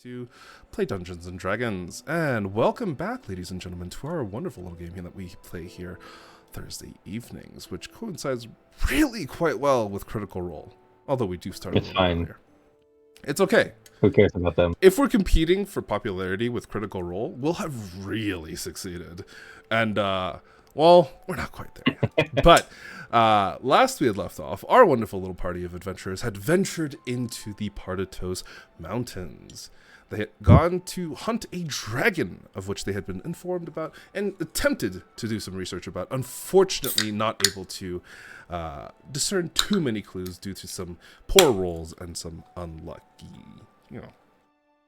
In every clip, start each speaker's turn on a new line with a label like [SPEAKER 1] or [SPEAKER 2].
[SPEAKER 1] To play Dungeons and Dragons, and welcome back, ladies and gentlemen, to our wonderful little game that we play here Thursday evenings, which coincides really quite well with Critical Role. Although we do start a
[SPEAKER 2] It's
[SPEAKER 1] little
[SPEAKER 2] fine.
[SPEAKER 1] earlier. It's okay.
[SPEAKER 2] Who cares about them?
[SPEAKER 1] If we're competing for popularity with Critical Role, we'll have really succeeded. And, well, we're not quite there yet. But last we had left off, our wonderful little party of adventurers had ventured into the Pardatos Mountains. They had gone to hunt a dragon, of which they had been informed about and attempted to do some research about. Unfortunately, not able to discern too many clues due to some poor rolls and some unlucky,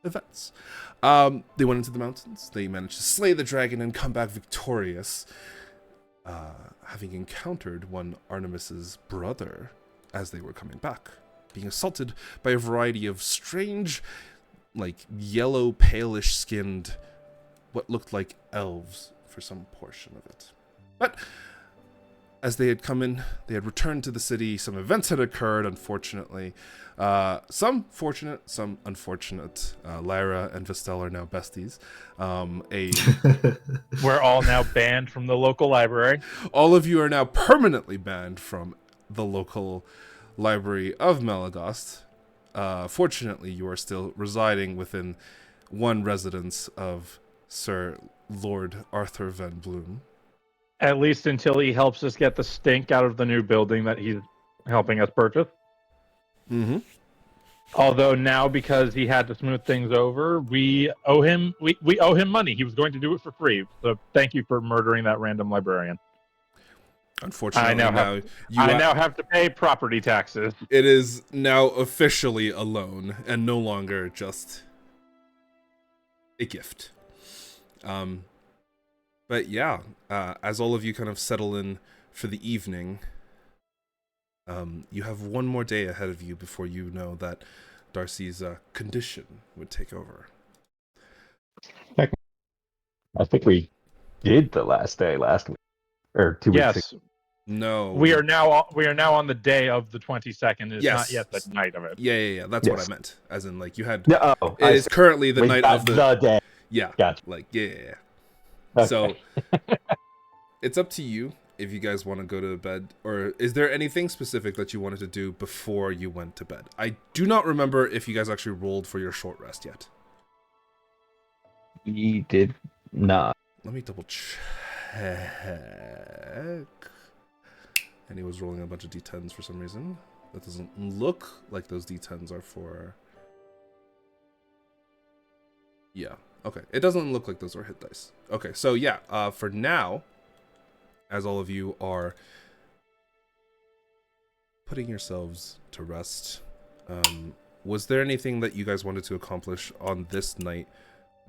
[SPEAKER 1] events. They went into the mountains. They managed to slay the dragon and come back victorious, having encountered one Artemis's brother as they were coming back, being assaulted by a variety of strange, like yellow, palish skinned, what looked like elves for some portion of it. But as they had come in, they had returned to the city. Some events had occurred, unfortunately. Some fortunate, some unfortunate. Lyra and Vestel are now besties.
[SPEAKER 3] We're all now banned from the local library.
[SPEAKER 1] All of you are now permanently banned from the local library of Malagost. Fortunately, you are still residing within one residence of Sir Lord Arthur Van Bloom.
[SPEAKER 3] At least until he helps us get the stink out of the new building that he's helping us purchase.
[SPEAKER 1] Mm-hmm.
[SPEAKER 3] Although now, because he had to smooth things over, we owe him we owe him money. He was going to do it for free. So thank you for murdering that random librarian.
[SPEAKER 1] Unfortunately,
[SPEAKER 3] I now have to pay property taxes.
[SPEAKER 1] It is now officially a loan and no longer just a gift. But yeah, as all of you kind of settle in for the evening, you have one more day ahead of you before you know that Darcy's condition would take over.
[SPEAKER 2] I think we did the last day last week, or 2 weeks ago.
[SPEAKER 3] Yes,
[SPEAKER 1] No,
[SPEAKER 3] we are now on the day of the 22nd. It's
[SPEAKER 1] Yes.
[SPEAKER 3] not yet the night of it.
[SPEAKER 1] Yeah. That's
[SPEAKER 2] Yes.
[SPEAKER 1] what I meant. As in, like, you had.
[SPEAKER 2] No,
[SPEAKER 1] It is currently the night of
[SPEAKER 2] the day.
[SPEAKER 1] Yeah.
[SPEAKER 2] Gotcha.
[SPEAKER 1] Like, yeah.
[SPEAKER 2] Okay.
[SPEAKER 1] So it's up to you if you guys want to go to bed, or is there anything specific that you wanted to do before you went to bed? I do not remember if you guys actually rolled for your short rest yet.
[SPEAKER 2] We did not.
[SPEAKER 1] Let me double check. And he was rolling a bunch of d10s for some reason. That doesn't look like those d10s are for... Yeah, okay. It doesn't look like those are hit dice. Okay, so yeah, for now, as all of you are putting yourselves to rest, was there anything that you guys wanted to accomplish on this night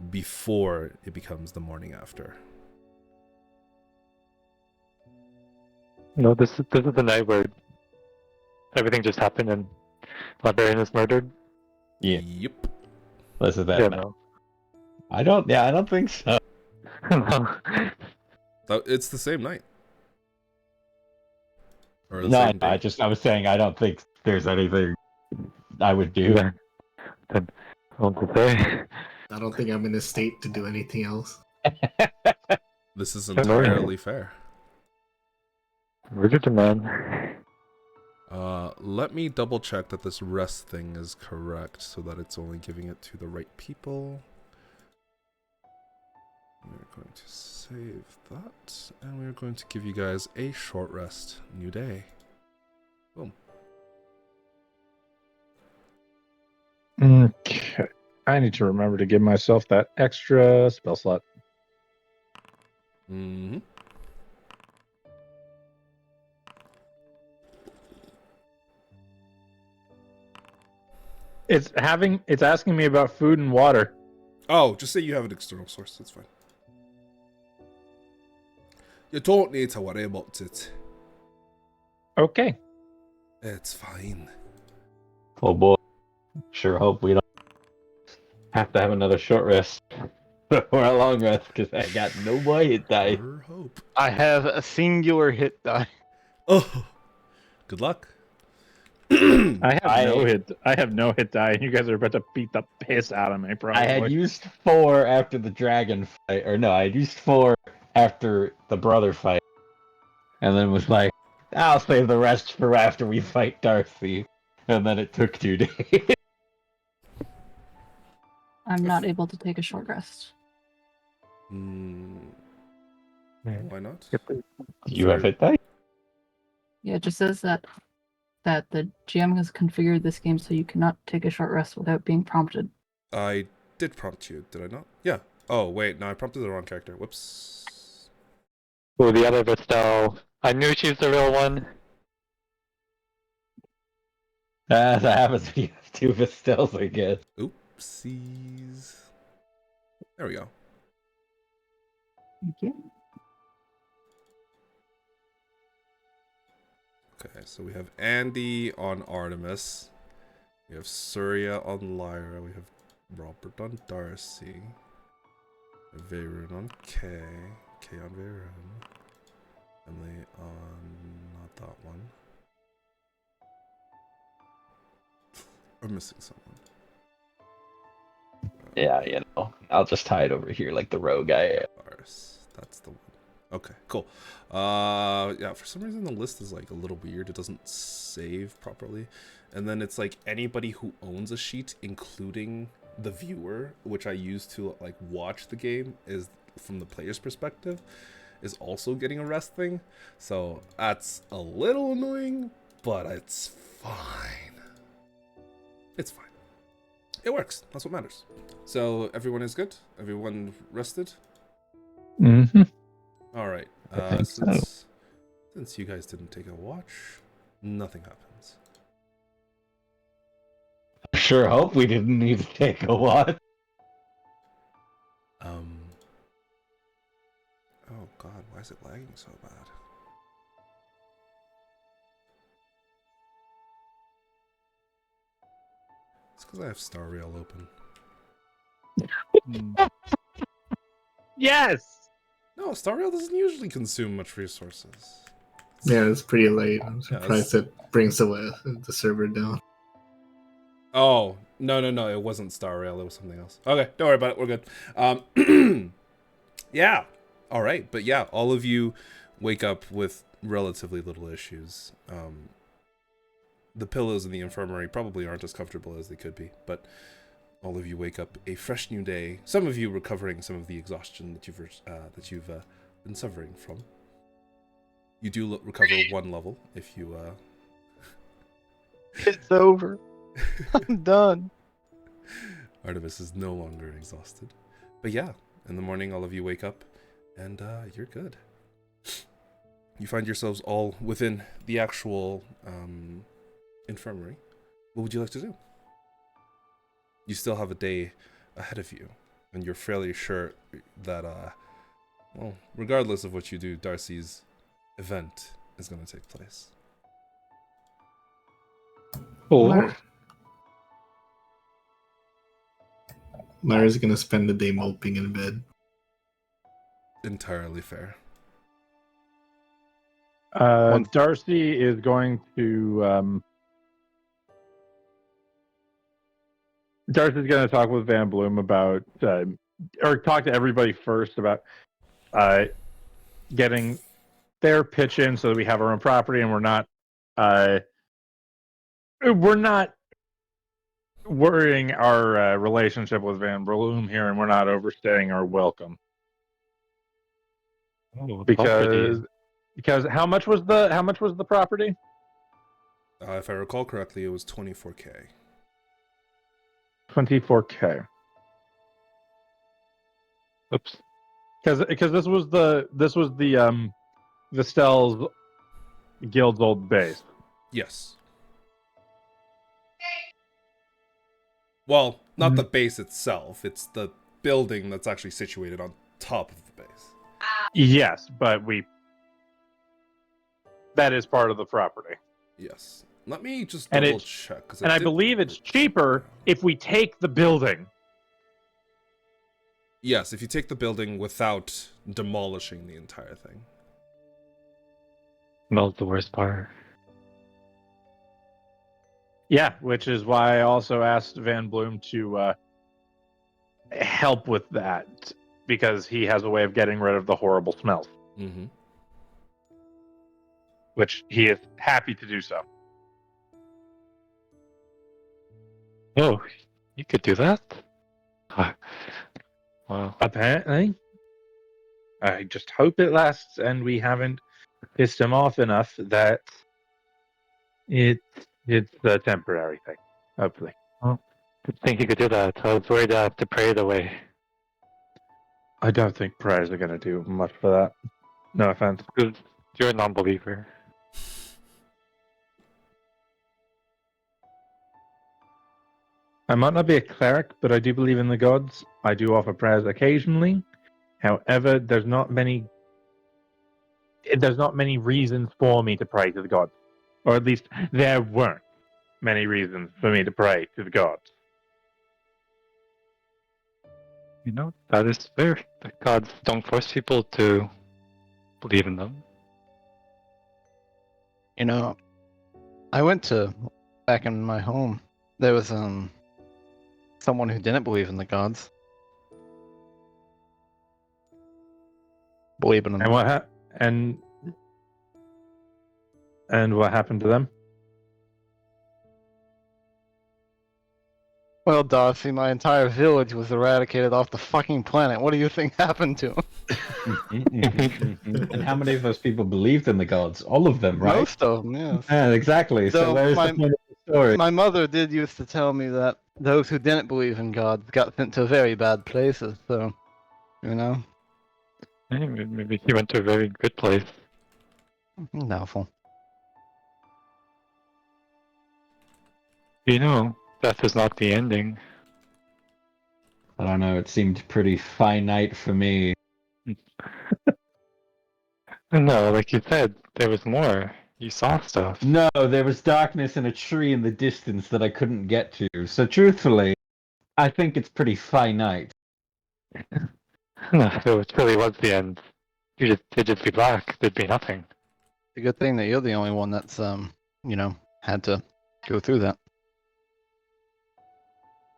[SPEAKER 1] before it becomes the morning after?
[SPEAKER 4] No, this is the night where everything just happened and librarian is murdered.
[SPEAKER 2] Yeah.
[SPEAKER 1] Yep.
[SPEAKER 2] This is that.
[SPEAKER 4] Yeah,
[SPEAKER 2] night.
[SPEAKER 4] no.
[SPEAKER 2] I don't think so.
[SPEAKER 4] No.
[SPEAKER 1] So it's the same night. Or the
[SPEAKER 2] No,
[SPEAKER 1] same day.
[SPEAKER 2] I was saying I don't think there's anything I would do.
[SPEAKER 4] Yeah. Then, what to say?
[SPEAKER 5] I don't think I'm in a state to do anything else.
[SPEAKER 1] This is
[SPEAKER 4] Hello.
[SPEAKER 1] entirely fair.
[SPEAKER 4] Richard man.
[SPEAKER 1] Let me double check that this rest thing is correct so that it's only giving it to the right people. We're going to save that, and we're going to give you guys a short rest. New day. Boom.
[SPEAKER 3] Okay. I need to remember to give myself that extra spell slot.
[SPEAKER 1] Mm-hmm.
[SPEAKER 3] It's asking me about food and water.
[SPEAKER 1] Oh, just say you have an external source. That's fine. You don't need to worry about it.
[SPEAKER 3] Okay.
[SPEAKER 1] It's fine.
[SPEAKER 2] Oh boy. Sure hope we don't have to have another short rest or a long rest because I got no more hit die.
[SPEAKER 1] Sure hope.
[SPEAKER 6] I have a singular hit die.
[SPEAKER 1] Oh, good luck.
[SPEAKER 3] I have no hit die, and you guys are about to beat the piss out of me. Probably.
[SPEAKER 2] I had used 4 after the dragon fight, or no, I had used 4 after the brother fight, and then was like, I'll save the rest for after we fight Darcy, and then it took 2 days.
[SPEAKER 6] I'm not able to take a short rest.
[SPEAKER 1] Why not?
[SPEAKER 2] You have hit die?
[SPEAKER 6] Yeah, it just says that the GM has configured this game so you cannot take a short rest without being prompted.
[SPEAKER 1] I did prompt you, did I not? Yeah. Oh, wait, no, I prompted the wrong character. Whoops.
[SPEAKER 4] Oh, the other Vestal. I knew she's the real one.
[SPEAKER 2] That happens when you have 2 Vistels, I guess.
[SPEAKER 1] Oopsies. There we go.
[SPEAKER 6] Thank you.
[SPEAKER 1] Okay, so we have Andy on Artemis. We have Surya on Lyra. We have Robert on Darcy. Veyron on Kay. Kay on Veyron. Emily on not that one. We're missing someone.
[SPEAKER 2] Yeah, you know, I'll just hide over here like the rogue guy am.
[SPEAKER 1] Bars. That's the one. Okay, cool. Yeah, for some reason the list is like a little weird. It doesn't save properly. And then it's like anybody who owns a sheet, including the viewer, which I use to like watch the game, is from the player's perspective, is also getting a rest thing. So that's a little annoying, but it's fine. It's fine. It works. That's what matters. So everyone is good? Everyone rested?
[SPEAKER 3] Mm-hmm.
[SPEAKER 1] All right.
[SPEAKER 2] I think so.
[SPEAKER 1] Since you guys didn't take a watch, nothing happens.
[SPEAKER 2] Sure hope we didn't need to take a watch.
[SPEAKER 1] Oh god, why is it lagging so bad? It's because I have Star Rail open.
[SPEAKER 3] Yes.
[SPEAKER 1] No, Star Rail doesn't usually consume much resources.
[SPEAKER 5] Yeah, it's pretty late. I'm
[SPEAKER 1] Yeah,
[SPEAKER 5] surprised it brings the server down.
[SPEAKER 1] Oh, no, it wasn't Star Rail, it was something else. Okay, don't worry about it, we're good. Yeah, all right, but yeah, all of you wake up with relatively little issues. The pillows in the infirmary probably aren't as comfortable as they could be, but all of you wake up a fresh new day. Some of you recovering some of the exhaustion that you've been suffering from. You do recover 1 level if you.
[SPEAKER 7] It's over. I'm done.
[SPEAKER 1] Artemis is no longer exhausted, but yeah, in the morning all of you wake up, and you're good. You find yourselves all within the actual infirmary. What would you like to do? You still have a day ahead of you, and you're fairly sure that, well, regardless of what you do, Darcy's event is going to take place.
[SPEAKER 4] Oh,
[SPEAKER 5] Lyra's gonna spend the day moping in bed.
[SPEAKER 1] Entirely fair.
[SPEAKER 3] Darcy is going to. Darcy's going to talk with Van Bloom about, or talk to everybody first about getting their pitch in so that we have our own property and we're not worrying our relationship with Van Bloom here, and we're not overstaying our welcome. Because how much was the property?
[SPEAKER 1] If I recall correctly, it was 24K.
[SPEAKER 3] 24K.
[SPEAKER 4] oops.
[SPEAKER 3] Because this was the Stell's guild's old base.
[SPEAKER 1] Yes. Well, not the base itself. It's the building that's actually situated on top of the base.
[SPEAKER 3] Yes, but that is part of the property.
[SPEAKER 1] Yes. Let me just
[SPEAKER 3] And
[SPEAKER 1] double check.
[SPEAKER 3] And I believe it's cheaper if we take the building.
[SPEAKER 1] Yes, if you take the building without demolishing the entire thing.
[SPEAKER 4] That's the worst part.
[SPEAKER 3] Yeah, which is why I also asked Van Bloom to help with that, because he has a way of getting rid of the horrible smells,
[SPEAKER 1] Mm-hmm.
[SPEAKER 3] which he is happy to do so.
[SPEAKER 4] Oh, you could do that? Ah, wow.
[SPEAKER 3] Apparently. I just hope it lasts and we haven't pissed him off enough that it's a temporary thing. Hopefully.
[SPEAKER 4] Good think you could do that. I was worried I have to pray it away.
[SPEAKER 3] I don't think prayers are going to do much for that. No offense.
[SPEAKER 4] Because you're a non-believer.
[SPEAKER 3] I might not be a cleric, but I do believe in the gods. I do offer prayers occasionally. However, there's not many reasons for me to pray to the gods. Or at least there weren't many reasons for me to pray to the gods.
[SPEAKER 4] You know, that is fair. The gods don't force people to believe in them.
[SPEAKER 7] You know, I went to back in my home. There was someone who didn't believe in the gods. Believe in them.
[SPEAKER 3] And what and what happened to them?
[SPEAKER 7] Well, Darcy, my entire village was eradicated off the fucking planet. What do you think happened to them?
[SPEAKER 2] And how many of those people believed in the gods? All of them, right?
[SPEAKER 7] Most of them, yes.
[SPEAKER 2] Yeah, exactly. So
[SPEAKER 7] So
[SPEAKER 2] where's
[SPEAKER 7] my-
[SPEAKER 2] the point of the story?
[SPEAKER 7] My mother did used to tell me that those who didn't believe in God got sent to very bad places. So, you know,
[SPEAKER 4] Hey, maybe he went to a very good place.
[SPEAKER 7] doubtful.
[SPEAKER 4] You know, death is not the ending.
[SPEAKER 2] I don't know. It seemed pretty finite for me.
[SPEAKER 4] No, like you said, there was more. You saw stuff.
[SPEAKER 2] No, there was darkness in a tree in the distance that I couldn't get to. So truthfully, I think it's pretty finite.
[SPEAKER 4] No, if it really was the end, it'd just be black. There'd be nothing.
[SPEAKER 7] It's a good thing that you're the only one that's, you know, had to go through that.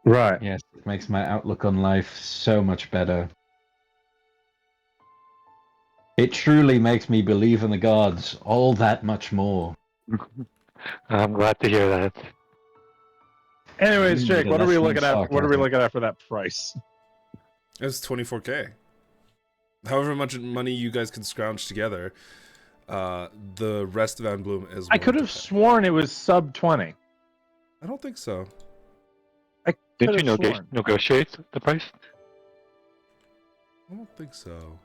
[SPEAKER 3] Right.
[SPEAKER 2] Yes, it makes my outlook on life so much better. It truly makes me believe in the gods all that much more.
[SPEAKER 4] I'm glad to hear that.
[SPEAKER 3] Anyways, Jake,
[SPEAKER 2] Yeah,
[SPEAKER 3] what are we
[SPEAKER 2] that's
[SPEAKER 3] looking
[SPEAKER 2] my
[SPEAKER 3] at? What are we
[SPEAKER 2] sarcasm.
[SPEAKER 3] looking at for that price?
[SPEAKER 1] It's 24K. However much money you guys can scrounge together, the rest of Van Bloom is.
[SPEAKER 3] I could
[SPEAKER 1] willing
[SPEAKER 3] have
[SPEAKER 1] to pay.
[SPEAKER 3] sworn it was sub 20.
[SPEAKER 1] I don't think so.
[SPEAKER 4] Did
[SPEAKER 3] Could've
[SPEAKER 4] you
[SPEAKER 3] sworn.
[SPEAKER 4] negotiate the price?
[SPEAKER 1] I don't think so.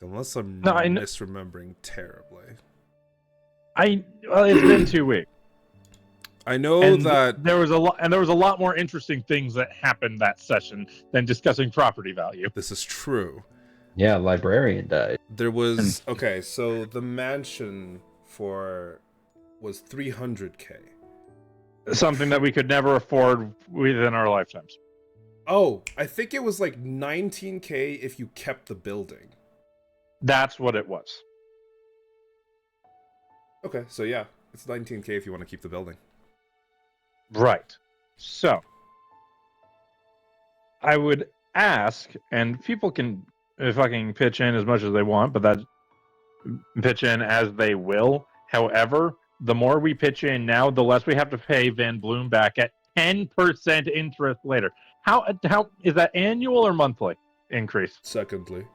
[SPEAKER 1] Unless I'm
[SPEAKER 3] No, I kn-
[SPEAKER 1] misremembering terribly.
[SPEAKER 3] Well, it's been 2 weeks.
[SPEAKER 1] I know
[SPEAKER 3] And
[SPEAKER 1] that
[SPEAKER 3] there was a lot more interesting things that happened that session than discussing property value.
[SPEAKER 1] this is true.
[SPEAKER 2] Yeah, librarian died.
[SPEAKER 1] There was okay, so the mansion was 300K.
[SPEAKER 3] Something that we could never afford within our lifetimes.
[SPEAKER 1] Oh, I think it was like 19K if you kept the building.
[SPEAKER 3] That's what it was.
[SPEAKER 1] Okay, so yeah, it's 19K if you want to keep the building.
[SPEAKER 3] Right. So, I would ask, and people can fucking pitch in as much as they want, but that pitch in as they will. However, the more we pitch in now, the less we have to pay Van Bloom back at 10% interest later. How is that annual or monthly increase?
[SPEAKER 1] Secondly,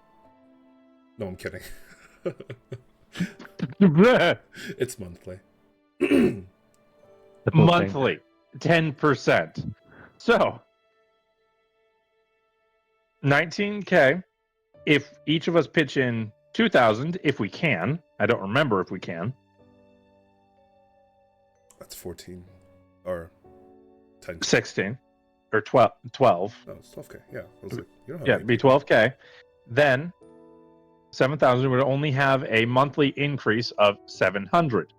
[SPEAKER 1] no, I'm kidding. It's monthly.
[SPEAKER 3] Monthly, 10%. So, 19K. If each of us pitch in 2,000, if we can. I don't remember if we can.
[SPEAKER 1] That's 14 or 10.
[SPEAKER 3] 16 or 12.
[SPEAKER 1] No, it's 12K. Yeah, I was like, you don't have
[SPEAKER 3] Yeah,
[SPEAKER 1] any
[SPEAKER 3] be
[SPEAKER 1] people.
[SPEAKER 3] 12K. Then 7,000 would only have a monthly increase of 700.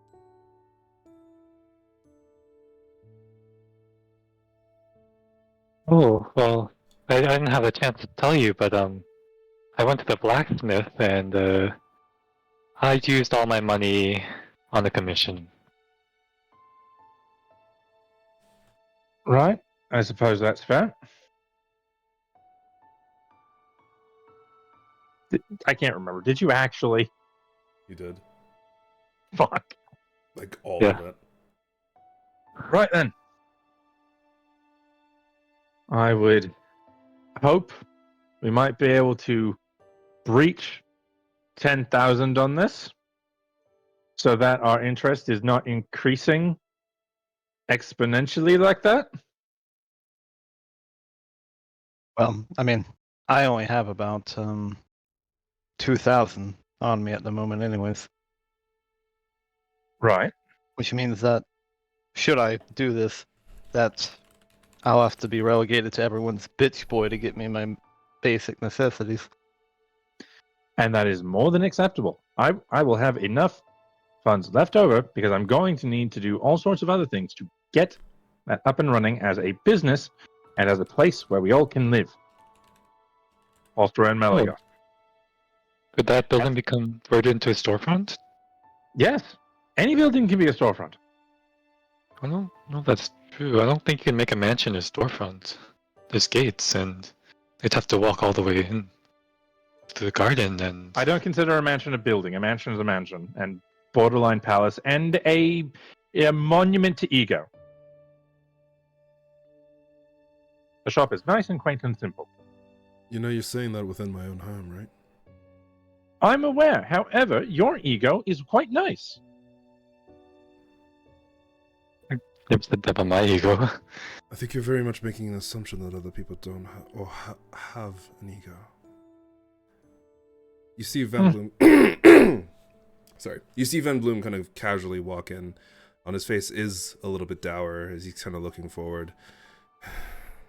[SPEAKER 4] Oh, well, I didn't have a chance to tell you, but I went to the blacksmith and I used all my money on the commission.
[SPEAKER 3] Right. I suppose that's fair. I can't remember. Did you actually?
[SPEAKER 1] You did.
[SPEAKER 3] Fuck.
[SPEAKER 1] Like all
[SPEAKER 4] Yeah.
[SPEAKER 1] of it.
[SPEAKER 3] Right then. I would hope we might be able to breach 10,000 on this so that our interest is not increasing exponentially like that.
[SPEAKER 7] Well, I mean, I only have about 2,000 on me at the moment, anyways.
[SPEAKER 3] Right.
[SPEAKER 7] Which means that should I do this, that I'll have to be relegated to everyone's bitch boy to get me my basic necessities.
[SPEAKER 3] And that is more than acceptable. I will have enough funds left over because I'm going to need to do all sorts of other things to get that up and running as a business and as a place where we all can live. Ulster and Malaga.
[SPEAKER 4] Could that building become converted into a storefront?
[SPEAKER 3] Yes. Any building can be a storefront.
[SPEAKER 4] I don't know if that's true. I don't think you can make a mansion a storefront. There's gates, and they'd have to walk all the way in to the garden, and
[SPEAKER 3] I don't consider a mansion a building. A mansion is a mansion, and borderline palace, and a monument to ego. The shop is nice and quaint and simple.
[SPEAKER 1] You know, you're saying that within my own home, right?
[SPEAKER 3] I'm aware. However, your ego is quite nice.
[SPEAKER 4] never said that about my ego.
[SPEAKER 1] I think you're very much making an assumption that other people don't have an ego. You see Van Bloom. Sorry. You see Van Bloom kind of casually walk in. On his face is a little bit dour as he's kind of looking forward.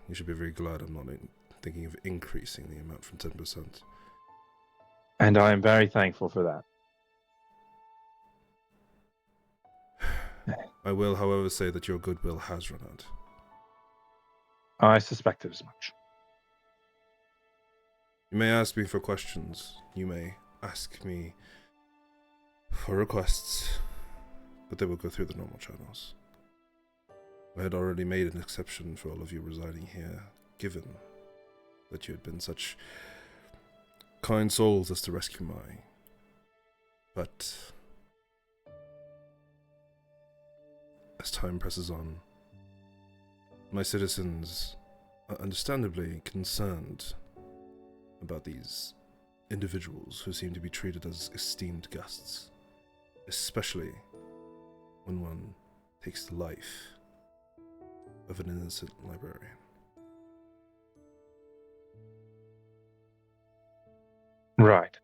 [SPEAKER 1] You should be very glad I'm not thinking of increasing the amount from 10%.
[SPEAKER 3] And I am very thankful for that.
[SPEAKER 1] I will, however, say that your goodwill has run out.
[SPEAKER 3] I suspected as much.
[SPEAKER 1] You may ask me for questions. You may ask me for requests. But they will go through the normal channels. I had already made an exception for all of you residing here, given that you had been such kind souls as to rescue mine. But as time presses on, my citizens are understandably concerned about these individuals who seem to be treated as esteemed guests, especially when one takes the life of an innocent librarian.
[SPEAKER 3] Right.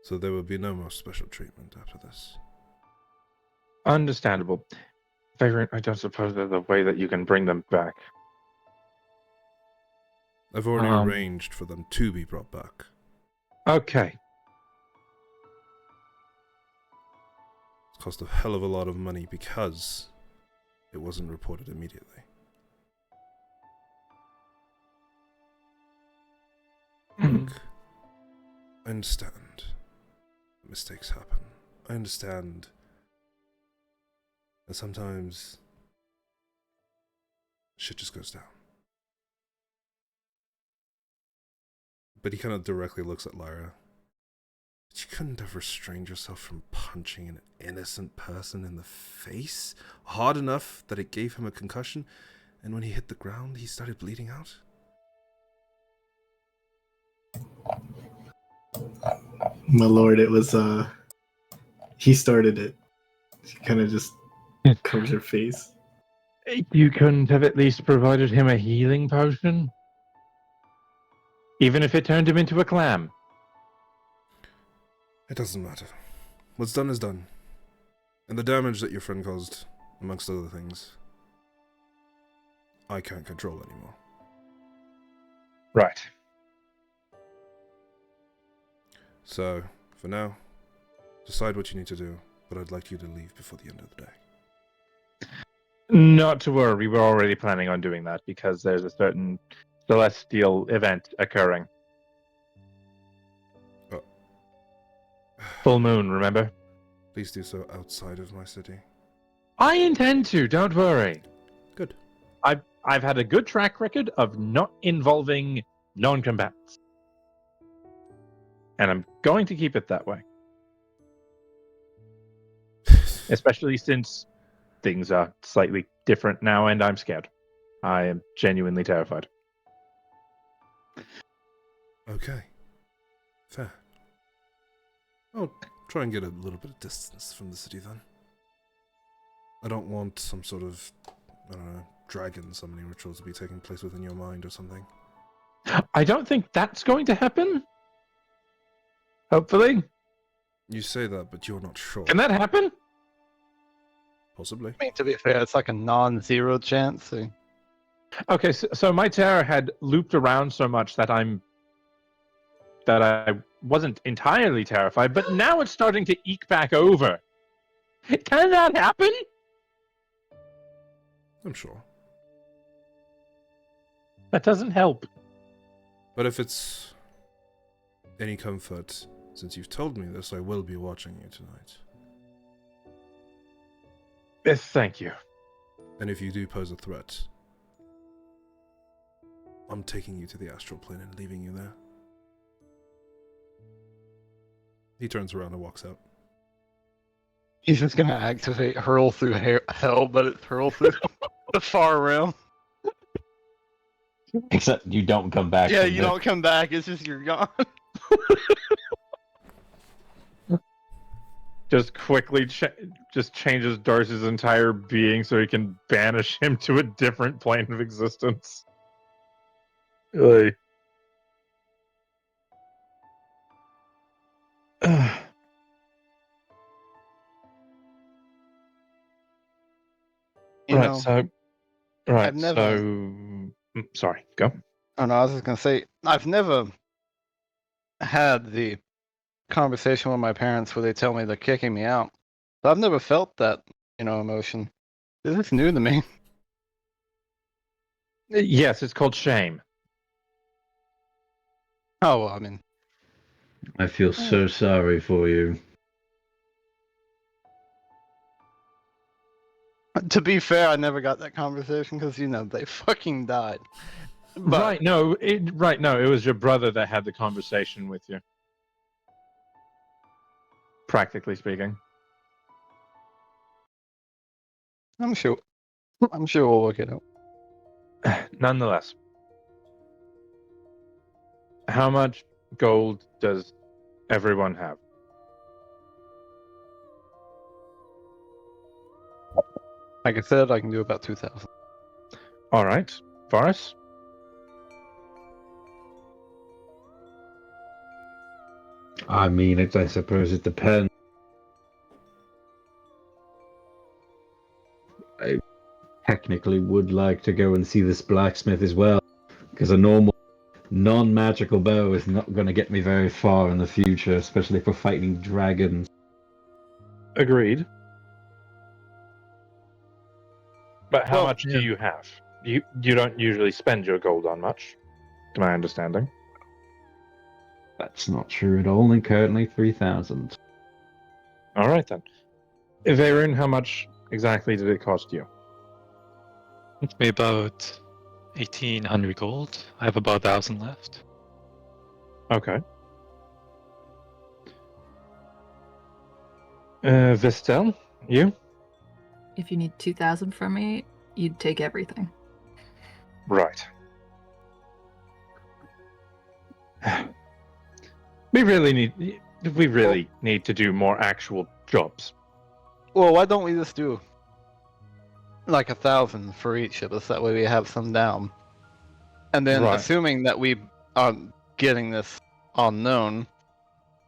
[SPEAKER 1] So there will be no more special treatment after this.
[SPEAKER 3] Understandable. Vagrant, I don't suppose there's a way that you can bring them back.
[SPEAKER 1] I've already arranged for them to be brought back.
[SPEAKER 3] Okay.
[SPEAKER 1] It's cost a hell of a lot of money because it wasn't reported immediately. Look, I understand mistakes happen. I understand that sometimes shit just goes down. But he kind of directly looks at Lyra. But you couldn't have restrained yourself from punching an innocent person in the face hard enough that it gave him a concussion, and when he hit the ground, he started bleeding out?
[SPEAKER 5] My lord, it was he started it. She kind of just covers her face.
[SPEAKER 3] You couldn't have at least provided him a healing potion? Even if it turned him into a clam?
[SPEAKER 1] It doesn't matter. What's done is done. And the damage that your friend caused, amongst other things, I can't control anymore.
[SPEAKER 3] Right.
[SPEAKER 1] So, for now, decide what you need to do, but I'd like you to leave before the end of the day.
[SPEAKER 3] Not to worry, we were already planning on doing that because there's a certain celestial event occurring.
[SPEAKER 1] Oh.
[SPEAKER 3] Full moon, remember?
[SPEAKER 1] Please do so outside of my city.
[SPEAKER 3] I intend to. Don't worry.
[SPEAKER 1] Good.
[SPEAKER 3] I've had a good track record of not involving non-combatants, and I'm going to keep it that way. Especially since things are slightly different now, and I'm scared. I am genuinely terrified.
[SPEAKER 1] Okay. Fair. I'll try and get a little bit of distance from the city then. I don't want some sort of, I don't know, dragon summoning ritual to be taking place within your mind or something.
[SPEAKER 3] I don't think that's going to happen. Hopefully.
[SPEAKER 1] You say that, but you're not sure.
[SPEAKER 3] Can that happen?
[SPEAKER 1] Possibly.
[SPEAKER 7] I mean, to be fair, it's like a non-zero chance. So.
[SPEAKER 3] Okay, so my terror had looped around so much that I wasn't entirely terrified, but now it's starting to eke back over. Can that happen?
[SPEAKER 1] I'm sure.
[SPEAKER 3] That doesn't help.
[SPEAKER 1] But if it's any comfort, since you've told me this, I will be watching you tonight.
[SPEAKER 3] Yes, thank you.
[SPEAKER 1] And if you do pose a threat, I'm taking you to the astral plane and leaving you there. He turns around and walks out.
[SPEAKER 7] He's just gonna activate hurl through hell, but it's hurl through the far realm.
[SPEAKER 2] Except you don't come back.
[SPEAKER 7] Yeah,
[SPEAKER 2] from
[SPEAKER 7] you
[SPEAKER 2] the-
[SPEAKER 7] don't come back. It's just you're gone.
[SPEAKER 3] Just quickly just changes Darcy's entire being so he can banish him to a different plane of existence. Really.
[SPEAKER 7] You
[SPEAKER 3] right,
[SPEAKER 7] know,
[SPEAKER 3] so right,
[SPEAKER 7] I've never-
[SPEAKER 3] sorry, go.
[SPEAKER 7] Oh no, I was just gonna say I've never had the conversation with my parents where they tell me they're kicking me out. But I've never felt that, emotion. This is new to me.
[SPEAKER 3] Yes, it's called shame.
[SPEAKER 7] Oh well, I mean,
[SPEAKER 2] I feel so sorry for you.
[SPEAKER 7] to be fair, I never got that conversation because they fucking died. But
[SPEAKER 3] Right, no, it was your brother that had the conversation with you. Practically speaking.
[SPEAKER 7] I'm sure we'll work it out.
[SPEAKER 3] Nonetheless, how much gold does everyone have?
[SPEAKER 7] Like I said, I can do about 2,000.
[SPEAKER 3] All right, Varus?
[SPEAKER 2] I mean, I suppose it depends. I technically would like to go and see this blacksmith as well, because a normal non-magical bow is not going to get me very far in the future, especially for fighting dragons.
[SPEAKER 3] Agreed. But how
[SPEAKER 7] Well,
[SPEAKER 3] much do you have? You don't usually spend your gold on much, to my understanding.
[SPEAKER 2] That's not true at all, and currently 3,000.
[SPEAKER 3] All right then. Varun, how much exactly did it cost you?
[SPEAKER 4] It's me about 1,800 gold. I have about 1,000 left.
[SPEAKER 3] Okay. Vistel, you?
[SPEAKER 6] If you need 2,000 from me, you'd take everything.
[SPEAKER 3] Right. We really need to do more actual jobs.
[SPEAKER 7] Well, why don't we just do like 1,000 for each of us? That way we have some down. And then,
[SPEAKER 3] Right.
[SPEAKER 7] assuming that we are getting this unknown,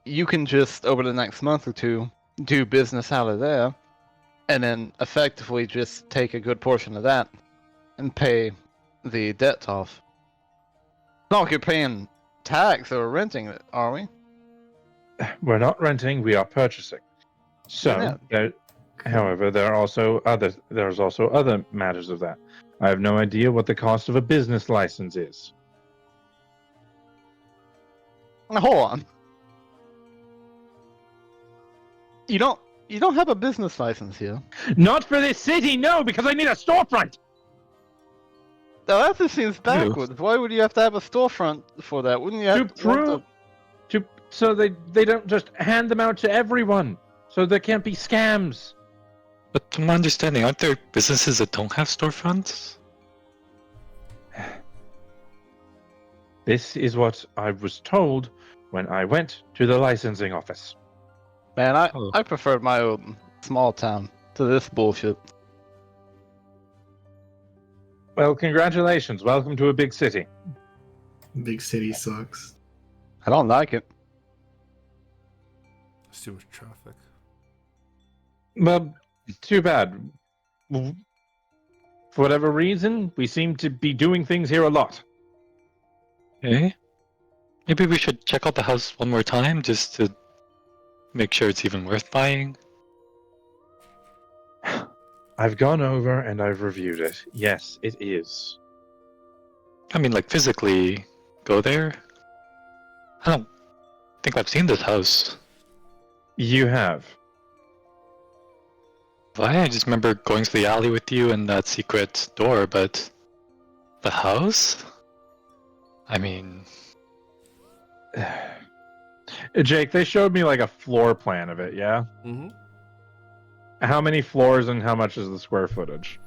[SPEAKER 7] you can just over the next month or two do business out of there, and then effectively just take a good portion of that and pay the debt off. It's not like you're paying tax or renting it, are we?
[SPEAKER 3] We're not renting; we are purchasing. So, however, there's also other matters of that. I have no idea what the cost of a business license is.
[SPEAKER 7] Now, hold on. You don't You don't have a business license here.
[SPEAKER 3] Not for this city, no, because I need a storefront.
[SPEAKER 7] Now that just seems backwards. Why would you have to have a storefront for that? Wouldn't you
[SPEAKER 3] To
[SPEAKER 7] have
[SPEAKER 3] prove, so they don't just hand them out to everyone, so there can't be scams.
[SPEAKER 4] But from my understanding, aren't there businesses that don't have storefronts?
[SPEAKER 3] This is what I was told when I went to the licensing office.
[SPEAKER 7] Man,
[SPEAKER 4] Oh.
[SPEAKER 7] I prefer my own small town to this bullshit.
[SPEAKER 3] Well, congratulations. Welcome to a big city.
[SPEAKER 5] Big city sucks.
[SPEAKER 7] I don't like it.
[SPEAKER 1] There's too much traffic.
[SPEAKER 3] Well, too bad. For whatever reason, we seem to be doing things here a lot.
[SPEAKER 4] Okay. Maybe we should check out the house one more time just to make sure it's even worth buying.
[SPEAKER 3] I've gone over and I've reviewed it. Yes, it is.
[SPEAKER 4] I mean, like, physically go there? I don't think I've seen this house.
[SPEAKER 3] You have.
[SPEAKER 4] Why? I just remember going to the alley with you and that secret door, but the house? I mean,
[SPEAKER 3] Jake, they showed me like a floor plan of it, yeah?
[SPEAKER 1] Mm-hmm.
[SPEAKER 3] How many floors and how much is the square footage?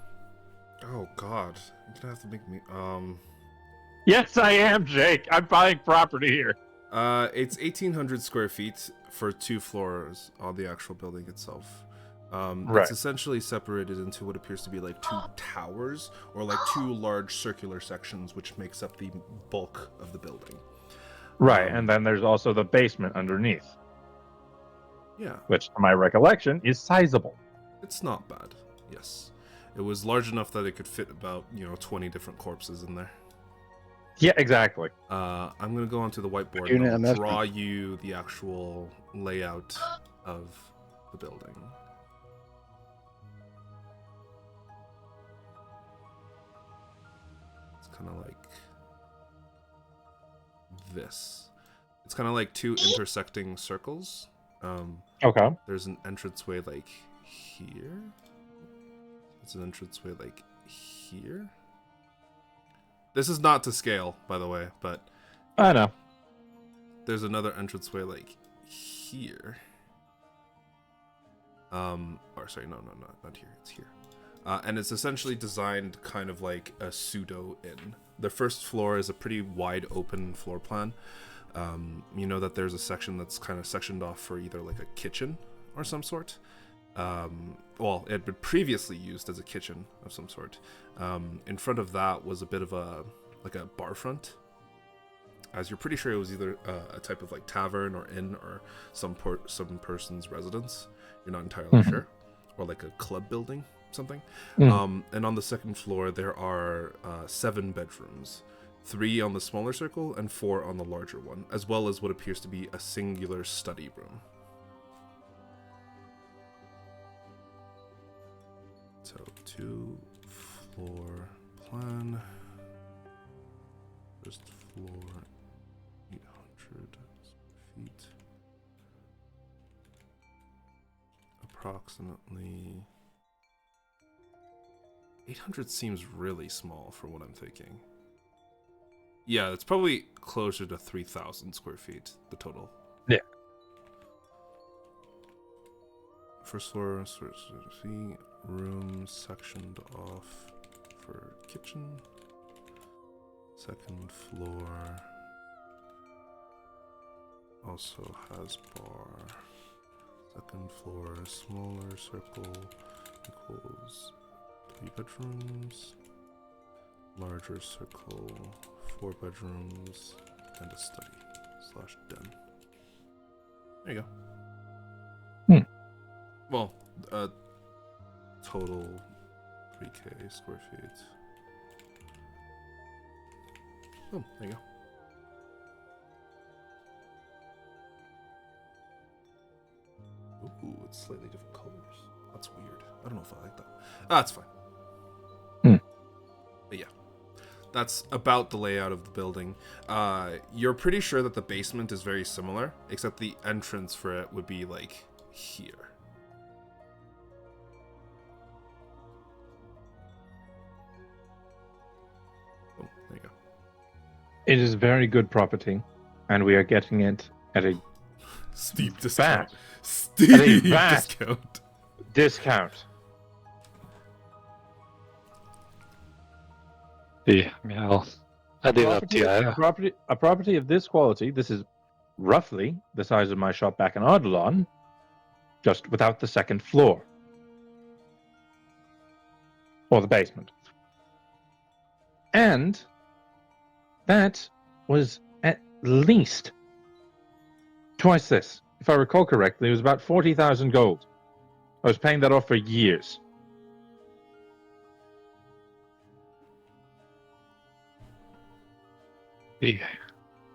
[SPEAKER 1] Oh God, you're gonna have to make me.
[SPEAKER 3] Yes, I am, Jake. I'm buying property here.
[SPEAKER 1] It's 1,800 square feet for 2 floors on the actual building itself.
[SPEAKER 3] Right.
[SPEAKER 1] It's essentially separated into what appears to be like 2 towers, or like 2 large circular sections, which makes up the bulk of the building.
[SPEAKER 3] Right, and then there's also the basement underneath,
[SPEAKER 1] Yeah,
[SPEAKER 3] which, to my recollection, is sizable.
[SPEAKER 1] it's not bad. Yes, it was large enough that it could fit about 20 different corpses in there.
[SPEAKER 3] Yeah, exactly.
[SPEAKER 1] I'm gonna go onto the whiteboard
[SPEAKER 7] Unit
[SPEAKER 1] and I'll
[SPEAKER 7] investment.
[SPEAKER 1] draw you the actual layout of the building. It's kind of like this. It's kind of like 2 intersecting circles.
[SPEAKER 3] Okay.
[SPEAKER 1] There's an entranceway like here. There's an entranceway like here. This is not to scale, by the way, but
[SPEAKER 3] I know.
[SPEAKER 1] there's another entranceway like here. Or sorry, no, not here. It's here. And it's essentially designed kind of like a pseudo inn. The first floor is a pretty wide open floor plan. You know that there's a section that's kind of sectioned off for either like a kitchen or some sort. Well, it had been previously used as a kitchen of some sort. In front of that was a bit of a bar front, as you're pretty sure it was either a type of like tavern or inn or some person's residence. You're not entirely sure, or like a club building, something. And on the second floor there are 7 bedrooms, 3 on the smaller circle and 4 on the larger one, as well as what appears to be a singular study room. So 2 floor plan. First floor, 800 feet. Approximately 800 seems really small for what I'm thinking. Yeah, it's probably closer to 3,000 square feet, the total.
[SPEAKER 3] Yeah.
[SPEAKER 1] First floor, room sectioned off for kitchen. Second floor also has bar. Second floor, smaller circle equals 3 bedrooms. Larger circle, 4 bedrooms, and a study / den. There you go. Well, total 3K square feet. Oh, there you go. Ooh, it's slightly different colors. That's weird. I don't know if I like that. That's fine. But yeah, that's about the layout of the building. You're pretty sure that the basement is very similar, except the entrance for it would be like here.
[SPEAKER 3] It is very good property, and we are getting it at a
[SPEAKER 1] Steep discount.
[SPEAKER 3] At a
[SPEAKER 1] Steep
[SPEAKER 3] vast-
[SPEAKER 1] discount.
[SPEAKER 3] discount.
[SPEAKER 4] Yeah, I'll leave it up to you.
[SPEAKER 3] A property of this quality. This is roughly the size of my shop back in Ardalon, just without the second floor or the basement. And that was at least twice this. If I recall correctly, it was about 40,000 gold. I was paying that off for years.
[SPEAKER 4] Yeah.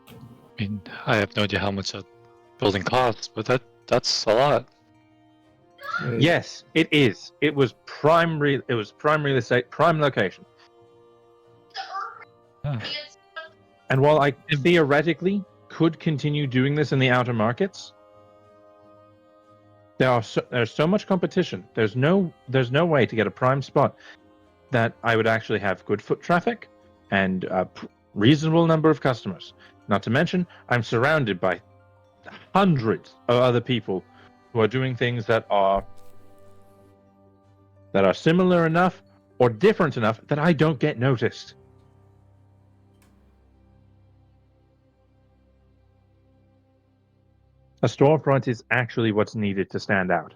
[SPEAKER 4] I mean, I have no idea how much that building costs, but that's a lot.
[SPEAKER 3] Yes, it is. It was prime real estate, prime location.
[SPEAKER 4] Huh.
[SPEAKER 3] And while I theoretically could continue doing this in the outer markets, there's so much competition. There's no way to get a prime spot that I would actually have good foot traffic and a reasonable number of customers. Not to mention, I'm surrounded by hundreds of other people who are doing things that are similar enough or different enough that I don't get noticed. A storefront is actually what's needed to stand out.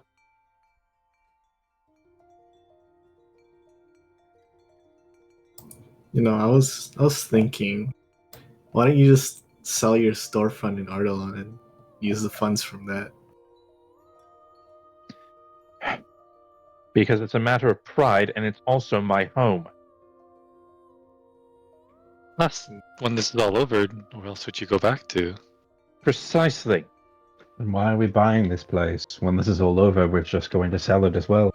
[SPEAKER 5] You know, I was thinking, why don't you just sell your storefront in Ardalon and use the funds from that?
[SPEAKER 3] Because it's a matter of pride and it's also my home.
[SPEAKER 4] Plus, when this is all over, where else would you go back to?
[SPEAKER 3] Precisely.
[SPEAKER 2] And why are we buying this place? When this is all over, we're just going to sell it as well.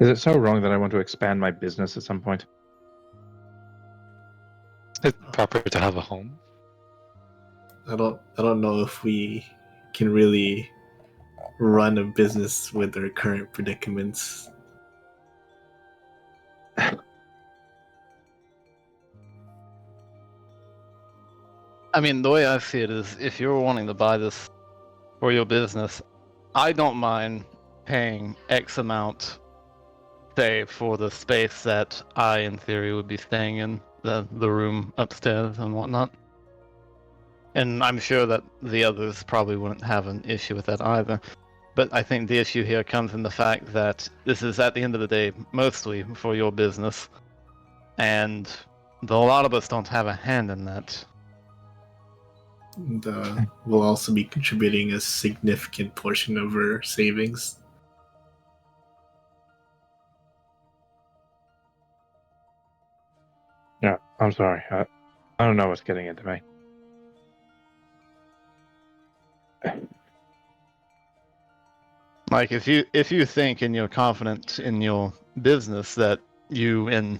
[SPEAKER 3] Is it so wrong that I want to expand my business at some point?
[SPEAKER 4] Is it proper to have a home?
[SPEAKER 5] I don't know if we can really run a business with our current predicaments.
[SPEAKER 7] I mean, the way I see it is, if you're wanting to buy this for your business, I don't mind paying X amount, say, for the space that I, in theory, would be staying in, the room upstairs and whatnot. And I'm sure that the others probably wouldn't have an issue with that either. But I think the issue here comes in the fact that this is, at the end of the day, mostly for your business. And a lot of us don't have a hand in that.
[SPEAKER 5] And, we'll also be contributing a significant portion of our savings.
[SPEAKER 3] Yeah, I'm sorry. I don't know what's getting into me.
[SPEAKER 7] Like, if you think and you're confident in your business that you, in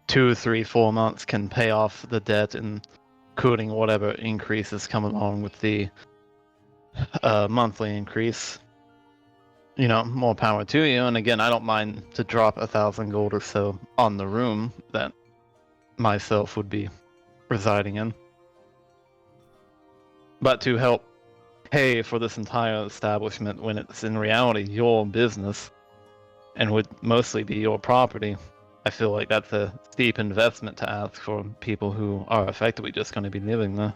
[SPEAKER 7] 2, 3, 4 months, can pay off the debt, including whatever increases come along with the monthly increase, more power to you. And again, I don't mind to drop 1,000 gold or so on the room that myself would be residing in. But to help pay for this entire establishment when it's in reality your business and would mostly be your property, I feel like that's a steep investment to ask for people who are effectively just going to be living there.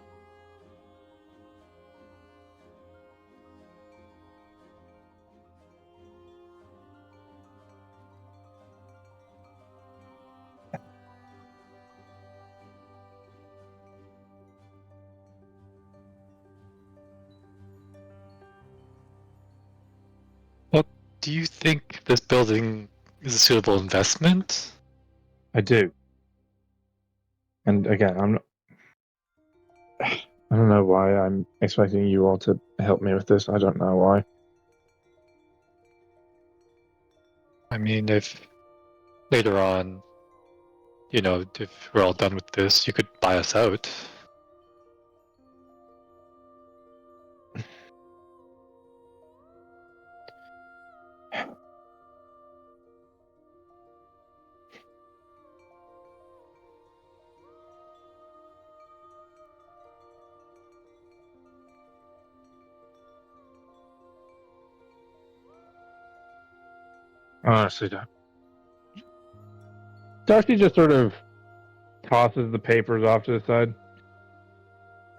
[SPEAKER 4] Do you think this building is a suitable investment?
[SPEAKER 3] I do. And again, I don't know why I'm expecting you all to help me with this. I don't know why.
[SPEAKER 4] I mean, if later on, if we're all done with this, you could buy us out.
[SPEAKER 3] Honestly, don't. Darcy just sort of tosses the papers off to the side.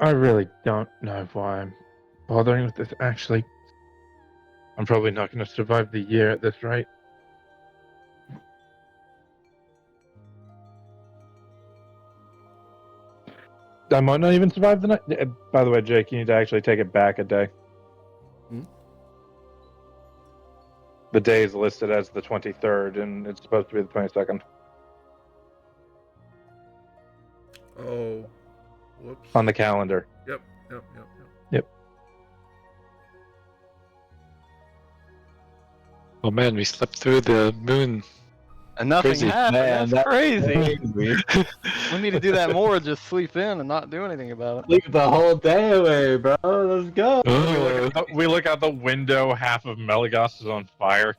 [SPEAKER 3] I really don't know why I'm bothering with this, actually. I'm probably not going to survive the year at this rate. I might not even survive the night. By the way, Jake, you need to actually take it back a day.
[SPEAKER 1] Hmm?
[SPEAKER 3] The day is listed as the 23rd, and it's supposed to be the 22nd.
[SPEAKER 1] Oh, whoops.
[SPEAKER 3] On the calendar.
[SPEAKER 1] Yep.
[SPEAKER 4] Oh man, we slept through the moon.
[SPEAKER 7] And nothing
[SPEAKER 4] Crazy.
[SPEAKER 7] happened.
[SPEAKER 2] Man,
[SPEAKER 7] That's
[SPEAKER 2] that's
[SPEAKER 7] crazy.
[SPEAKER 2] crazy.
[SPEAKER 7] We need to do that more. Just sleep in and not do anything about it.
[SPEAKER 2] Leave the whole day away, bro. Let's go.
[SPEAKER 3] We look out the window, half of Melagos is on fire.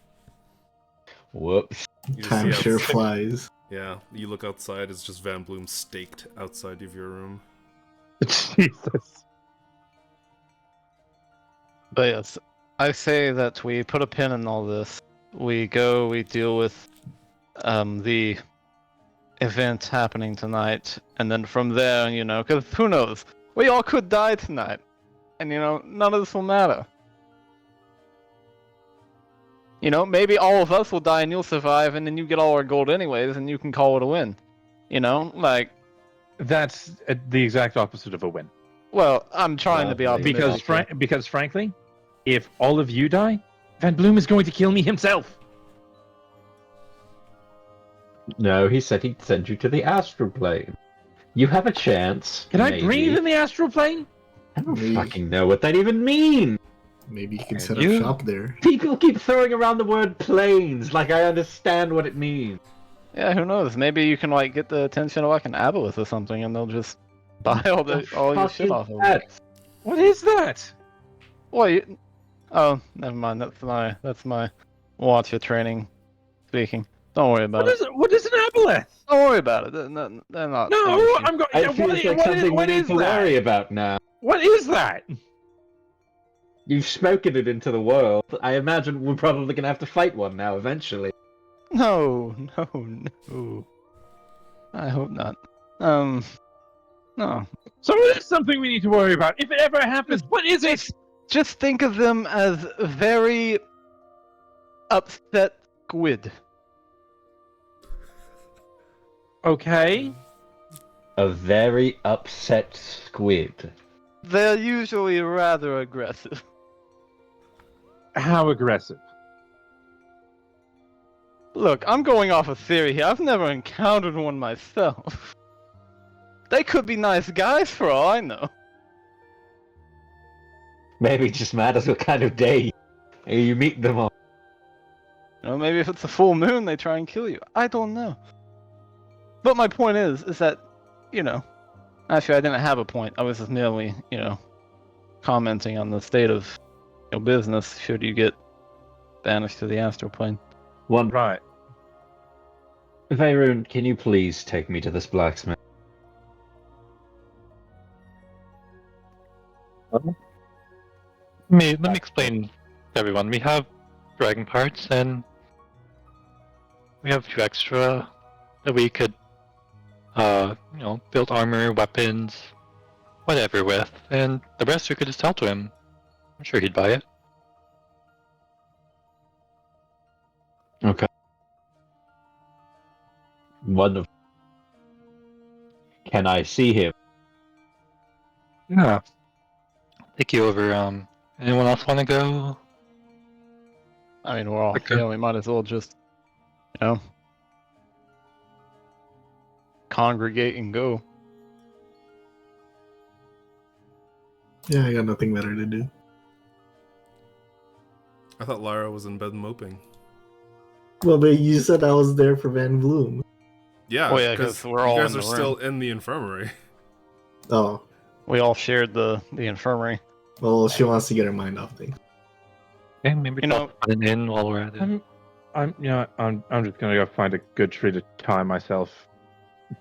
[SPEAKER 2] Whoops.
[SPEAKER 1] You just
[SPEAKER 5] Time
[SPEAKER 1] see
[SPEAKER 5] sure
[SPEAKER 1] outside-
[SPEAKER 5] flies.
[SPEAKER 1] Yeah, you look outside, it's just Van Bloom staked outside of your room.
[SPEAKER 3] Jesus.
[SPEAKER 7] But yes, I say that we put a pin in all this. We go, we deal with the event happening tonight, and then from there, you know, because who knows? We all could die tonight. And, you know, none of this will matter. You know, maybe all of us will die and you'll survive, and then you get all our gold anyways, and you can call it a win. You know, like,
[SPEAKER 3] That's the exact opposite of a win.
[SPEAKER 7] well, I'm trying to be
[SPEAKER 2] Lovely.
[SPEAKER 7] optimistic.
[SPEAKER 3] Because frankly, if all of you die, Van Bloom is going to kill me himself.
[SPEAKER 2] No, he said he'd send you to the astral plane. You have a chance.
[SPEAKER 3] Can I
[SPEAKER 2] maybe.
[SPEAKER 3] breathe in the astral plane?
[SPEAKER 2] I don't
[SPEAKER 5] Maybe.
[SPEAKER 2] fucking know what that even means.
[SPEAKER 5] Maybe you can
[SPEAKER 4] And
[SPEAKER 5] set
[SPEAKER 4] you-
[SPEAKER 5] up shop there.
[SPEAKER 2] People keep throwing around the word planes like I understand what it means.
[SPEAKER 7] Yeah, who knows? Maybe you can like get the attention of like an aboleth or something, and they'll just buy all your shit off of it.
[SPEAKER 2] That?
[SPEAKER 3] What is that?
[SPEAKER 7] Well, you... oh, never mind. That's my watcher training speaking. Don't worry about it.
[SPEAKER 3] What is an aboleth?
[SPEAKER 7] Don't worry about it. They're not.
[SPEAKER 3] No, I'm going.
[SPEAKER 2] It feels like something we need to worry about now.
[SPEAKER 3] What is that?
[SPEAKER 2] You've spoken it into the world. I imagine we're probably gonna have to fight one now eventually.
[SPEAKER 7] No. I hope not. No.
[SPEAKER 3] So it is something we need to worry about. If it ever happens, what is it?
[SPEAKER 7] Just think of them as very upset squid.
[SPEAKER 3] Okay.
[SPEAKER 2] A very upset squid.
[SPEAKER 7] They're usually rather aggressive.
[SPEAKER 3] How aggressive?
[SPEAKER 7] Look, I'm going off a theory here. I've never encountered one myself. They could be nice guys for all I know.
[SPEAKER 2] Maybe it just matters what kind of day you meet them on.
[SPEAKER 7] You know, maybe if it's a full moon, they try and kill you. I don't know. But my point is that, you know, actually I didn't have a point. I was just merely, you know, commenting on the state of your business should you get banished to the astral plane.
[SPEAKER 2] One,
[SPEAKER 3] Right.
[SPEAKER 2] Veyron, can you please take me to this blacksmith?
[SPEAKER 4] Let me explain to everyone. We have dragon parts, and we have a few extra that we could, you know, build armor, weapons, whatever with, and the rest we could just sell to him. I'm sure he'd buy it.
[SPEAKER 2] Okay. Wonderful. Can I see him?
[SPEAKER 4] Yeah. Take you over. Anyone else want to go?
[SPEAKER 7] I mean, we're all
[SPEAKER 4] Okay.
[SPEAKER 7] here. We might as well just, you know, congregate and go.
[SPEAKER 5] Yeah, I got nothing better to do.
[SPEAKER 1] I thought Lara was in bed moping.
[SPEAKER 5] Well, but you said I was there for Van Bloom.
[SPEAKER 1] Yeah,
[SPEAKER 7] Oh, yeah, 'cause we're all
[SPEAKER 1] you guys
[SPEAKER 7] in
[SPEAKER 1] are
[SPEAKER 7] the
[SPEAKER 1] still
[SPEAKER 7] room.
[SPEAKER 1] in the infirmary.
[SPEAKER 5] Oh,
[SPEAKER 7] We all shared the infirmary.
[SPEAKER 5] well, she wants to get her mind off things.
[SPEAKER 4] Okay, maybe
[SPEAKER 7] You know-
[SPEAKER 4] put it in while we're at it.
[SPEAKER 3] I'm just gonna go find a good tree to tie myself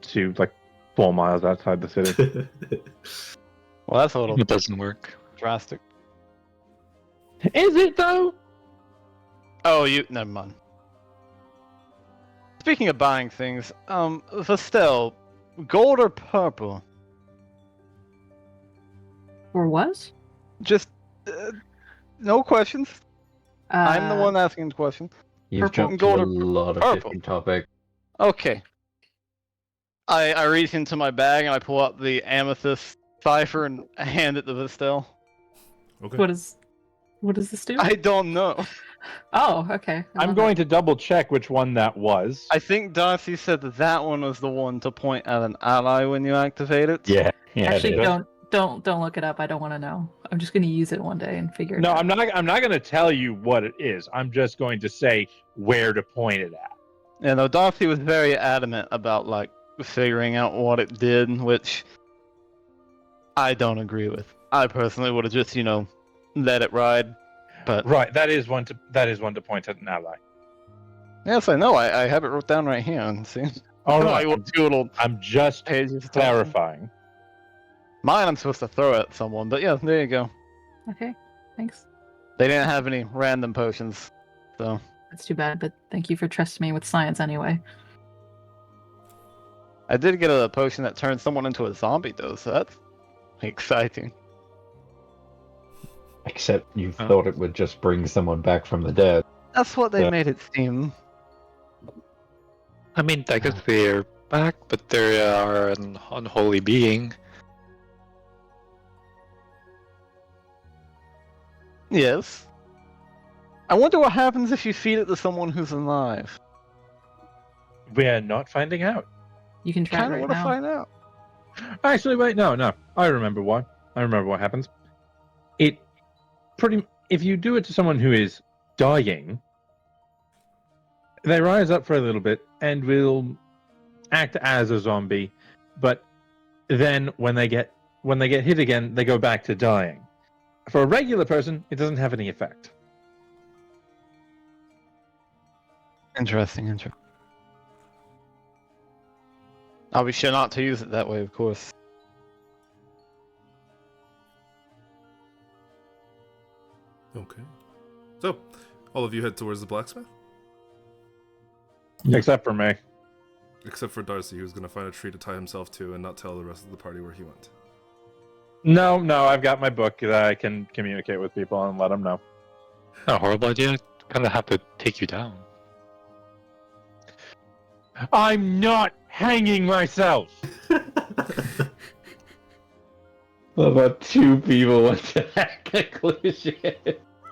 [SPEAKER 3] to, like 4 miles outside the city.
[SPEAKER 7] Well, that's a little
[SPEAKER 4] It doesn't work.
[SPEAKER 7] drastic.
[SPEAKER 3] Is it though?
[SPEAKER 7] Oh, never mind. Speaking of buying things, Vestel, gold or purple?
[SPEAKER 6] Or was?
[SPEAKER 7] Just no questions. I'm the
[SPEAKER 6] Uh,
[SPEAKER 7] one asking the question.
[SPEAKER 2] You've
[SPEAKER 6] Purple.
[SPEAKER 2] jumped to a
[SPEAKER 7] Gold or
[SPEAKER 2] lot of
[SPEAKER 7] purple?
[SPEAKER 2] different topics.
[SPEAKER 7] Okay. I reach into my bag and I pull out the amethyst cipher and hand it to Vestel.
[SPEAKER 1] Okay.
[SPEAKER 6] What does this do?
[SPEAKER 7] I don't know.
[SPEAKER 6] Oh, okay.
[SPEAKER 3] I'm going to double check which one that was.
[SPEAKER 7] I think Darcy said that one was the one to point at an ally when you activate it.
[SPEAKER 2] Yeah.
[SPEAKER 6] Actually,
[SPEAKER 2] it is.
[SPEAKER 6] don't look it up. I don't want to know. I'm just gonna use it one day and figure it
[SPEAKER 3] No,
[SPEAKER 6] out.
[SPEAKER 3] I'm not going to tell you what it is. I'm just going to say where to point it at.
[SPEAKER 7] Yeah, no, Darcy was very adamant about like figuring out what it did, which I don't agree with. I personally would have just, let it ride. But
[SPEAKER 3] Right, that is one to point at an ally.
[SPEAKER 7] yes, I know. I have it wrote down right here. And see,
[SPEAKER 3] All
[SPEAKER 7] my
[SPEAKER 3] right,
[SPEAKER 7] little two little
[SPEAKER 3] I'm just
[SPEAKER 7] pages. of
[SPEAKER 3] clarifying.
[SPEAKER 7] Mine, I'm supposed to throw at someone, but yeah, there you go.
[SPEAKER 6] Okay, thanks.
[SPEAKER 7] They didn't have any random potions, so
[SPEAKER 6] That's too bad, but thank you for trusting me with science anyway.
[SPEAKER 7] I did get a potion that turned someone into a zombie, though. So that's exciting.
[SPEAKER 2] Except you
[SPEAKER 4] Oh.
[SPEAKER 2] thought it would just bring someone back from the dead.
[SPEAKER 7] That's what they
[SPEAKER 2] Yeah.
[SPEAKER 7] made it seem.
[SPEAKER 4] I mean, I guess they're back, but they are an unholy being.
[SPEAKER 7] Yes. I wonder what happens if you feed it to someone who's alive.
[SPEAKER 3] We're not finding out.
[SPEAKER 6] You can try
[SPEAKER 7] Kind
[SPEAKER 6] it
[SPEAKER 7] of
[SPEAKER 6] right
[SPEAKER 7] want to
[SPEAKER 6] now.
[SPEAKER 7] find out.
[SPEAKER 3] Actually, wait, no. I remember why. I remember what happens. If you do it to someone who is dying, they rise up for a little bit and will act as a zombie, but then when they get hit again, they go back to dying. For a regular person, it doesn't have any effect.
[SPEAKER 7] Interesting. I'll be sure not to use it that way, of course.
[SPEAKER 1] Okay. So, all of you head towards the blacksmith,
[SPEAKER 3] Except for me.
[SPEAKER 1] except for Darcy, who's going to find a tree to tie himself to and not tell the rest of the party where he went.
[SPEAKER 3] No, I've got my book that I can communicate with people and let them know.
[SPEAKER 4] Not a horrible idea. Kind of have to take you down.
[SPEAKER 3] I'm not hanging myself!
[SPEAKER 2] About two people went to that conclusion.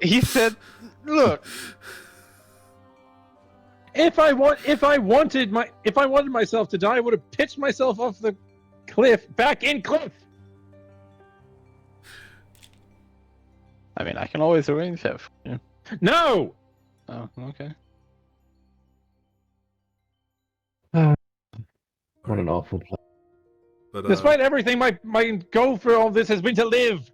[SPEAKER 7] He said, "Look,
[SPEAKER 3] If I wanted myself to die, I would have pitched myself off the cliff, back in cliff.
[SPEAKER 7] I mean, I can always arrange that for you."
[SPEAKER 3] No.
[SPEAKER 7] Oh, okay.
[SPEAKER 2] What an awful place.
[SPEAKER 1] But
[SPEAKER 3] Despite everything, my goal for all this has been to live.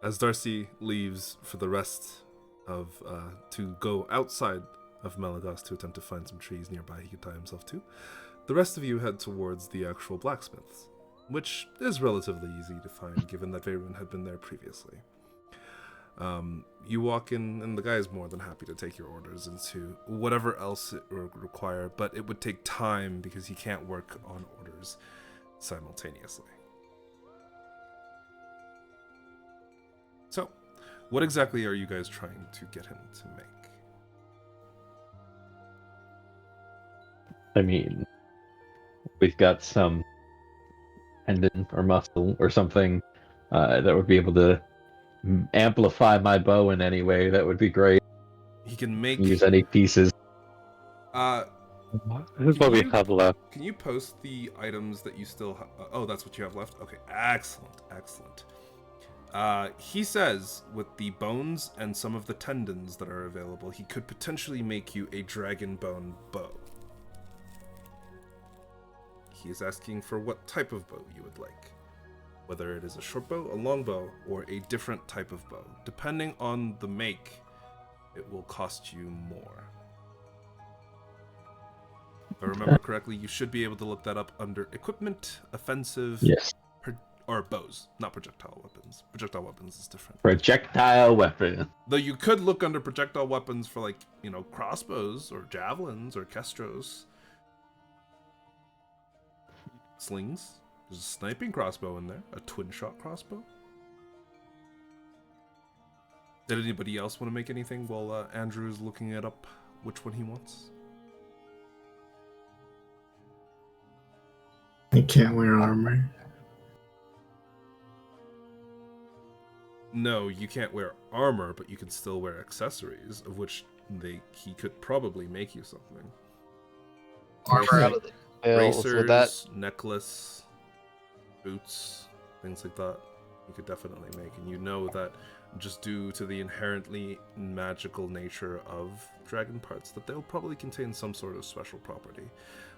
[SPEAKER 1] as Darcy leaves for the rest of to go outside of Malagos to attempt to find some trees nearby he could tie himself to, the rest of you head towards the actual blacksmiths, which is relatively easy to find given that Veyron had been there previously. You walk in, and the guy is more than happy to take your orders into whatever else it would require, but it would take time because he can't work on orders simultaneously. So, what exactly are you guys trying to get him to make?
[SPEAKER 2] I mean, we've got some tendon or muscle or something that would be able to amplify my bow in any way. That would be great.
[SPEAKER 1] He can make...
[SPEAKER 2] Use any pieces.
[SPEAKER 4] This is what we have left.
[SPEAKER 1] Can you post the items that you still have? Oh, that's what you have left? Okay, excellent. He says with the bones and some of the tendons that are available, he could potentially make you a dragon bone bow. He is asking for what type of bow you would like. Whether it is a short bow, a long bow, or a different type of bow. Depending on the make, it will cost you more. If I remember correctly, you should be able to look that up under equipment, offensive,
[SPEAKER 2] Yes.
[SPEAKER 1] or bows, not projectile weapons. Projectile weapons is different.
[SPEAKER 2] Projectile weapon.
[SPEAKER 1] Though you could look under projectile weapons for like, crossbows or javelins or kestros. Slings. There's a sniping crossbow in there, a twin shot crossbow. Did anybody else want to make anything while Andrew is looking it up, which one he wants?
[SPEAKER 5] I can't wear armor.
[SPEAKER 1] No, you can't wear armor, but you can still wear accessories, of which he could probably make you something.
[SPEAKER 7] Armor out of the hills.
[SPEAKER 1] Bracers,
[SPEAKER 7] Would that
[SPEAKER 1] necklace, boots, things like that. You could definitely make, and you know that just due to the inherently magical nature of dragon parts, that they'll probably contain some sort of special property.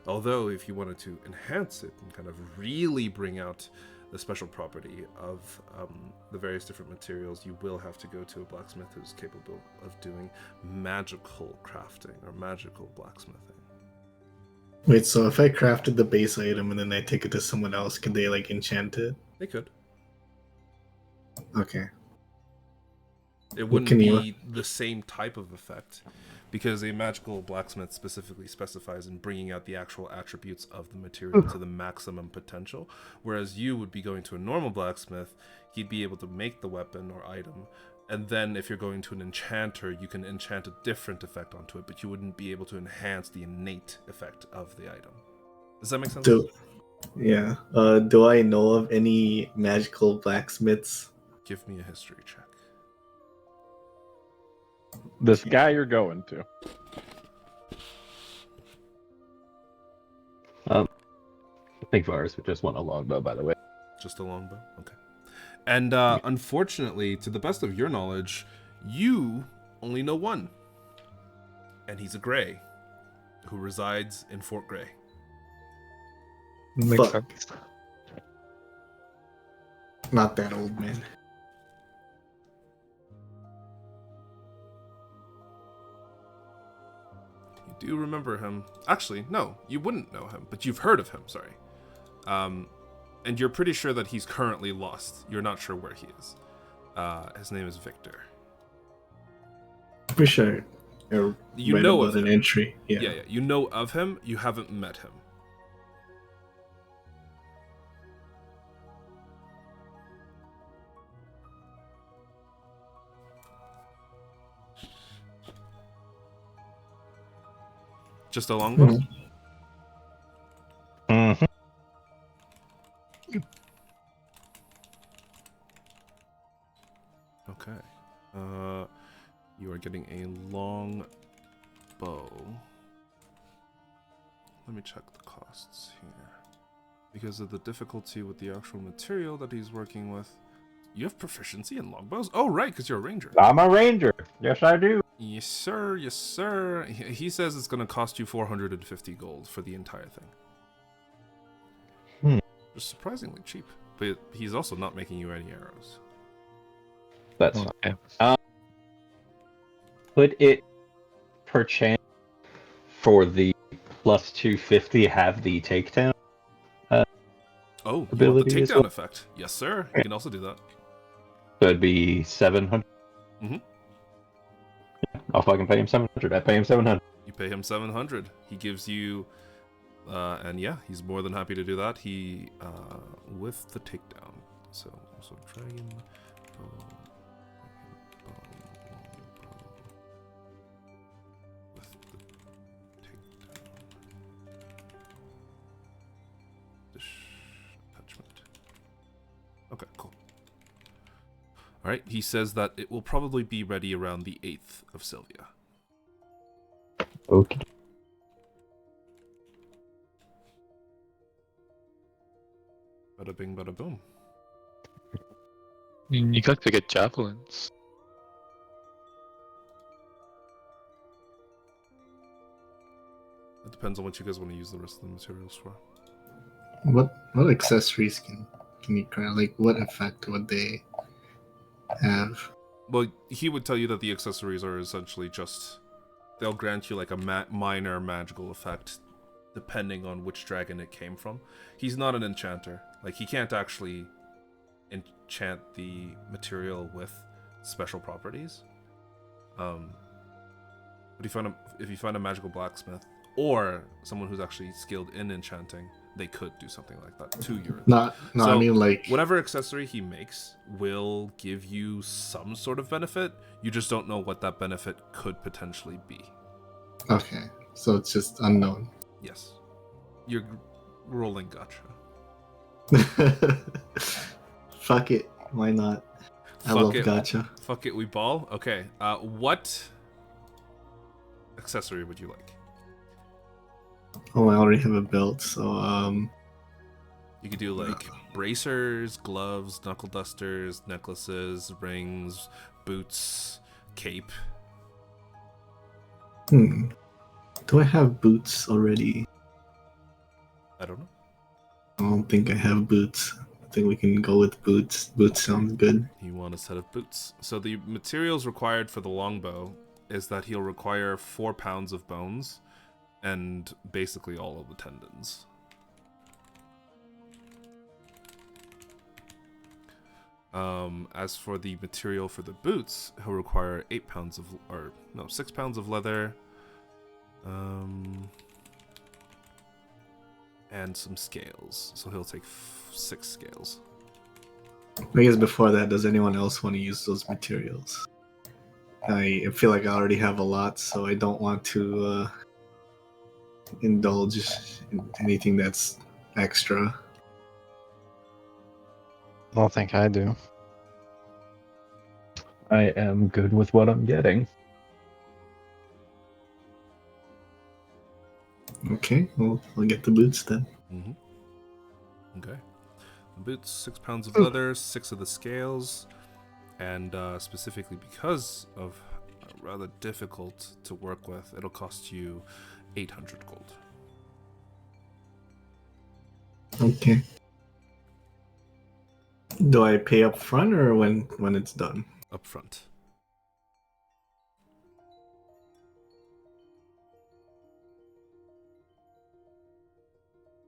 [SPEAKER 1] Although, if you wanted to enhance it and kind of really bring out the special property of the various different materials, you will have to go to a blacksmith who's capable of doing magical crafting or magical blacksmithing.
[SPEAKER 5] Wait, so if I crafted the base item and then I take it to someone else, can they like enchant it?
[SPEAKER 1] They could.
[SPEAKER 5] Okay.
[SPEAKER 1] It wouldn't
[SPEAKER 5] can you-
[SPEAKER 1] be the same type of effect, because a magical blacksmith specifically specifies in bringing out the actual attributes of the material to the maximum potential, whereas you would be going to a normal blacksmith, he'd be able to make the weapon or item, and then if you're going to an enchanter, you can enchant a different effect onto it, but you wouldn't be able to enhance the innate effect of the item. Does that make sense?
[SPEAKER 5] Yeah. Do I know of any magical blacksmiths?
[SPEAKER 1] Give me a history check.
[SPEAKER 3] This guy you're going to.
[SPEAKER 2] I think Varus would just want a longbow, by the way.
[SPEAKER 1] Just a longbow? Okay. And unfortunately, to the best of your knowledge, you only know one. And he's a Grey, who resides in Fort Grey.
[SPEAKER 7] makes
[SPEAKER 5] Fuck.
[SPEAKER 7] sense?
[SPEAKER 5] Not that old, man.
[SPEAKER 1] You do remember him. Actually, no, you wouldn't know him, but you've heard of him, sorry. And you're pretty sure that he's currently lost. You're not sure where he is. His name is Victor.
[SPEAKER 5] For sure.
[SPEAKER 1] You know of
[SPEAKER 5] an
[SPEAKER 1] him.
[SPEAKER 5] entry.
[SPEAKER 1] Yeah,
[SPEAKER 5] Yeah.
[SPEAKER 1] you know of him, you haven't met him. Just a longbow?
[SPEAKER 5] Mhm.
[SPEAKER 2] Mm-hmm.
[SPEAKER 1] Okay. You are getting a long bow. Let me check the costs here. Because of the difficulty with the actual material that he's working with. You have proficiency in longbows? Oh, right, because you're a ranger.
[SPEAKER 2] I'm a ranger. Yes, I do.
[SPEAKER 1] Yes, sir. Yes, sir. He says it's going to cost you 450 gold for the entire thing. Just surprisingly cheap. But he's also not making you any arrows.
[SPEAKER 2] That's
[SPEAKER 4] Okay.
[SPEAKER 2] fine. Could it, perchance, for the plus 250, have the takedown?
[SPEAKER 1] Oh, you want the
[SPEAKER 2] Ability as
[SPEAKER 1] takedown
[SPEAKER 2] well?
[SPEAKER 1] effect? Yes, sir. You can also do that.
[SPEAKER 2] So it'd be 700.
[SPEAKER 1] Mhm.
[SPEAKER 2] I'll fucking pay him 700. I pay him 700.
[SPEAKER 1] You pay him 700. He gives you, and yeah, he's more than happy to do that. He, with the takedown. So dragon. Bow, with the takedown. Attachment. Okay, cool. All right. He says that it will probably be ready around the 8th of Sylvia.
[SPEAKER 2] Okay.
[SPEAKER 1] Bada bing, bada boom.
[SPEAKER 4] You got to get javelins.
[SPEAKER 1] It depends on what you guys want to use the rest of the materials for.
[SPEAKER 5] What accessories can you craft? Like, what effect would they have?
[SPEAKER 1] Well, he would tell you that the accessories are essentially just... They'll grant you like a minor magical effect depending on which dragon it came from. He's not an enchanter. Like, he can't actually enchant the material with special properties. But if you find a magical blacksmith or someone who's actually skilled in enchanting, they could do something like that to your.
[SPEAKER 5] No, I
[SPEAKER 1] So,
[SPEAKER 5] mean like
[SPEAKER 1] whatever accessory he makes will give you some sort of benefit. You just don't know what that benefit could potentially be.
[SPEAKER 5] okay, so it's just unknown.
[SPEAKER 1] Yes. You're rolling gotcha.
[SPEAKER 5] Fuck it, why not? I
[SPEAKER 1] Fuck
[SPEAKER 5] love
[SPEAKER 1] it.
[SPEAKER 5] gacha.
[SPEAKER 1] Fuck it, we ball. Okay. What accessory would you like?
[SPEAKER 5] Oh, I already have a belt, so
[SPEAKER 1] You could do like bracers, gloves, knuckle dusters, necklaces, rings, boots, cape.
[SPEAKER 5] Do I have boots already?
[SPEAKER 1] I don't know.
[SPEAKER 5] I don't think I have boots. I think we can go with boots. Boots sounds good.
[SPEAKER 1] You want a set of boots. So the materials required for the longbow is that he'll require 4 pounds of bones and basically all of the tendons. As for the material for the boots, he'll require 6 pounds of leather, and some scales. So he'll take 6 scales.
[SPEAKER 5] I guess before that, does anyone else want to use those materials? I feel like I already have a lot, so I don't want to indulge in anything that's extra.
[SPEAKER 7] I don't think I do.
[SPEAKER 2] I am good with what I'm getting.
[SPEAKER 5] Okay, well, I'll get the boots then.
[SPEAKER 1] Okay. The boots, 6 pounds of leather, 6 of the scales, and specifically because of rather difficult to work with, it'll cost you 800 gold.
[SPEAKER 5] Okay. Do I pay up front or when it's done?
[SPEAKER 1] Up front.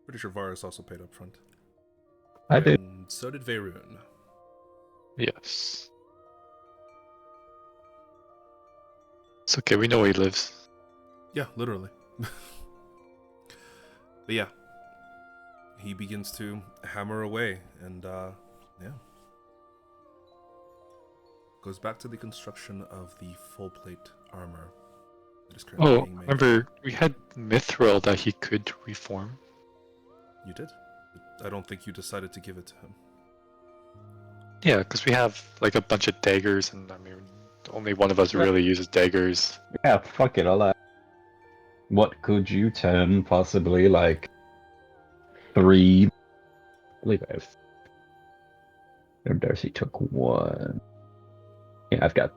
[SPEAKER 1] Pretty sure Varus also paid up front.
[SPEAKER 2] I did.
[SPEAKER 1] And so did Veyruin.
[SPEAKER 4] Yes. It's okay, we know where he lives.
[SPEAKER 1] Yeah, literally. But yeah. He begins to hammer away and yeah. Goes back to the construction of the full plate armor that is currently
[SPEAKER 4] Oh,
[SPEAKER 1] being made.
[SPEAKER 4] remember, we had Mithril that he could reform.
[SPEAKER 1] You did? I don't think you decided to give it to him.
[SPEAKER 4] Yeah, because we have like a bunch of daggers, and I mean, only one of us really uses daggers.
[SPEAKER 2] Yeah, fuck it, what could you turn possibly like 3? I believe I have. No, Darcy took 1. Yeah, I've got.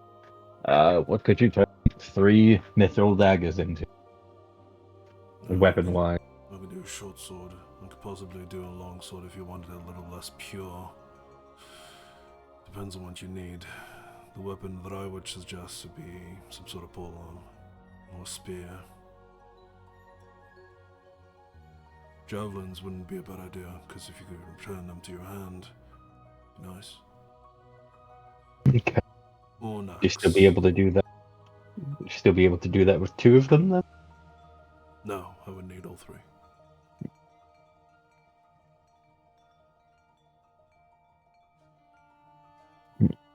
[SPEAKER 2] What could you turn 3 mithril daggers into? Weapon wise.
[SPEAKER 8] I could do a short sword. I could possibly do a long sword if you wanted it a little less pure. Depends on what you need. The weapon that I would suggest would be some sort of polearm or spear. Javelins wouldn't be a bad idea, because if you could return them to your hand, nice.
[SPEAKER 2] Okay.
[SPEAKER 8] Or nice.
[SPEAKER 2] You still be able to do that? You still be able to do that with 2 of them then?
[SPEAKER 8] No, I would need all 3.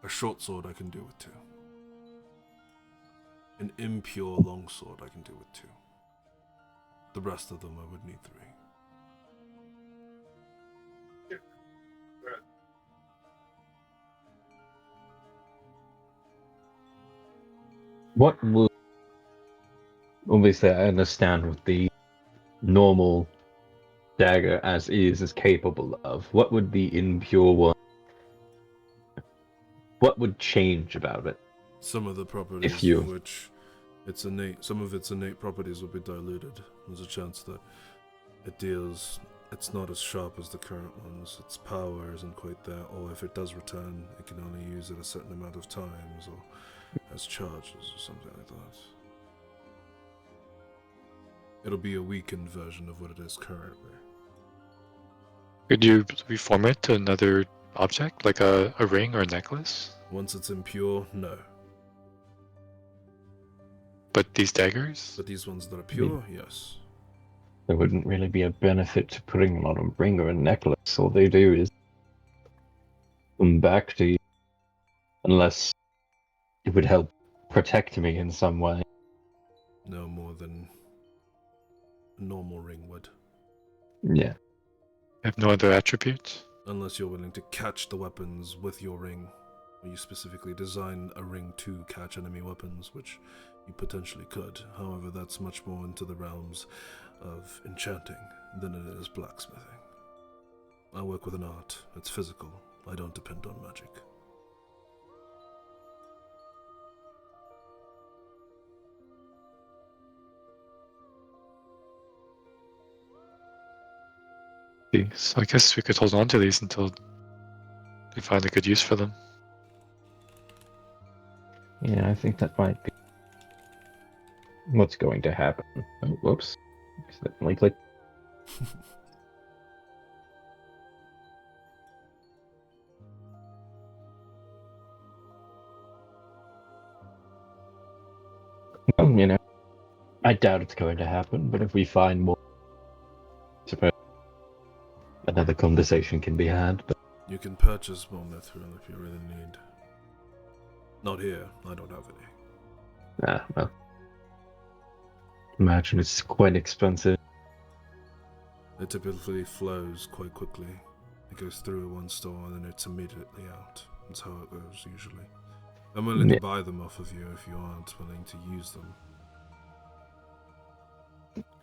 [SPEAKER 8] A short sword I can do with 2. An impure longsword I can do with 2. The rest of them I would need 3.
[SPEAKER 2] What would... Obviously, I understand what the normal dagger as is capable of. What would the impure one... What would change about it?
[SPEAKER 8] Some of the properties
[SPEAKER 2] If you-
[SPEAKER 8] in which it's innate, some of its innate properties will be diluted. There's a chance that it's not as sharp as the current ones. Its power isn't quite there, or if it does return, it can only use it a certain amount of times, or as charges, or something like that. It'll be a weakened version of what it is currently.
[SPEAKER 4] Could you reform it to another object, like a ring or a necklace?
[SPEAKER 8] Once it's impure, no.
[SPEAKER 4] But these daggers?
[SPEAKER 8] But these ones that are pure, yes.
[SPEAKER 2] There wouldn't really be a benefit to putting them on a ring or a necklace. All they do is come back to you. Unless it would help protect me in some way.
[SPEAKER 8] No more than a normal ring would.
[SPEAKER 2] Yeah.
[SPEAKER 4] Have no other attributes?
[SPEAKER 8] Unless you're willing to catch the weapons with your ring. Or you specifically design a ring to catch enemy weapons, which you potentially could. However, that's much more into the realms of enchanting than it is blacksmithing. I work with an art. It's physical. I don't depend on magic.
[SPEAKER 4] So I guess we could hold on to these until we find a good use for them.
[SPEAKER 2] Yeah, I think that might be what's going to happen. Oh, whoops. Accidentally clicked. Well, you know, I doubt it's going to happen, but if we find more, I suppose another conversation can be had. But
[SPEAKER 8] You can purchase more mithril if you really need. Not here. I don't have any.
[SPEAKER 2] well, imagine it's quite expensive.
[SPEAKER 8] It typically flows quite quickly. It goes through one store and then it's immediately out. That's how it goes usually. I'm willing
[SPEAKER 2] Yeah.
[SPEAKER 8] to buy them off of you if you aren't willing to use them.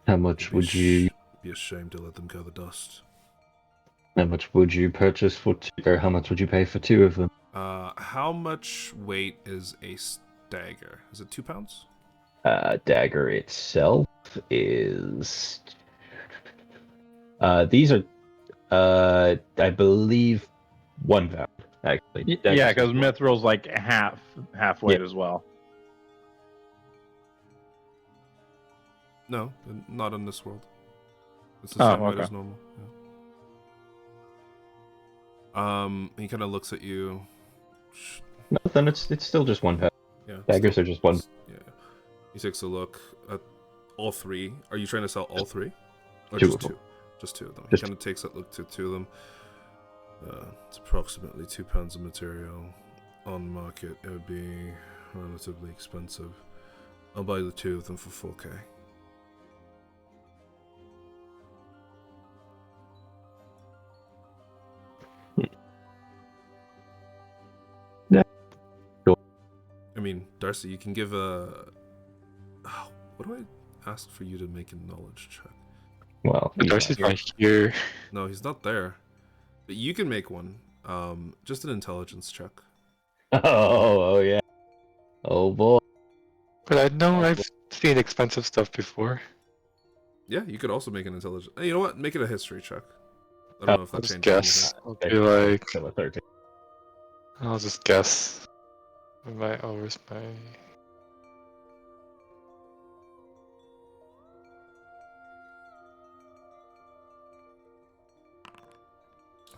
[SPEAKER 2] How much would you?
[SPEAKER 8] Be ashamed to let them gather dust.
[SPEAKER 2] How much would you purchase for two, or how much would you pay for two of them?
[SPEAKER 8] How much weight is a dagger? Is it 2 pounds?
[SPEAKER 2] Dagger itself is. These are, I believe, 1 pound. Actually,
[SPEAKER 3] Yeah,
[SPEAKER 2] Daggers
[SPEAKER 3] because
[SPEAKER 2] are-
[SPEAKER 3] Mithril's like half weight as well.
[SPEAKER 8] No, not in this world. It's
[SPEAKER 3] Oh,
[SPEAKER 8] the same weight
[SPEAKER 3] okay.
[SPEAKER 8] as normal. He kind of looks at you.
[SPEAKER 2] No, then it's still just 1 pound.
[SPEAKER 8] Yeah.
[SPEAKER 2] Daggers are just one.
[SPEAKER 8] Yeah. He takes a look at all three. Are you trying to sell all three? Or
[SPEAKER 2] Two
[SPEAKER 8] just
[SPEAKER 2] of them.
[SPEAKER 8] two? Just two of them.
[SPEAKER 2] Just
[SPEAKER 8] He kind of takes that look to two of them. It's approximately 2 pounds of material. On market, it would be relatively expensive. I'll buy the 2 of them for 4K.
[SPEAKER 2] Yeah. Cool.
[SPEAKER 8] I mean, Darcy, you can give a. Oh, what do I ask for you to make a knowledge check?
[SPEAKER 2] Well,
[SPEAKER 4] Darcy's not here.
[SPEAKER 8] No, he's not there. But you can make one. Just an intelligence check.
[SPEAKER 2] Oh yeah. Oh boy.
[SPEAKER 4] But I know I've seen expensive stuff before.
[SPEAKER 8] Yeah, you could also make an intelligence. Hey, you know what? Make it a history check. I don't know if that
[SPEAKER 4] I'll just
[SPEAKER 8] changes
[SPEAKER 4] guess. I'll be like,
[SPEAKER 2] Still a 13.
[SPEAKER 4] I'll just guess. Where's my...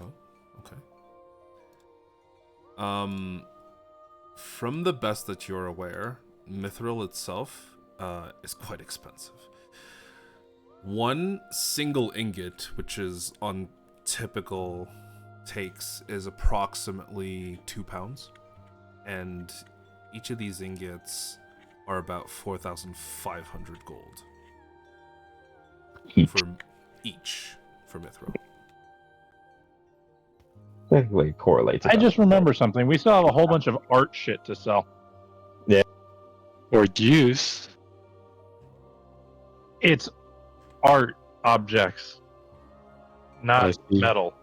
[SPEAKER 8] Oh, okay. From the best that you're aware, mithril itself is quite expensive. One single ingot, which is on typical takes, is approximately 2 pounds, and each of these ingots are about 4,500 gold
[SPEAKER 2] Each.
[SPEAKER 8] for mithril.
[SPEAKER 2] Technically correlates.
[SPEAKER 3] I just remember something. We still have a whole bunch of art shit to sell.
[SPEAKER 4] Or use.
[SPEAKER 3] It's art objects,
[SPEAKER 4] I
[SPEAKER 3] not
[SPEAKER 4] see.
[SPEAKER 3] metal.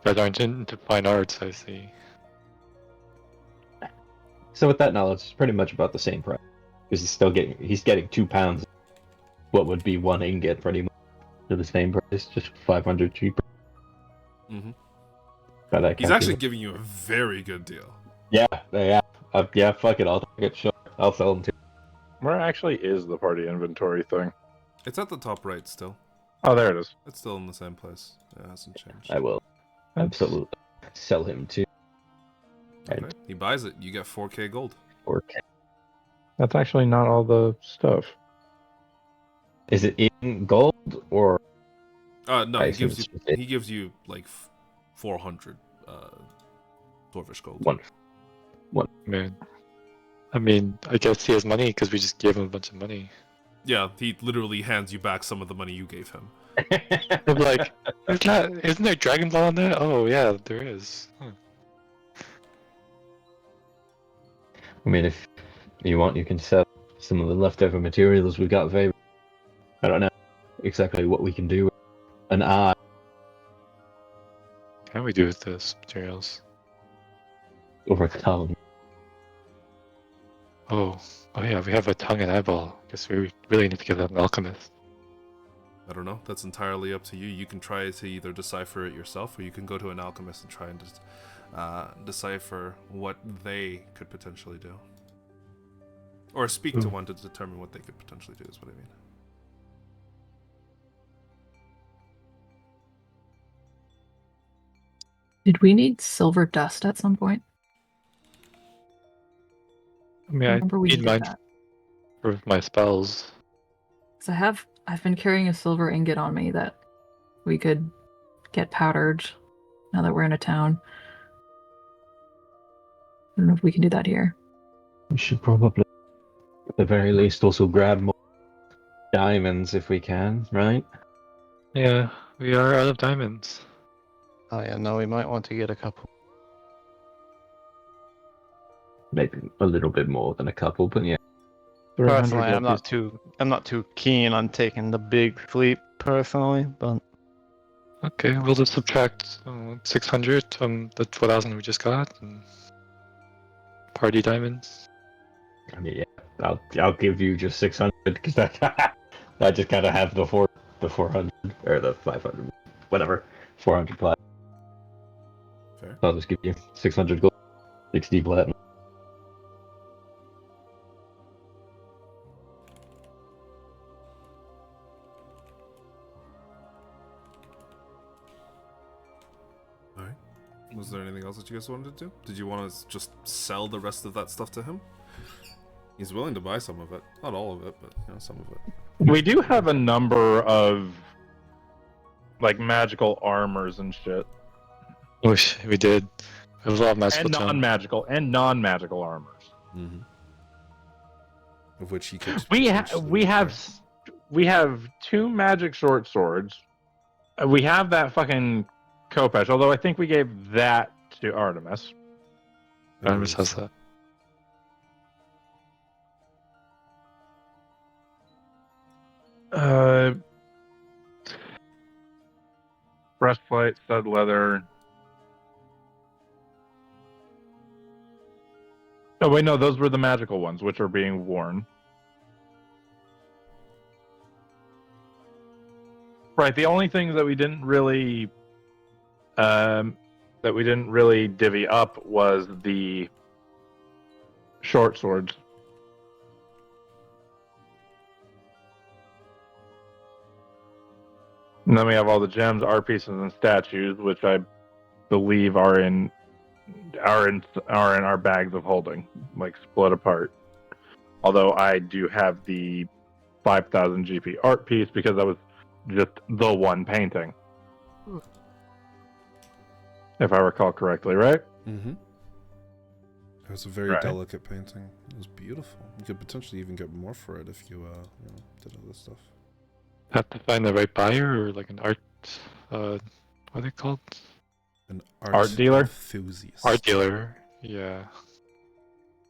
[SPEAKER 4] That aren't into fine arts, I see.
[SPEAKER 2] So with that knowledge, it's pretty much about the same price. Because he's getting 2 pounds. What would be 1 ingot pretty much for the same price, just 500 cheaper.
[SPEAKER 8] Mm-hmm.
[SPEAKER 2] By that
[SPEAKER 8] He's actually
[SPEAKER 2] calculation.
[SPEAKER 8] giving you a very good deal.
[SPEAKER 2] Yeah. Fuck it. I'll take it. Sure. I'll sell them too.
[SPEAKER 3] Where actually is the party inventory thing?
[SPEAKER 8] It's at the top right still.
[SPEAKER 3] Oh, there it is.
[SPEAKER 8] It's still in the same place. It hasn't changed.
[SPEAKER 2] I will.
[SPEAKER 3] That's-
[SPEAKER 2] Absolutely. sell him to.
[SPEAKER 1] Okay. He buys it. You get 4k gold.
[SPEAKER 2] Or
[SPEAKER 3] That's actually not all the stuff.
[SPEAKER 2] is it in gold or?
[SPEAKER 1] No,
[SPEAKER 2] I
[SPEAKER 1] he
[SPEAKER 2] assume
[SPEAKER 1] gives you
[SPEAKER 2] it's just
[SPEAKER 1] he gives you like 400 Dwarvish gold.
[SPEAKER 4] Man. I mean, I guess he has money because we just gave him a bunch of money.
[SPEAKER 1] Yeah, he literally hands you back some of the money you gave him.
[SPEAKER 4] I'm like, isn't there Dragon Ball on there? Oh yeah, there is. Huh.
[SPEAKER 2] I mean, if you want, you can sell some of the leftover materials we got available. I don't know exactly what we can do with an eye.
[SPEAKER 4] What can we do with those materials?
[SPEAKER 2] Or a tongue.
[SPEAKER 4] Oh yeah, we have a tongue and eyeball. Guess we really need to get an alchemist.
[SPEAKER 1] I don't know. That's entirely up to you. You can try to either decipher it yourself, or you can go to an alchemist and try and just decipher what they could potentially do. Or speak to one to determine what they could potentially do, is what I mean.
[SPEAKER 6] Did we need silver dust at some point?
[SPEAKER 4] I mean,
[SPEAKER 6] I
[SPEAKER 4] I
[SPEAKER 6] remember we
[SPEAKER 4] need
[SPEAKER 6] needed
[SPEAKER 4] mine
[SPEAKER 6] that.
[SPEAKER 4] for my spells.
[SPEAKER 6] Because I've been carrying a silver ingot on me that we could get powdered now that we're in a town. I don't know if we can do that here.
[SPEAKER 2] We should probably, at the very least, also grab more diamonds if we can, right?
[SPEAKER 4] Yeah, we are out of diamonds.
[SPEAKER 7] Oh yeah, no, we might want to get a couple.
[SPEAKER 2] Maybe a little bit more than a couple, but yeah.
[SPEAKER 7] Personally, I'm
[SPEAKER 3] gold
[SPEAKER 7] not too keen on taking the big fleet personally, but
[SPEAKER 4] Okay, we'll just subtract 600 from the 4,000 we just got. And party diamonds.
[SPEAKER 2] I mean, yeah, I'll give you just 600 because I just gotta have the 400 or the 500, whatever, 400 platinum.
[SPEAKER 1] Fair.
[SPEAKER 2] I'll just give you 600 gold, 60 platinum.
[SPEAKER 1] Alright. Was there anything else that you guys wanted to do? Did you want to just sell the rest of that stuff to him? He's willing to buy some of it. Not all of it, but some of it.
[SPEAKER 3] We do have a number of like magical armors and shit.
[SPEAKER 4] Wish we did. We have a lot of magical
[SPEAKER 3] And non-magical armors.
[SPEAKER 1] Mm-hmm. Of which he could.
[SPEAKER 3] We
[SPEAKER 1] potentially
[SPEAKER 3] have 2 magic short swords. We have that fucking Kopesh, although I think we gave that to Artemis.
[SPEAKER 4] Artemis has that.
[SPEAKER 3] Breastplate, stud leather. Oh wait, no, those were the magical ones, which are being worn. Right. The only things that we didn't really, divvy up was the short swords. And then we have all the gems, art pieces, and statues, which I believe are in our bags of holding, like split apart. Although I do have the 5,000 GP art piece because that was just the one painting, if I recall correctly, right?
[SPEAKER 1] Mm-hmm. It was a very delicate painting. It was beautiful. You could potentially even get more for it if you did other stuff.
[SPEAKER 4] Have to find the right buyer or like an art. What are they called?
[SPEAKER 1] An
[SPEAKER 3] art dealer?
[SPEAKER 1] Enthusiast.
[SPEAKER 4] Art dealer. Yeah.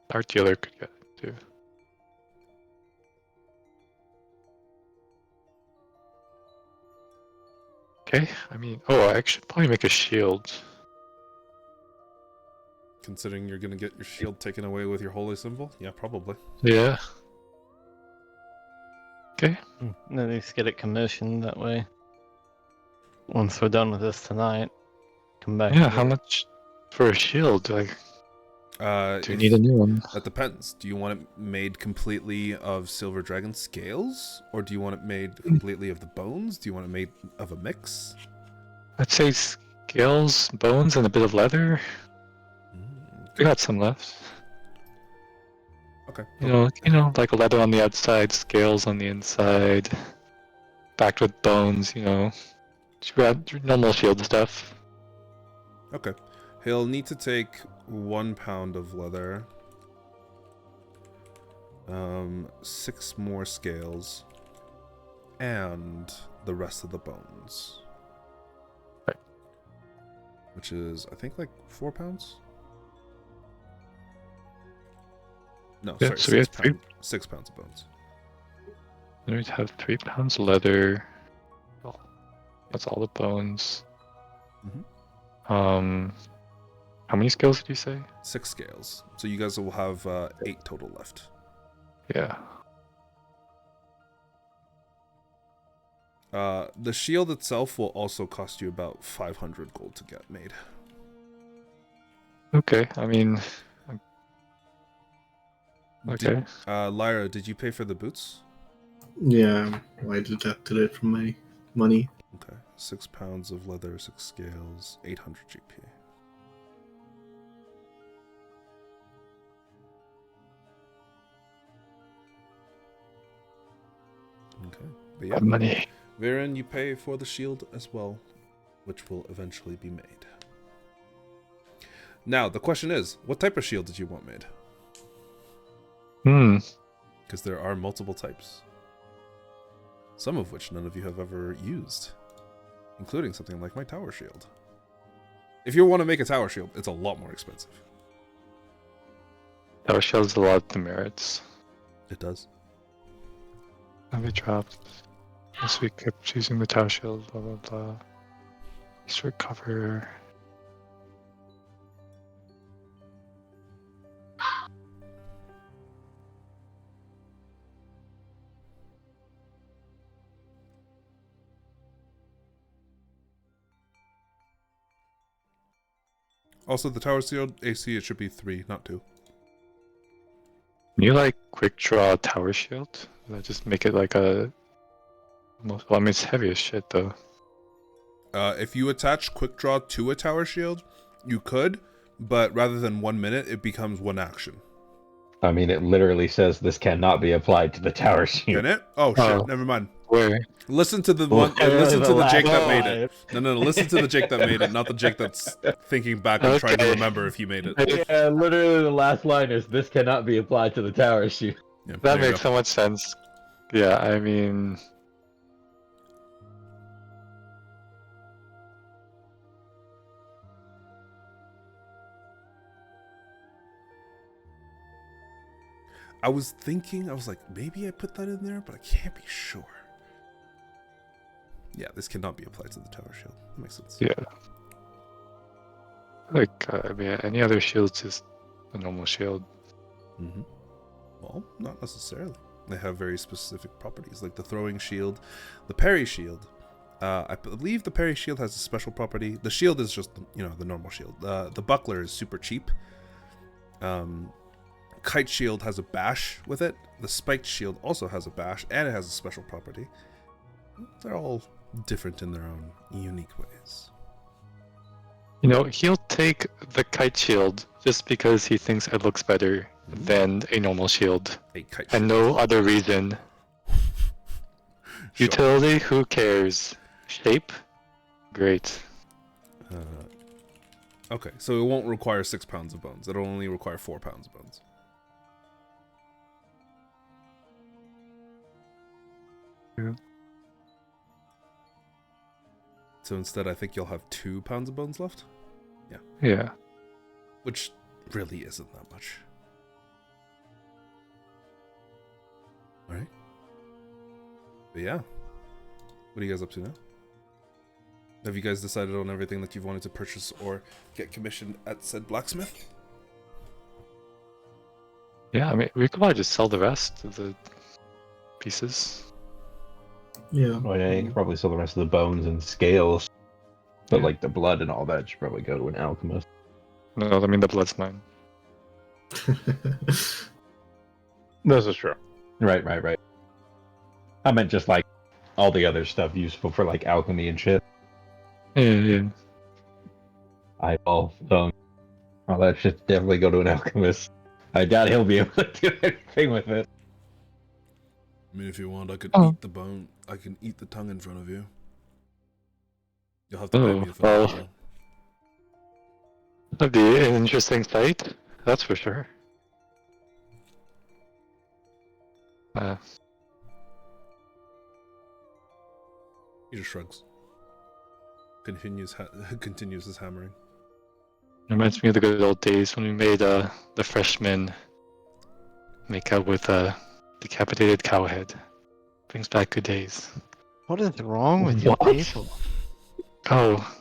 [SPEAKER 4] Art dealer could get it too. Okay, I mean, I should probably make a shield.
[SPEAKER 1] Considering you're gonna get your shield taken away with your holy symbol? Yeah, probably.
[SPEAKER 4] Yeah. Okay.
[SPEAKER 7] at least get it commissioned that way. Once we're done with this tonight, come back.
[SPEAKER 4] Yeah, how much for a shield? Like, do you need a new one?
[SPEAKER 1] That depends. Do you want it made completely of silver dragon scales? Or do you want it made completely of the bones? Do you want it made of a mix?
[SPEAKER 4] I'd say scales, bones, and a bit of leather. We got some left.
[SPEAKER 1] Okay.
[SPEAKER 4] You know, like leather on the outside, scales on the inside, backed with bones. You know, normal shield stuff.
[SPEAKER 1] Okay. He'll need to take 1 pound of leather. 6 more scales. And the rest of the bones.
[SPEAKER 4] Right.
[SPEAKER 1] Which is, I think, like 4 pounds? No,
[SPEAKER 4] Yeah,
[SPEAKER 1] sorry,
[SPEAKER 4] so we have
[SPEAKER 1] 6 pounds of bones.
[SPEAKER 4] Then we have 3 pounds leather. Well, that's all the bones.
[SPEAKER 1] Mhm.
[SPEAKER 4] How many scales did you say?
[SPEAKER 1] 6 scales. So you guys will have 8 total left.
[SPEAKER 4] Yeah.
[SPEAKER 1] The shield itself will also cost you about 500 gold to get made.
[SPEAKER 4] Okay. I mean, okay.
[SPEAKER 1] Lyra, did you pay for the boots?
[SPEAKER 5] Yeah, I deducted it from my money.
[SPEAKER 1] Okay. 6 pounds of leather, 6 scales, 800 GP. Okay. But yeah,
[SPEAKER 4] Money.
[SPEAKER 1] Viren, you pay for the shield as well, which will eventually be made. Now, the question is, what type of shield did you want made? Because there are multiple types. Some of which none of you have ever used. Including something like my tower shield. If you want to make a tower shield, it's a lot more expensive.
[SPEAKER 4] Tower shield's a lot of demerits.
[SPEAKER 1] It does.
[SPEAKER 4] And we dropped. Yes, we kept choosing the tower shield, blah blah blah. Just recover.
[SPEAKER 1] Also, the tower shield AC, it should be 3, not 2.
[SPEAKER 4] Can you like quick draw tower shield? Just make it like a. Well, I mean, it's heavy as shit though.
[SPEAKER 1] If you attach quick draw to a tower shield, you could, but rather than 1 minute, it becomes 1 action.
[SPEAKER 2] I mean, it literally says this cannot be applied to the tower shield.
[SPEAKER 1] Can it? Oh shit!
[SPEAKER 4] Oh.
[SPEAKER 1] Never mind.
[SPEAKER 4] Where?
[SPEAKER 1] Listen to the one. Listen to the Jake that made
[SPEAKER 2] line.
[SPEAKER 1] it. No. Listen to the Jake that made it, not the Jake that's thinking back and trying to
[SPEAKER 4] Okay.
[SPEAKER 1] remember if he made it.
[SPEAKER 2] Yeah, literally the last line is this cannot be applied to the tower shield.
[SPEAKER 1] Yeah,
[SPEAKER 4] That
[SPEAKER 1] there you
[SPEAKER 4] makes
[SPEAKER 1] go.
[SPEAKER 4] so much sense. Yeah, I mean.
[SPEAKER 1] I was thinking, I was like, maybe I put that in there, but I can't be sure. Yeah, this cannot be applied to the tower shield. That makes sense.
[SPEAKER 4] Yeah. Like, I mean, any other shield's just a normal shield.
[SPEAKER 1] Mm-hmm. Well, not necessarily. They have very specific properties, like the throwing shield, the parry shield. I believe the parry shield has a special property. The shield is just, the normal shield. The buckler is super cheap. Kite shield has a bash with it. The spiked shield also has a bash, and it has a special property. They're all different in their own unique ways.
[SPEAKER 4] You know, he'll take the kite shield just because he thinks it looks better than a normal shield.
[SPEAKER 1] A kite
[SPEAKER 4] And no other reason.
[SPEAKER 1] Sure.
[SPEAKER 4] Utility, who cares? Shape? Great.
[SPEAKER 1] Okay, so it won't require 6 pounds of bones. It'll only require 4 pounds of bones.
[SPEAKER 4] Yeah.
[SPEAKER 1] So instead, I think you'll have 2 pounds of bones left.
[SPEAKER 4] Yeah.
[SPEAKER 1] Which really isn't that much. Alright. But yeah. What are you guys up to now? Have you guys decided on everything that you've wanted to purchase or get commissioned at said blacksmith?
[SPEAKER 4] Yeah, I mean, we could probably just sell the rest of the pieces.
[SPEAKER 5] Yeah.
[SPEAKER 2] Well, yeah, you can probably sell the rest of the bones and scales. But
[SPEAKER 4] Yeah.
[SPEAKER 2] like the blood and all that should probably go to an alchemist.
[SPEAKER 4] No, I mean, the blood's mine.
[SPEAKER 3] This is true.
[SPEAKER 2] Right. I meant just like all the other stuff useful for like alchemy and shit.
[SPEAKER 4] Yeah.
[SPEAKER 2] eyeball tongue. Oh, that should definitely go to an alchemist. I doubt he'll be able to do anything with it.
[SPEAKER 8] I mean, if you want, I could
[SPEAKER 4] Oh.
[SPEAKER 8] eat the bone. I can eat the tongue in front of you. You'll have to pay
[SPEAKER 4] Oh,
[SPEAKER 8] me for
[SPEAKER 4] well.
[SPEAKER 8] that.
[SPEAKER 4] That'd be an interesting sight, that's for sure.
[SPEAKER 1] He just shrugs. Continues his hammering.
[SPEAKER 4] Reminds me of the good old days when we made the freshmen make out with a decapitated cow head. Brings back good days.
[SPEAKER 7] What is wrong with you
[SPEAKER 2] What?
[SPEAKER 7] people?
[SPEAKER 4] Oh,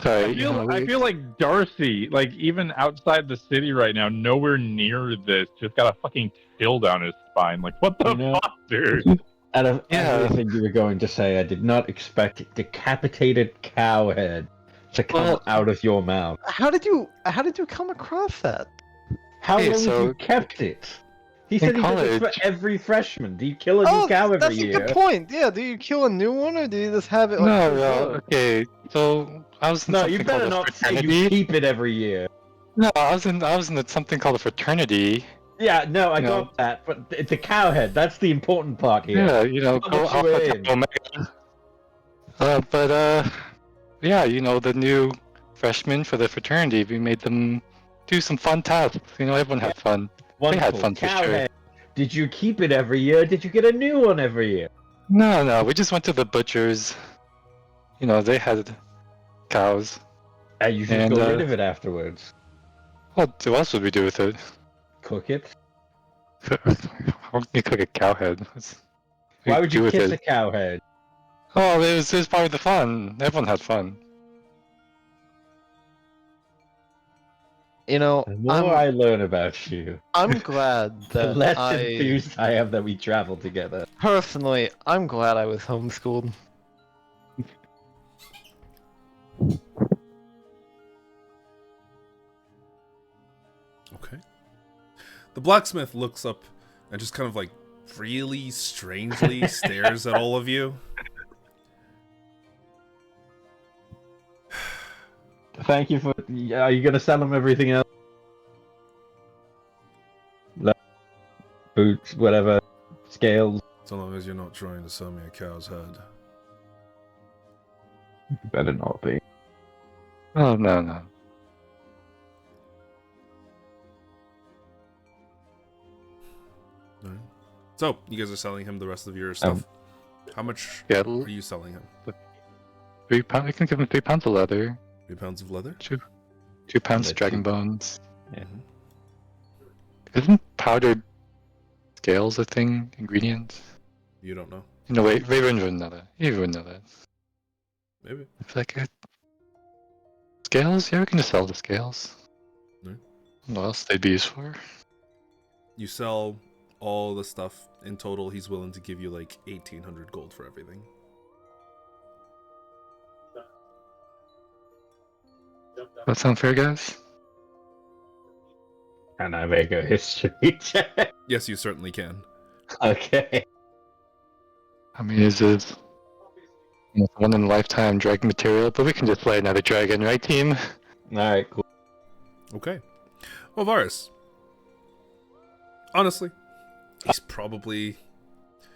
[SPEAKER 4] sorry.
[SPEAKER 3] I feel like Darcy, like even outside the city right now, nowhere near this, just got a fucking chill down his spine. Like, what the
[SPEAKER 2] You know-
[SPEAKER 3] fuck, dude?
[SPEAKER 2] Out of
[SPEAKER 4] Yeah.
[SPEAKER 2] everything you were going to say, I did not expect decapitated cow head to come
[SPEAKER 7] Well-
[SPEAKER 2] out of your mouth.
[SPEAKER 7] How did you come across that?
[SPEAKER 2] How
[SPEAKER 4] Hey,
[SPEAKER 2] long
[SPEAKER 4] so-
[SPEAKER 2] have you kept it? He said he does it for
[SPEAKER 4] college-
[SPEAKER 2] every freshman. Do you kill a new
[SPEAKER 7] Oh,
[SPEAKER 2] cow every
[SPEAKER 7] that's
[SPEAKER 2] year?
[SPEAKER 7] a good point. Yeah, do you kill a new one or do you just have it like
[SPEAKER 4] No,
[SPEAKER 7] preserved?
[SPEAKER 4] no. Okay, so I was in
[SPEAKER 2] No,
[SPEAKER 4] something
[SPEAKER 2] you
[SPEAKER 4] called
[SPEAKER 2] better
[SPEAKER 4] a
[SPEAKER 2] not say you
[SPEAKER 4] fraternity.
[SPEAKER 2] keep it every year.
[SPEAKER 4] No, I was in something called a fraternity.
[SPEAKER 2] Yeah, no, I
[SPEAKER 4] No.
[SPEAKER 2] got that, but it's a cow head. That's the important part here.
[SPEAKER 4] Yeah, you know,
[SPEAKER 2] How
[SPEAKER 4] go
[SPEAKER 2] much you
[SPEAKER 4] Alpha
[SPEAKER 2] in?
[SPEAKER 4] Tau Omega. Yeah, you know, the new freshmen for the fraternity, we made them do some fun tasks. You know, everyone had fun.
[SPEAKER 2] Wonderful.
[SPEAKER 4] had fun for
[SPEAKER 2] cow
[SPEAKER 4] sure.
[SPEAKER 2] head. Did you keep it every year? Did you get a new one every year?
[SPEAKER 4] No, we just went to the butchers. You know, they had cows.
[SPEAKER 2] You just
[SPEAKER 4] And,
[SPEAKER 2] got rid of it afterwards.
[SPEAKER 4] What else would we do with it?
[SPEAKER 2] Cook it.
[SPEAKER 4] How can you cook a cow head?
[SPEAKER 2] Why would
[SPEAKER 4] do
[SPEAKER 2] you
[SPEAKER 4] with
[SPEAKER 2] kiss
[SPEAKER 4] it?
[SPEAKER 2] a cow head?
[SPEAKER 4] Oh, it was part of the fun. Everyone had fun.
[SPEAKER 7] You know,
[SPEAKER 2] The more I learn about you,
[SPEAKER 7] I'm glad
[SPEAKER 2] the
[SPEAKER 7] that
[SPEAKER 2] less
[SPEAKER 7] I
[SPEAKER 2] enthused I am that we travel together.
[SPEAKER 7] personally, I'm glad I was homeschooled.
[SPEAKER 1] Okay. The blacksmith looks up and just kind of like really strangely stares at all of you.
[SPEAKER 2] Thank you for. Are you gonna sell him everything else? Boots, whatever, scales.
[SPEAKER 8] So long as you're not trying to sell me a cow's head.
[SPEAKER 2] Better not be.
[SPEAKER 4] Oh, no.
[SPEAKER 1] Alright. So, you guys are selling him the rest of your stuff. How much
[SPEAKER 4] Yeah,
[SPEAKER 1] are you selling him?
[SPEAKER 4] 3 pounds. I can give him 3 pounds of leather.
[SPEAKER 1] 3 pounds of leather?
[SPEAKER 4] 2 pounds
[SPEAKER 2] That's
[SPEAKER 4] of dragon
[SPEAKER 2] cheap.
[SPEAKER 4] bones.
[SPEAKER 2] Yeah.
[SPEAKER 4] Isn't powdered scales a thing? Ingredient?
[SPEAKER 1] You don't know.
[SPEAKER 4] No, wait. Raven wouldn't know that. You wouldn't know that.
[SPEAKER 1] Maybe.
[SPEAKER 4] It's like scales? Yeah, we can just sell the scales.
[SPEAKER 1] No.
[SPEAKER 4] What else they'd be used for?
[SPEAKER 1] You sell all the stuff. In total, he's willing to give you like 1,800 gold for everything.
[SPEAKER 4] That sound fair, guys?
[SPEAKER 2] Can I make a history check?
[SPEAKER 1] Yes, you certainly can.
[SPEAKER 2] Okay.
[SPEAKER 4] I mean, is it one in a lifetime dragon material? But we can just slay another dragon, right, team?
[SPEAKER 2] Alright, cool.
[SPEAKER 1] Okay. Well, Varus. Honestly, he's probably...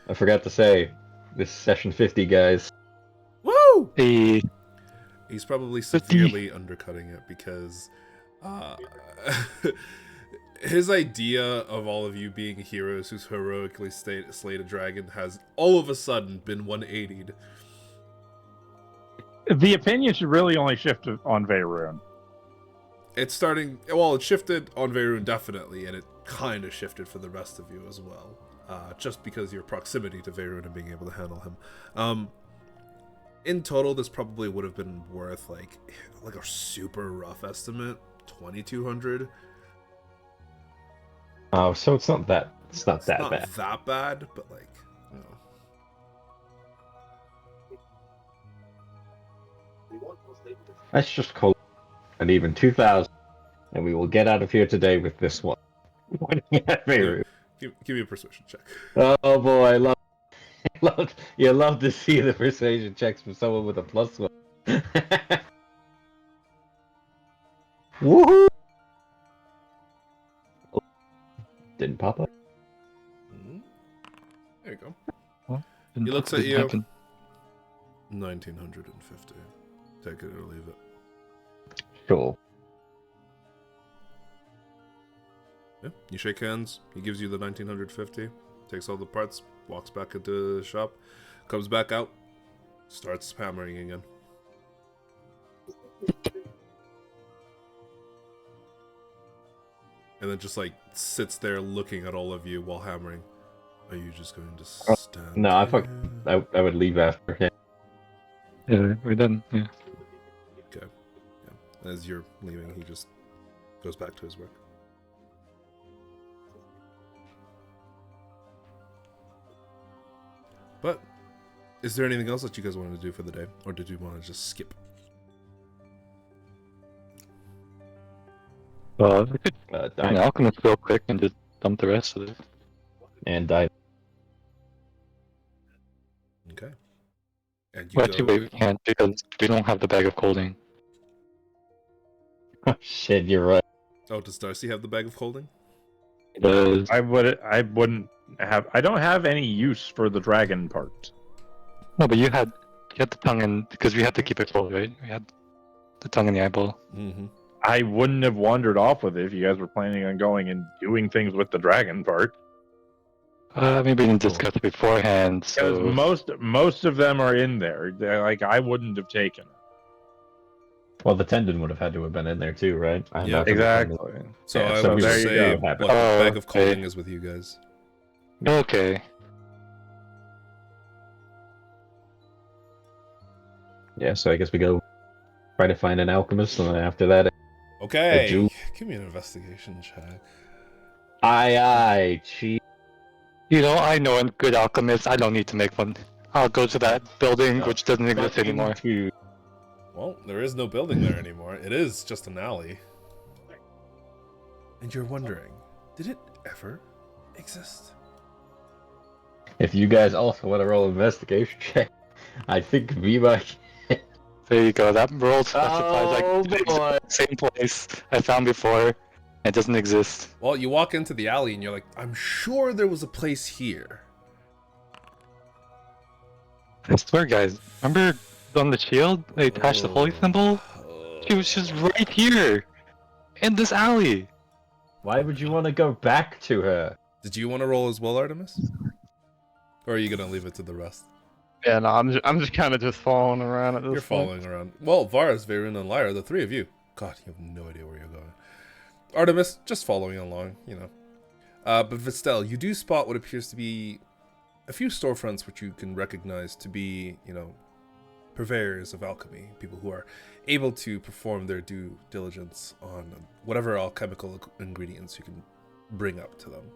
[SPEAKER 2] I forgot to say, this is session 50, guys.
[SPEAKER 1] Woo!
[SPEAKER 4] The
[SPEAKER 1] He's probably severely undercutting it because his idea of all of you being heroes who's heroically slayed a dragon has all of a sudden been 180'd.
[SPEAKER 3] The opinion should really only shift on Veyron.
[SPEAKER 1] It's starting... Well, it shifted on Veyron definitely, and it kind of shifted for the rest of you as well. Just because your proximity to Veyron and being able to handle him. In total, this probably would have been worth, like a super rough estimate, 2,200.
[SPEAKER 2] Oh, so it's not that
[SPEAKER 1] It's
[SPEAKER 2] bad.
[SPEAKER 1] that bad, but like, you know.
[SPEAKER 2] Let's just call it an even 2,000, and we will get out of here today with this one. Very
[SPEAKER 1] Give me a persuasion check.
[SPEAKER 2] Oh boy, you love to see the persuasion checks from someone with a +1. Woohoo! Didn't pop up.
[SPEAKER 1] Mhm. There you go.
[SPEAKER 4] Didn't
[SPEAKER 1] He looks
[SPEAKER 4] happen,
[SPEAKER 1] at
[SPEAKER 4] didn't
[SPEAKER 1] you.
[SPEAKER 4] happen.
[SPEAKER 1] 1950. Take it or leave it.
[SPEAKER 2] Sure.
[SPEAKER 1] Yeah. You shake hands. He gives you the 1950. Takes all the parts. Walks back into the shop. Comes back out. Starts hammering again. And then just like sits there looking at all of you while hammering. Are you just going to stand?
[SPEAKER 2] No,
[SPEAKER 1] here?
[SPEAKER 2] I would leave after him.
[SPEAKER 4] Yeah, we're done. Yeah.
[SPEAKER 1] Okay. Yeah. As you're leaving, he just goes back to his work. But is there anything else that you guys wanted to do for the day, or did you want to just skip?
[SPEAKER 4] We could
[SPEAKER 2] Die
[SPEAKER 4] an alchemist real quick and just dump the rest of it.
[SPEAKER 2] and die.
[SPEAKER 1] Okay. And you
[SPEAKER 4] Well,
[SPEAKER 1] go.
[SPEAKER 4] actually, we can't because we don't have the bag of holding.
[SPEAKER 2] Shit, you're right.
[SPEAKER 1] Oh, does Darcy have the bag of holding?
[SPEAKER 4] Because
[SPEAKER 3] I wouldn't have. I don't have any use for the dragon part.
[SPEAKER 4] no, but you had the tongue and because we had to keep it full, right? We had the tongue and the eyeball.
[SPEAKER 1] Mm-hmm.
[SPEAKER 3] I wouldn't have wandered off with it if you guys were planning on going and doing things with the dragon part.
[SPEAKER 4] Maybe we didn't discuss it beforehand.
[SPEAKER 3] Because
[SPEAKER 4] So
[SPEAKER 3] most of them are in there. They're like I wouldn't have taken it.
[SPEAKER 2] Well, the tendon would have had to have been in there too, right? I
[SPEAKER 1] Yeah.
[SPEAKER 2] imagine the tendon-
[SPEAKER 3] Exactly.
[SPEAKER 1] So
[SPEAKER 2] Yeah,
[SPEAKER 1] I
[SPEAKER 2] so
[SPEAKER 1] would
[SPEAKER 3] there
[SPEAKER 1] just
[SPEAKER 3] you
[SPEAKER 1] say
[SPEAKER 3] go.
[SPEAKER 1] what the
[SPEAKER 4] Oh,
[SPEAKER 1] bag of
[SPEAKER 4] okay.
[SPEAKER 1] holding is with you guys.
[SPEAKER 4] okay.
[SPEAKER 2] Yeah, so I guess we go try to find an alchemist, and then after that,
[SPEAKER 1] Okay.
[SPEAKER 2] Jew.
[SPEAKER 1] Give me an investigation check.
[SPEAKER 2] aye, chief.
[SPEAKER 4] You know, I know a good alchemist. I don't need to make one. I'll go to that building which doesn't exist anymore.
[SPEAKER 1] Well, there is no building there anymore. It is just an alley. And you're wondering, did it ever exist?
[SPEAKER 2] If you guys also want to roll investigation check, I think Viva.
[SPEAKER 4] There you go. That world specifies
[SPEAKER 2] Oh,
[SPEAKER 4] like
[SPEAKER 2] boy.
[SPEAKER 4] the same place I found before. It doesn't exist.
[SPEAKER 1] Well, you walk into the alley and you're like, I'm sure there was a place here.
[SPEAKER 4] I swear, guys. Remember on the shield they attached the holy symbol? She was just right here, in this alley.
[SPEAKER 2] Why would you want to go back to her?
[SPEAKER 1] Did you want to roll as well, Artemis? Or are you going to leave it to the rest?
[SPEAKER 7] Yeah, no, I'm just kind of just following around at this
[SPEAKER 1] You're
[SPEAKER 7] point.
[SPEAKER 1] following around. Well, Varus, Varun, and Lyra, the three of you. God, you have no idea where you're going. Artemis, just following along, you know. But Vistel, you do spot what appears to be a few storefronts which you can recognize to be, you know, purveyors of alchemy, people who are able to perform their due diligence on whatever alchemical ingredients you can bring up to them.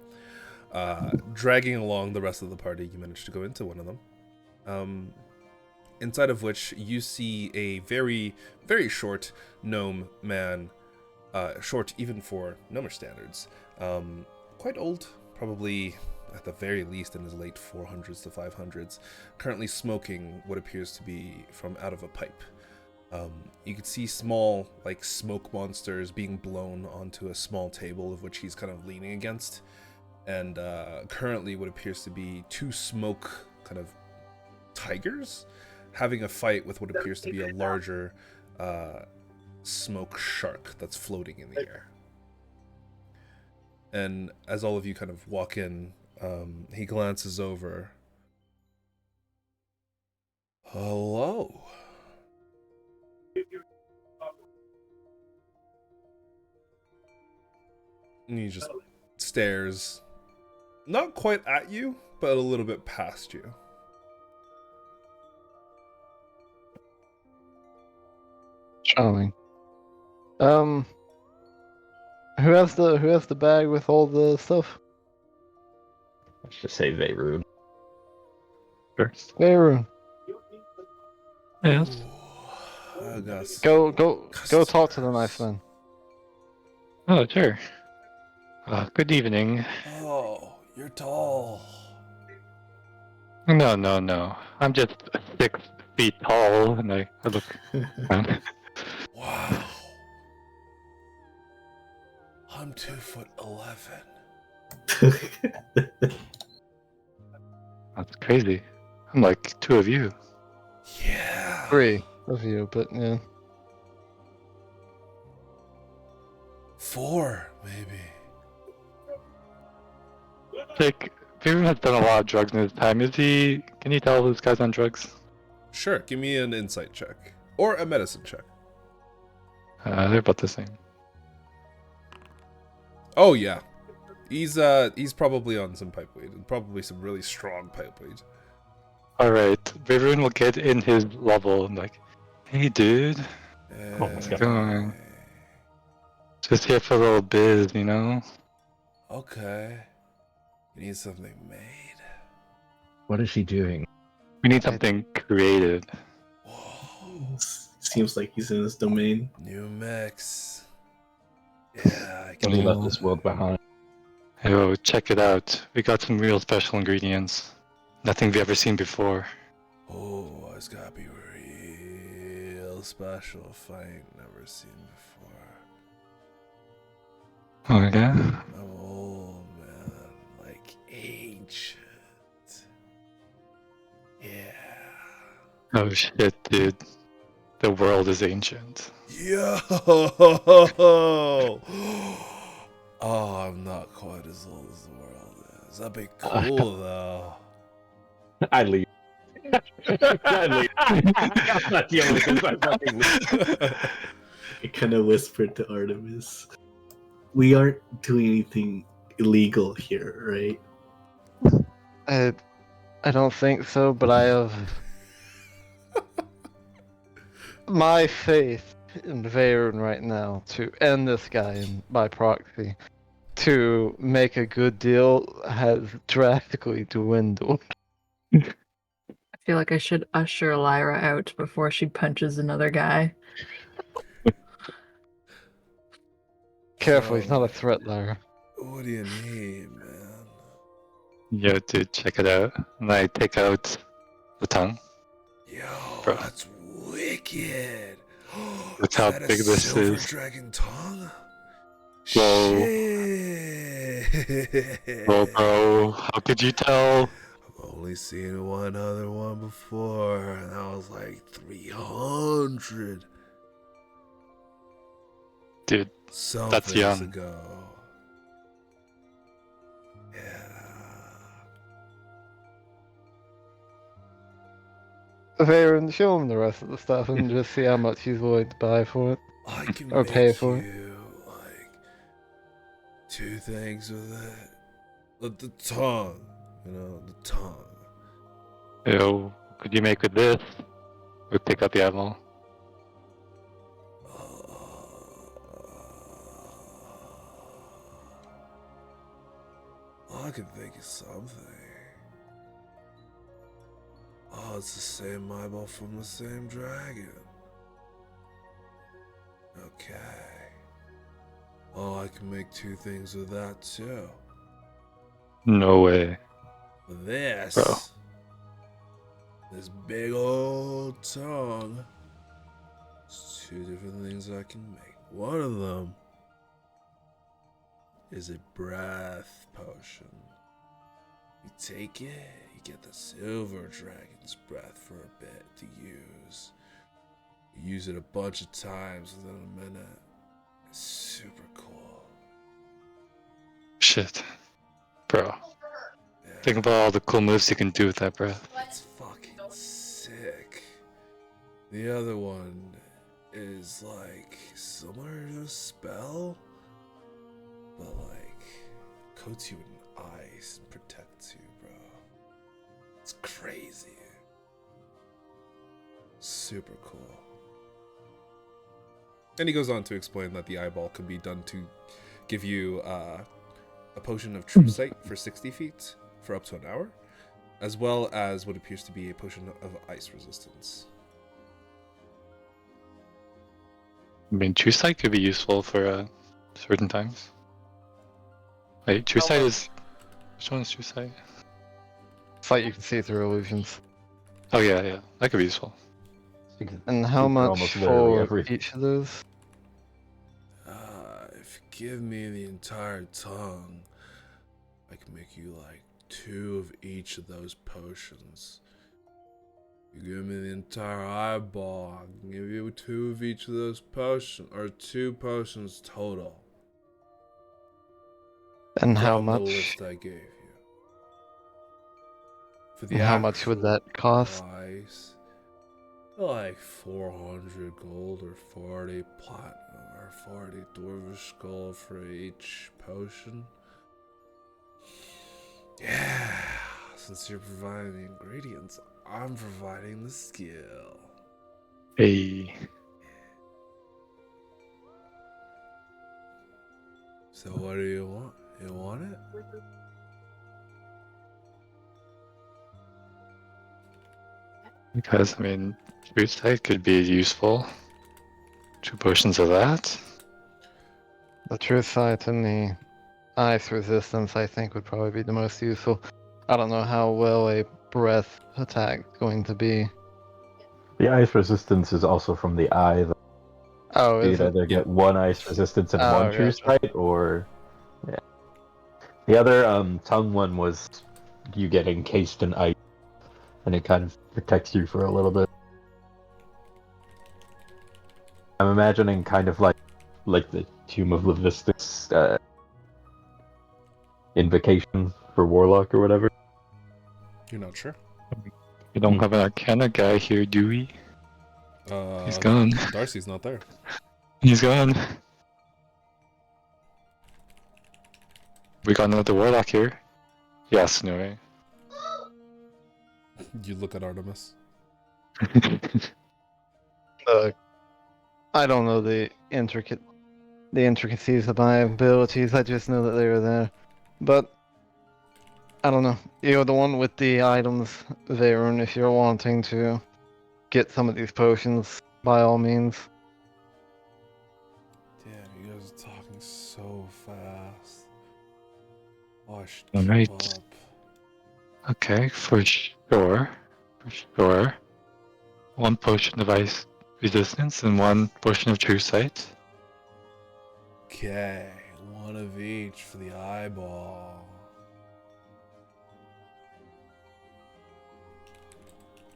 [SPEAKER 1] Dragging along the rest of the party, you manage to go into one of them. Inside of which you see a very, very short gnome man, short even for gnomish standards, quite old, probably at the very least in his late 400s to 500s, currently smoking what appears to be from out of a pipe. You can see small, like, smoke monsters being blown onto a small table of which he's kind of leaning against, and currently what appears to be two smoke kind of tigers having a fight with what appears to be a larger smoke shark that's floating in the air. And as all of you kind of walk in, he glances over. Hello. And he just stares, not quite at you, but a little bit past you.
[SPEAKER 7] Charming. Who has the bag with all the stuff?
[SPEAKER 2] Let's just say Veyrun.
[SPEAKER 4] Sure.
[SPEAKER 7] Veru.
[SPEAKER 4] Yes.
[SPEAKER 1] Gus.
[SPEAKER 7] Go talk to the nice man.
[SPEAKER 4] Oh, sure. Good evening.
[SPEAKER 1] Oh, you're tall.
[SPEAKER 4] No. I'm just 6 feet tall, and I look around.
[SPEAKER 1] Wow. I'm 2'11".
[SPEAKER 4] That's crazy. I'm like 2 of you.
[SPEAKER 1] Yeah.
[SPEAKER 7] 3 of you, but yeah.
[SPEAKER 1] 4, maybe.
[SPEAKER 4] Like, Vivian has done a lot of drugs in his time. Can you tell this guy's on drugs?
[SPEAKER 1] Sure, give me an insight check. Or a medicine check.
[SPEAKER 4] They're about the same.
[SPEAKER 1] Oh yeah. He's probably on some pipe weed, and probably some really strong pipe weed.
[SPEAKER 4] Alright, Vivian will get in his level and like, hey dude,
[SPEAKER 3] Oh my God.
[SPEAKER 4] going? Just here for a little biz, you know?
[SPEAKER 1] Okay. You need something made.
[SPEAKER 2] What is she doing?
[SPEAKER 4] We need something creative.
[SPEAKER 1] Whoa.
[SPEAKER 5] Seems like he's in his domain.
[SPEAKER 1] New mix. Yeah, I can
[SPEAKER 2] He
[SPEAKER 1] do
[SPEAKER 2] left this world behind.
[SPEAKER 4] Yo, check it out. We got some real special ingredients. Nothing we've ever seen before.
[SPEAKER 1] Oh, it's gotta be real special if I ain't never seen before.
[SPEAKER 4] Oh yeah?
[SPEAKER 1] I'm old, man. Like ancient. Yeah.
[SPEAKER 4] Oh shit, dude. The world is ancient.
[SPEAKER 1] Yo! Oh, I'm not quite as old as the world is. That'd be cool, though.
[SPEAKER 2] I leave. I leave. I'm not dealing with this. I fucking leave.
[SPEAKER 5] I kind of whispered to Artemis, "We aren't doing anything illegal here, right?"
[SPEAKER 7] I don't think so, but I have my faith in Veyron right now to end this guy in, by proxy, to make a good deal has drastically dwindled.
[SPEAKER 6] I feel like I should usher Lyra out before she punches another guy.
[SPEAKER 7] Careful, he's not a threat, Lyra.
[SPEAKER 1] What do you need, man?
[SPEAKER 4] Yo, dude, check it out. And I take out the tongue.
[SPEAKER 1] Yo,
[SPEAKER 4] Bro.
[SPEAKER 1] that's wicked.
[SPEAKER 4] Look
[SPEAKER 1] Is
[SPEAKER 4] how
[SPEAKER 1] that a
[SPEAKER 4] big this
[SPEAKER 1] silver
[SPEAKER 4] is.
[SPEAKER 1] dragon tongue?
[SPEAKER 4] Whoa.
[SPEAKER 1] Shit.
[SPEAKER 4] Bro, bro, how could you tell?
[SPEAKER 1] I've only seen one other one before, and that was like 300
[SPEAKER 4] Dude,
[SPEAKER 1] something
[SPEAKER 4] young.
[SPEAKER 1] ago. Yeah.
[SPEAKER 7] Veyron, show him the rest of the stuff and just see how much he's willing to buy for it.
[SPEAKER 1] I can
[SPEAKER 7] Or
[SPEAKER 1] make
[SPEAKER 7] pay for it.
[SPEAKER 1] you like 2 things with it. The tongue, you know, the tongue.
[SPEAKER 4] Yo, could you make with this? We pick up the animal.
[SPEAKER 1] I can think of something. Oh, it's the same eyeball from the same dragon. Okay. Oh, I can make 2 things with that too.
[SPEAKER 4] No way.
[SPEAKER 1] This.
[SPEAKER 4] Bro.
[SPEAKER 1] This big old tongue. There's 2 different things I can make. One of them is a breath potion. You take it, you get the silver dragon's breath for a bit to use. You use it a bunch of times within a minute. It's super cool.
[SPEAKER 4] Shit. Bro,
[SPEAKER 1] Yeah,
[SPEAKER 4] think about all the cool moves you can do with that breath.
[SPEAKER 1] it's fucking sick. The other one is like similar to a spell, but like coats you in ice and protects you, bro. It's crazy. Super cool. And he goes on to explain that the eyeball can be done to give you a potion of true sight for 60 feet for up to an hour, as well as what appears to be a potion of ice resistance.
[SPEAKER 4] I mean, True Sight could be useful for certain times. Wait, True Sight is... Which one is True Sight?
[SPEAKER 7] It's like you can see through illusions.
[SPEAKER 4] Oh yeah, yeah. That could be useful.
[SPEAKER 2] Because
[SPEAKER 7] And how
[SPEAKER 2] for
[SPEAKER 7] much
[SPEAKER 2] almost literally
[SPEAKER 7] for
[SPEAKER 2] everything.
[SPEAKER 7] each of those?
[SPEAKER 1] If you give me the entire tongue, I can make you like 2 of each of those potions. You give me the entire eyeball, I can give you 2 of each of those potions, or 2 potions total.
[SPEAKER 7] And how
[SPEAKER 1] From the
[SPEAKER 7] much?
[SPEAKER 1] list I gave you. For the
[SPEAKER 7] And how much would that cost?
[SPEAKER 1] price, like 400 gold or 40 platinum or 40 dwarvish gold for each potion. Yeah, since you're providing the ingredients, I'm providing the skill.
[SPEAKER 4] Hey.
[SPEAKER 1] So what do you want? You want it?
[SPEAKER 4] Because, I mean, Truth Sight could be useful. 2 potions of that.
[SPEAKER 7] The truth sight and the ice resistance, I think, would probably be the most useful. I don't know how well a breath attack is going to be.
[SPEAKER 2] The ice resistance is also from the eye. Though.
[SPEAKER 7] Oh,
[SPEAKER 2] You'd
[SPEAKER 7] is it?
[SPEAKER 2] either get 1 ice resistance and
[SPEAKER 7] Oh,
[SPEAKER 2] 1 true
[SPEAKER 7] gotcha.
[SPEAKER 2] sight, or yeah. The other tongue one was you get encased in ice, and it kind of protects you for a little bit. I'm imagining kind of like the Tomb of Levistus invocation for Warlock or whatever.
[SPEAKER 1] You're not sure?
[SPEAKER 4] We don't have an Arcana guy here, do we? He's gone.
[SPEAKER 1] Darcy's not there.
[SPEAKER 4] He's gone. We got another Warlock here. Yes, no way.
[SPEAKER 1] You look at Artemis.
[SPEAKER 7] I don't know the intricacies of my abilities. I just know that they were there. But I don't know. You're the one with the items, Veyron, if you're wanting to get some of these potions, by all means.
[SPEAKER 1] Damn, you guys are talking so fast. Oh, I should
[SPEAKER 4] Alright.
[SPEAKER 1] keep up.
[SPEAKER 4] Okay, for sure. For sure. 1 potion of ice resistance and 1 potion of true sight.
[SPEAKER 1] Okay, 1 of each for the eyeball.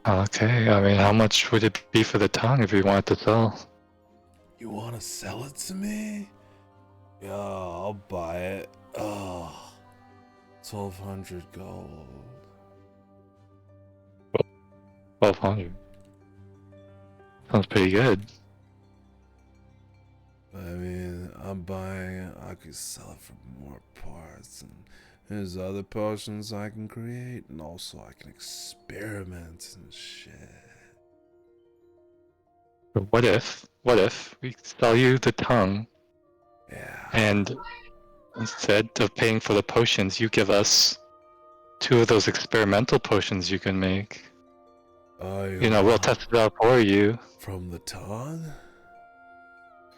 [SPEAKER 4] Okay, I mean, how much would it be for the tongue if you wanted to sell?
[SPEAKER 1] You want to sell it to me? Yeah, I'll buy it. Oh, 1,200 gold.
[SPEAKER 4] 1,200. Sounds pretty good.
[SPEAKER 1] I mean, I'm buying it. I could sell it for more parts, and there's other potions I can create, and also I can experiment and shit.
[SPEAKER 4] But what if we sell you the tongue
[SPEAKER 1] Yeah.
[SPEAKER 4] and instead of paying for the potions, you give us 2 of those experimental potions you can make?
[SPEAKER 1] Oh,
[SPEAKER 4] You know, we'll test it out for you.
[SPEAKER 1] From the tongue?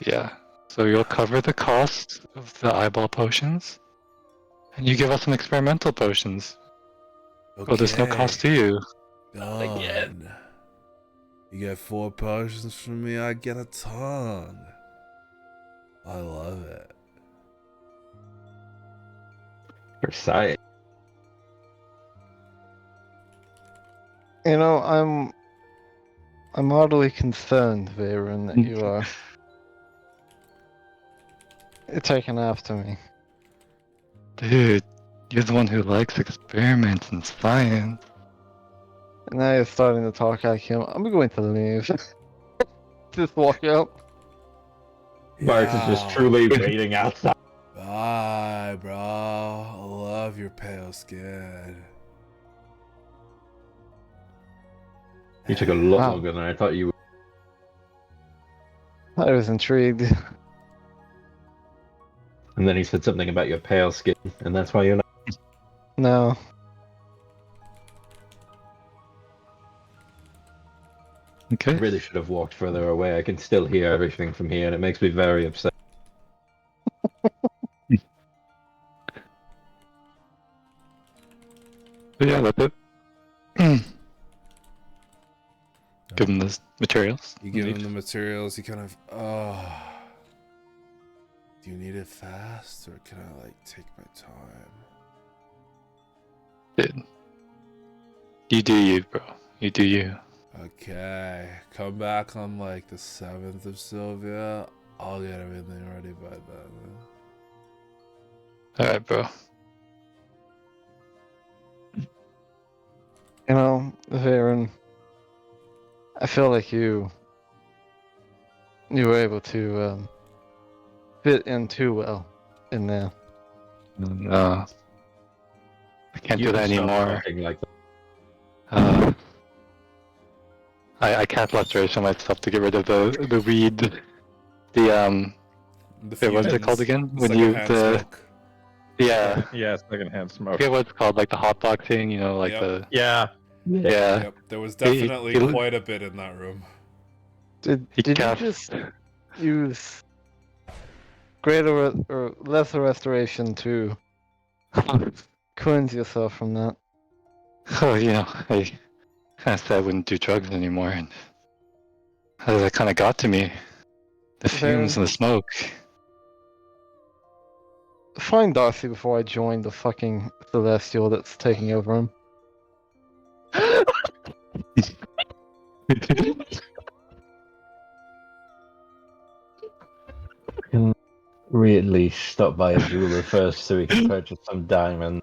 [SPEAKER 4] Yeah. So you'll cover the cost of the eyeball potions, and you give us some experimental potions.
[SPEAKER 1] Okay.
[SPEAKER 4] Well, there's no cost to you.
[SPEAKER 1] Done. You get 4 potions from me, I get a tongue. I love it.
[SPEAKER 2] For sight.
[SPEAKER 7] You know, I'm heartily concerned, Veyron, that you are taking after me.
[SPEAKER 4] Dude, you're the one who likes experiments and science.
[SPEAKER 7] And now you're starting to talk like him. I'm going to leave. Just walk out.
[SPEAKER 2] Mark is just truly waiting outside.
[SPEAKER 1] Bye, bro. I love your pale skin.
[SPEAKER 2] You took a lot
[SPEAKER 7] Wow.
[SPEAKER 2] longer than I thought you would.
[SPEAKER 7] I was intrigued.
[SPEAKER 2] And then he said something about your pale skin, and that's why you're not.
[SPEAKER 7] No.
[SPEAKER 4] Okay.
[SPEAKER 2] I really should have walked further away. I can still hear everything from here, and it makes me very upset.
[SPEAKER 4] So yeah, that's it. Give them the materials.
[SPEAKER 1] You give him the materials, he kind of, Do you need it fast, or can I like take my time?
[SPEAKER 4] Dude. You do you, bro. You do you.
[SPEAKER 1] Okay, come back on like the 7th of Sylvia. I'll get everything ready by then.
[SPEAKER 4] Alright, bro.
[SPEAKER 7] You know, Varen, I feel like you were able to fit in too well in there.
[SPEAKER 4] No. I can't
[SPEAKER 2] You
[SPEAKER 4] do that
[SPEAKER 2] can stop
[SPEAKER 4] anymore.
[SPEAKER 2] talking like that.
[SPEAKER 4] I cast Restoration myself to get rid of the weed.
[SPEAKER 1] The
[SPEAKER 4] What's it
[SPEAKER 1] fumes,
[SPEAKER 4] called again? When you
[SPEAKER 1] secondhand
[SPEAKER 4] the
[SPEAKER 1] smoke.
[SPEAKER 4] yeah.
[SPEAKER 3] Yeah, secondhand
[SPEAKER 4] I
[SPEAKER 3] smoke.
[SPEAKER 4] forget what it's called, like the hotboxing, you know, like
[SPEAKER 1] Yep.
[SPEAKER 4] the
[SPEAKER 3] Yeah.
[SPEAKER 4] yeah.
[SPEAKER 1] Yep, there was definitely
[SPEAKER 4] he-
[SPEAKER 1] quite a bit in that room.
[SPEAKER 7] Did
[SPEAKER 4] He
[SPEAKER 7] you
[SPEAKER 4] cast-
[SPEAKER 7] just use greater or lesser restoration to cleanse yourself from that?
[SPEAKER 4] Oh, you know, I kind of said I wouldn't do drugs anymore, and that kind of got to me. The fumes and the smoke.
[SPEAKER 7] Find Darcy before I join the fucking Celestial that's taking over him.
[SPEAKER 2] Can we at least stop by a jeweler first so we can purchase some diamonds?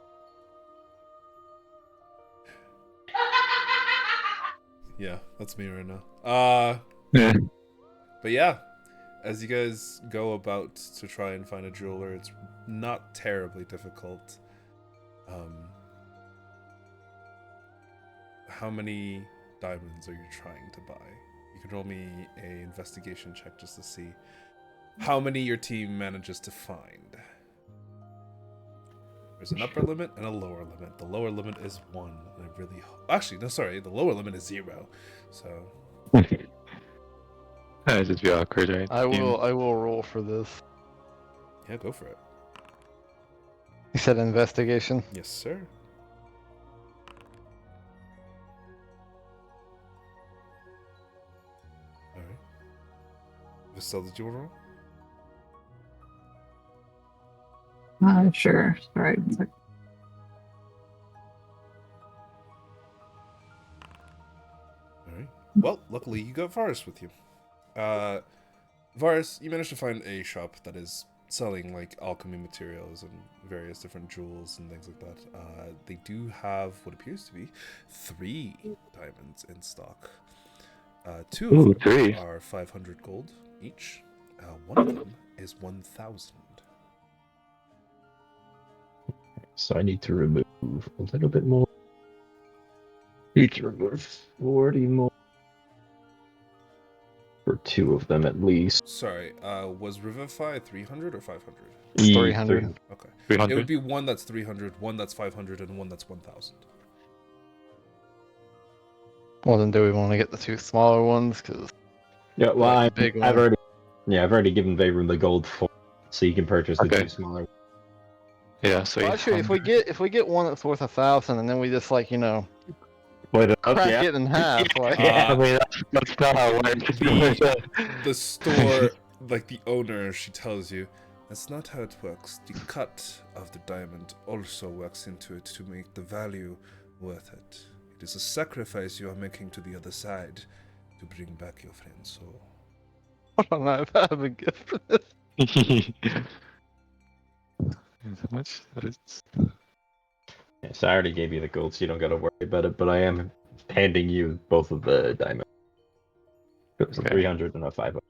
[SPEAKER 1] Yeah, that's me right now.
[SPEAKER 4] Yeah.
[SPEAKER 1] But yeah, as you guys go about to try and find a jeweler, it's not terribly difficult. How many diamonds are you trying to buy? You can roll me a investigation check just to see how many your team manages to find. There's an upper limit and a lower limit. The lower limit is 1. And I really actually no, sorry, the lower limit is 0. So
[SPEAKER 4] That'd just be awkward, right?
[SPEAKER 7] I will roll for this.
[SPEAKER 1] yeah, go for it.
[SPEAKER 7] You said investigation.
[SPEAKER 1] Yes, sir. All right. Vasel, did you want to roll?
[SPEAKER 6] Sure. Sorry. One sec.
[SPEAKER 1] All right. Well, luckily you got Varus with you. Varus, you managed to find a shop that is selling like alchemy materials and various different jewels and things like that. They do have what appears to be 3 diamonds in stock. 2 of
[SPEAKER 4] Ooh,
[SPEAKER 1] them
[SPEAKER 4] 3.
[SPEAKER 1] are 500 gold each. One of them is 1,000.
[SPEAKER 2] So I need to remove a little bit more. Need to remove 40 more. For 2 of them at least.
[SPEAKER 1] Sorry, was Revivify 300 or 500?
[SPEAKER 7] 300.
[SPEAKER 1] Okay. It
[SPEAKER 4] 300.
[SPEAKER 1] would be one that's 300, one that's 500, and one that's 1,000.
[SPEAKER 7] Well, then do we want to get the 2 smaller ones? Because
[SPEAKER 2] Yeah, well,
[SPEAKER 7] like the big
[SPEAKER 2] I've
[SPEAKER 7] one.
[SPEAKER 2] I've already given Vayron the gold for, so you can purchase the
[SPEAKER 4] Okay.
[SPEAKER 2] 2 smaller.
[SPEAKER 4] Yeah, so
[SPEAKER 7] Well, actually, if we get one that's worth 1,000, and then we just like
[SPEAKER 2] Wait,
[SPEAKER 7] crack it in half, like
[SPEAKER 4] I mean, that's not how it works.
[SPEAKER 1] The store, like the owner, she tells you, that's not how it works. The cut of the diamond also works into it to make the value worth it. It is a sacrifice you are making to the other side to bring back your friend's soul.
[SPEAKER 7] I don't know if I have a gift for this.
[SPEAKER 4] How much?
[SPEAKER 2] Yeah, so I already gave you the gold, so you don't gotta worry about it, but I am handing you both of the diamonds. It's a
[SPEAKER 4] Okay.
[SPEAKER 2] 300 and a 500.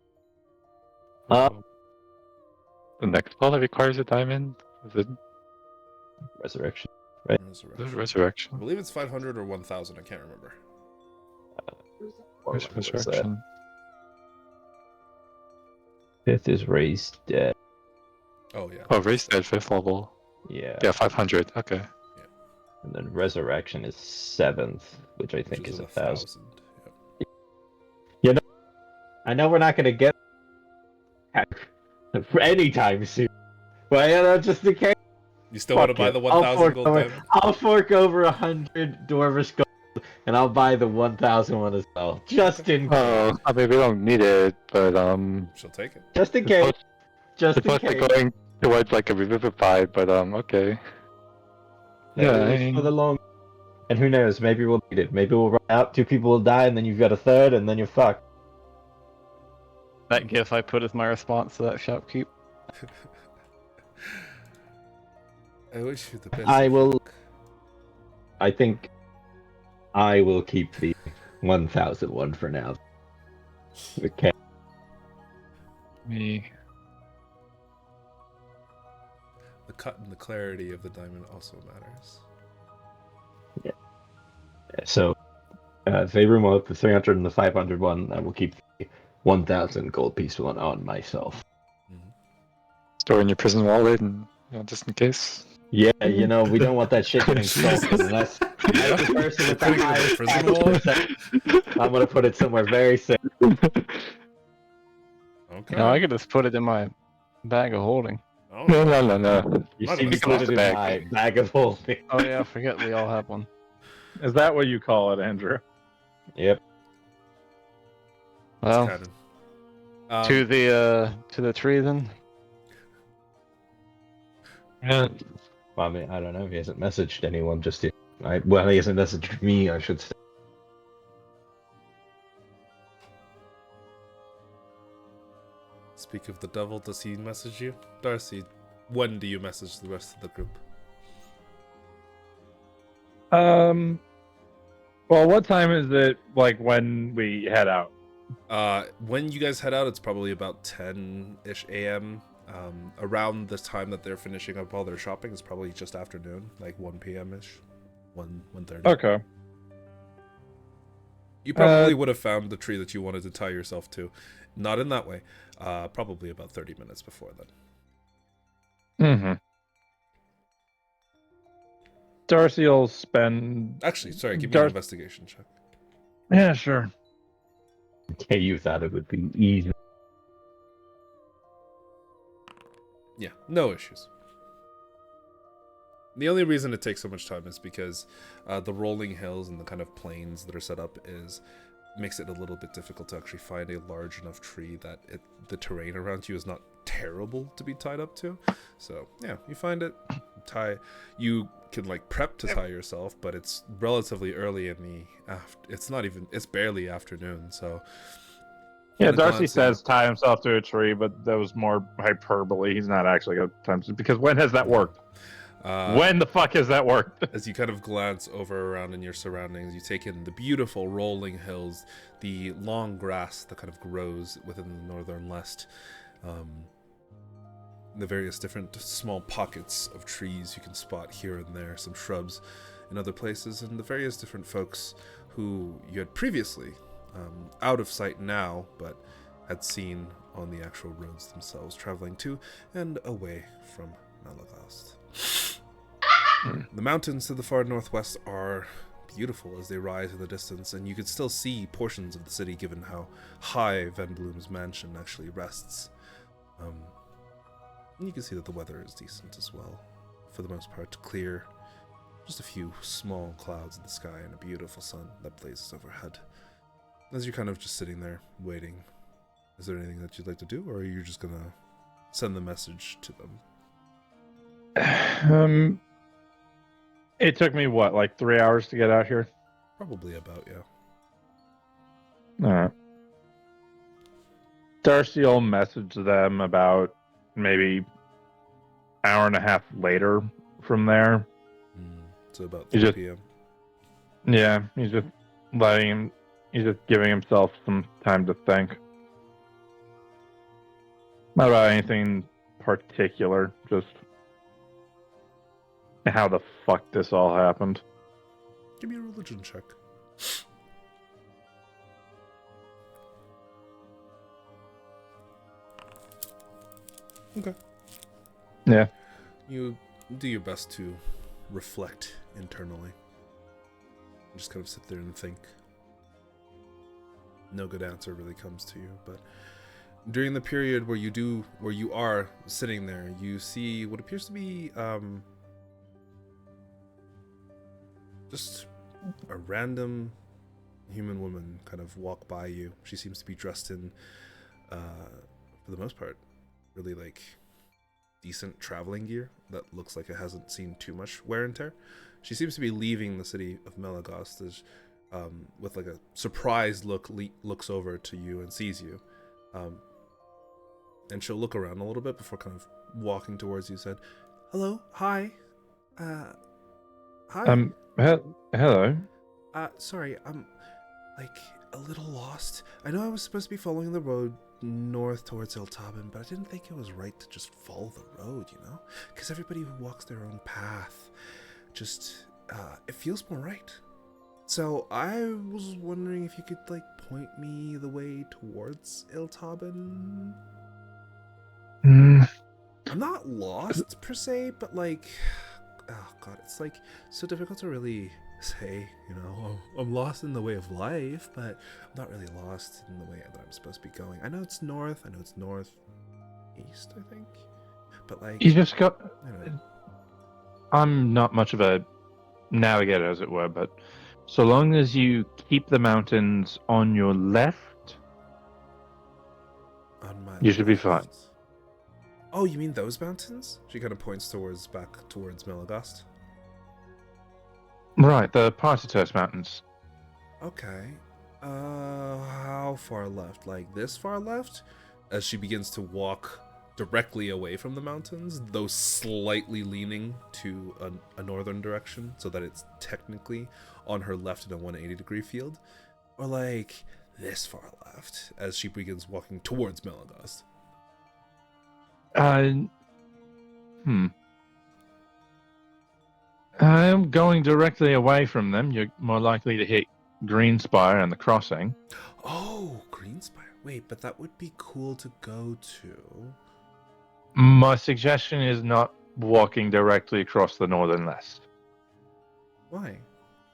[SPEAKER 4] The next spell that requires a diamond? Is it
[SPEAKER 2] Resurrection.
[SPEAKER 1] Resurrection. I
[SPEAKER 4] Resurrection?
[SPEAKER 1] believe it's 500 or 1,000. I can't remember.
[SPEAKER 4] Where's
[SPEAKER 2] What was that?
[SPEAKER 4] Resurrection?
[SPEAKER 2] 5th is raised dead.
[SPEAKER 1] Oh yeah.
[SPEAKER 4] Oh, raised at 5th level.
[SPEAKER 2] Yeah.
[SPEAKER 4] Yeah, 500. Okay.
[SPEAKER 2] And then resurrection is 7th, which I think
[SPEAKER 1] Which
[SPEAKER 2] is
[SPEAKER 1] 1,000.
[SPEAKER 2] 1,000.
[SPEAKER 1] Yep.
[SPEAKER 2] I know we're not gonna get anytime soon, but just in case,
[SPEAKER 1] You still want to
[SPEAKER 2] Fuck
[SPEAKER 1] buy
[SPEAKER 2] it.
[SPEAKER 1] the
[SPEAKER 2] I'll
[SPEAKER 1] 1,000
[SPEAKER 2] fork
[SPEAKER 1] gold
[SPEAKER 2] over-
[SPEAKER 1] diamond?
[SPEAKER 2] I'll fork over 100 Dwarvish gold, and I'll buy the 1,000 one as well, just in case.
[SPEAKER 4] Oh, I mean, we don't need it, but
[SPEAKER 1] She'll take it.
[SPEAKER 2] Just in case. just
[SPEAKER 4] It's
[SPEAKER 2] in
[SPEAKER 4] like
[SPEAKER 2] case.
[SPEAKER 4] going towards like a revivify, but okay. Yeah, I
[SPEAKER 2] For the
[SPEAKER 4] mean,
[SPEAKER 2] long. And who knows? Maybe we'll need it. Maybe we'll run out. 2 people will die, and then you've got a third, and then you're fucked.
[SPEAKER 7] That gif I put as my response to that shopkeep.
[SPEAKER 1] I wish you the best.
[SPEAKER 2] I
[SPEAKER 1] of
[SPEAKER 2] will-
[SPEAKER 1] luck.
[SPEAKER 2] I think I will keep the 1,001 for now. Okay.
[SPEAKER 4] me.
[SPEAKER 1] The cut and the clarity of the diamond also matters.
[SPEAKER 2] So, Veyroom will have the 300 and the 500 one. I will keep the 1,000 gold piece one on myself.
[SPEAKER 4] Store in your prison wallet, and just in case.
[SPEAKER 2] Yeah, we don't want that shit getting stolen unless as the person with the
[SPEAKER 1] Putting it in the
[SPEAKER 2] highest
[SPEAKER 1] prison
[SPEAKER 2] tax
[SPEAKER 1] wallet?
[SPEAKER 2] percent, I'm gonna put it somewhere very safe.
[SPEAKER 1] Okay.
[SPEAKER 7] I could just put it in my bag of holding.
[SPEAKER 1] Oh,
[SPEAKER 4] No.
[SPEAKER 2] You
[SPEAKER 1] None
[SPEAKER 2] see
[SPEAKER 1] of
[SPEAKER 2] me
[SPEAKER 1] us
[SPEAKER 2] put
[SPEAKER 1] got
[SPEAKER 2] it
[SPEAKER 1] the
[SPEAKER 2] in
[SPEAKER 4] bag.
[SPEAKER 2] my bag of holding.
[SPEAKER 7] Oh yeah, I forget we all have one.
[SPEAKER 3] Is that what you call it, Andrew?
[SPEAKER 2] Yep.
[SPEAKER 1] it's
[SPEAKER 7] Well,
[SPEAKER 1] canon.
[SPEAKER 7] to the tree then.
[SPEAKER 4] Yeah.
[SPEAKER 2] Well, I mean, I don't know. He hasn't messaged anyone just yet. Well, he hasn't messaged me, I should say.
[SPEAKER 1] Speak of the devil, does he message you? Darcy, when do you message the rest of the group?
[SPEAKER 3] Well, what time is it? Like when we head out?
[SPEAKER 1] When you guys head out, it's probably about 10-ish a.m. Around the time that they're finishing up all their shopping, it's probably just afternoon, like 1 p.m.-ish. 1:30.
[SPEAKER 3] Okay.
[SPEAKER 1] You probably would have found the tree that you wanted to tie yourself to. Not in that way. Probably about 30 minutes before then.
[SPEAKER 3] Mm-hmm. Darcy will spend.
[SPEAKER 1] Actually, sorry, give me an investigation check.
[SPEAKER 3] Yeah, sure.
[SPEAKER 2] Okay, you thought it would be easy.
[SPEAKER 1] Yeah, no issues. The only reason it takes so much time is because the rolling hills and the kind of plains that are set up makes it a little bit difficult to actually find a large enough tree that the terrain around you is not terrible to be tied up to. So yeah, you find it, you can like prep to tie yourself, but it's relatively early in it's barely afternoon, so
[SPEAKER 3] Yeah,
[SPEAKER 1] at a
[SPEAKER 3] Darcy
[SPEAKER 1] glance,
[SPEAKER 3] says tie himself to a tree, but that was more hyperbole. He's not actually going to time because when has that worked? When the fuck has that worked?
[SPEAKER 1] As you kind of glance over around in your surroundings, you take in the beautiful rolling hills, the long grass that kind of grows within the northern west, the various different small pockets of trees you can spot here and there, some shrubs in other places, and the various different folks who you had previously out of sight now, but had seen on the actual roads themselves, traveling to and away from Malagast. The mountains to the far northwest are beautiful as they rise in the distance, and you can still see portions of the city given how high Van Bloom's mansion actually rests. And you can see that the weather is decent as well. For the most part, clear. Just a few small clouds in the sky and a beautiful sun that blazes overhead. As you're kind of just sitting there, waiting, is there anything that you'd like to do, or are you just gonna send the message to them?
[SPEAKER 3] It took me what, like 3 hours to get out here?
[SPEAKER 1] Probably about, yeah.
[SPEAKER 3] Alright. Darcy will message them about maybe hour and a half later from there.
[SPEAKER 1] So about
[SPEAKER 3] You
[SPEAKER 1] 3
[SPEAKER 3] just-
[SPEAKER 1] p.m.
[SPEAKER 3] Yeah, he's just giving himself some time to think. Not about anything particular, just how the fuck this all happened.
[SPEAKER 1] Give me a religion check. Okay.
[SPEAKER 3] Yeah.
[SPEAKER 1] You do your best to reflect internally. Just kind of sit there and think. No good answer really comes to you, but during the period where you are sitting there, you see what appears to be just a random human woman kind of walk by you. She seems to be dressed in, for the most part, really like decent traveling gear that looks like it hasn't seen too much wear and tear. She seems to be leaving the city of Melagast as, with like a surprised look, looks over to you and sees you. And she'll look around a little bit before kind of walking towards you. Said, "Hello, hi, hi.
[SPEAKER 3] Hello.
[SPEAKER 1] Sorry, I'm like a little lost. I know I was supposed to be following the road north towards Iltabin, but I didn't think it was right to just follow the road, you know? Because everybody who walks their own path, just, it feels more right. So I was wondering if you could, like, point me the way towards Iltabin?
[SPEAKER 3] Mm,
[SPEAKER 1] I'm not lost, per se, but, like, oh god, it's, like, so difficult to really say, you know, oh, I'm lost in the way of life, but I'm not really lost in the way that I'm supposed to be going. I know it's north, I know it's northeast, I think, but like,
[SPEAKER 3] you just got.
[SPEAKER 1] you know,
[SPEAKER 3] I'm not much of a navigator, as it were, but so long as you keep the mountains on your left,
[SPEAKER 1] on my
[SPEAKER 3] you should be fine.
[SPEAKER 1] left. Oh, you mean those mountains? She kind of points back towards Melagast.
[SPEAKER 3] Right, the Parsitos Mountains.
[SPEAKER 1] Okay. How far left? Like this far left? As she begins to walk directly away from the mountains, though slightly leaning to a northern direction, so that it's technically on her left in a 180-degree field. Or like this far left, as she begins walking towards Melagast.
[SPEAKER 3] I'm going directly away from them. You're more likely to hit Greenspire and the crossing.
[SPEAKER 1] Oh, Greenspire. Wait, but that would be cool to go to.
[SPEAKER 3] My suggestion is not walking directly across the northern west.
[SPEAKER 1] Why?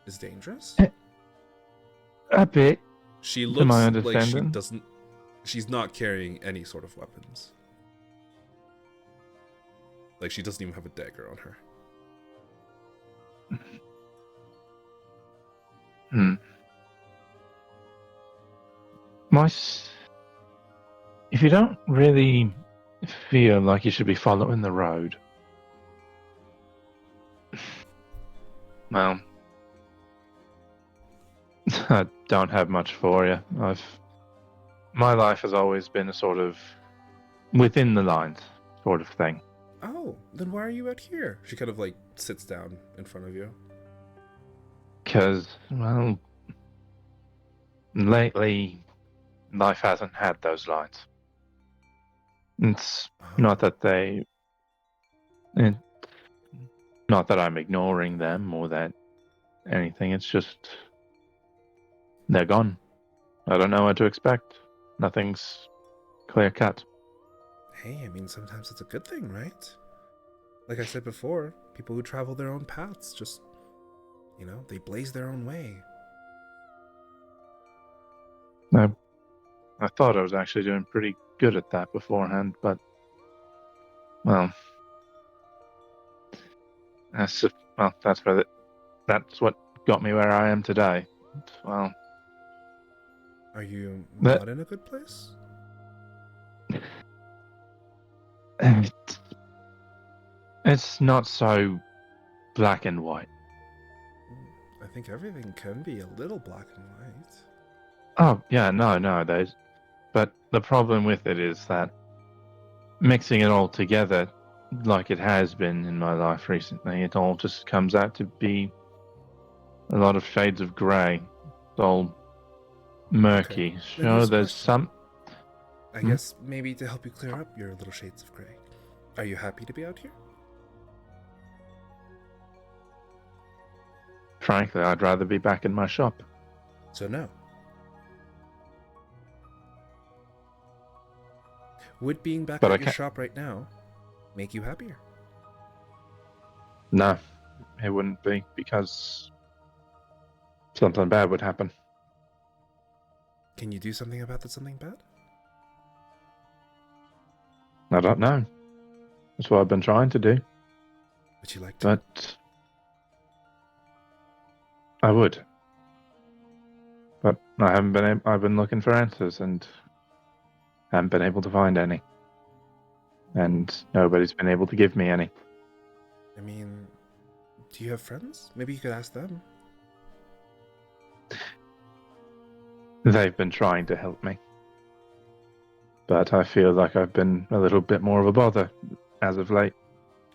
[SPEAKER 1] Is it dangerous?
[SPEAKER 3] A bit.
[SPEAKER 1] She
[SPEAKER 3] To
[SPEAKER 1] looks
[SPEAKER 3] my
[SPEAKER 1] like she
[SPEAKER 3] understanding.
[SPEAKER 1] doesn't. She's not carrying any sort of weapons. Like she doesn't even have a dagger on her.
[SPEAKER 3] If you don't really feel like you should be following the road, well, I don't have much for you. My life has always been a sort of within the lines sort of thing.
[SPEAKER 1] Oh, then why are you out here? She kind of like sits down in front of you.
[SPEAKER 3] Because, well, lately, life hasn't had those lines. It's not that not that I'm ignoring them or that anything. It's just they're gone. I don't know what to expect. Nothing's clear cut.
[SPEAKER 1] Hey, I mean, sometimes it's a good thing, right? Like I said before, people who travel their own paths just, you know, they blaze their own way.
[SPEAKER 3] I thought I was actually doing pretty good at that beforehand, but well, that's what got me where I am today. Well,
[SPEAKER 1] Are you
[SPEAKER 3] That-
[SPEAKER 1] not in a good place?
[SPEAKER 3] it's not so black and white.
[SPEAKER 1] I think everything can be a little black and white.
[SPEAKER 3] Oh yeah, no, there's. But the problem with it is that mixing it all together, like it has been in my life recently, it all just comes out to be a lot of shades of grey. It's all murky.
[SPEAKER 1] Then
[SPEAKER 3] Sure,
[SPEAKER 1] here's a
[SPEAKER 3] there's
[SPEAKER 1] question.
[SPEAKER 3] some.
[SPEAKER 1] I
[SPEAKER 3] Hmm?
[SPEAKER 1] guess maybe to help you clear up your little shades of gray. Are you happy to be out here?
[SPEAKER 3] Frankly, I'd rather be back in my shop.
[SPEAKER 1] So no. Would being back
[SPEAKER 3] But I
[SPEAKER 1] at your
[SPEAKER 3] can't-
[SPEAKER 1] shop right now make you happier?
[SPEAKER 3] No, it wouldn't be because something bad would happen.
[SPEAKER 1] Can you do something about that something bad?
[SPEAKER 3] I don't know. That's what I've been trying to do,
[SPEAKER 1] Would you like to?
[SPEAKER 3] but I would. But I haven't been. I've been looking for answers and haven't been able to find any. and nobody's been able to give me any.
[SPEAKER 1] I mean, do you have friends? Maybe you could ask them.
[SPEAKER 3] They've been trying to help me, but I feel like I've been a little bit more of a bother as of late.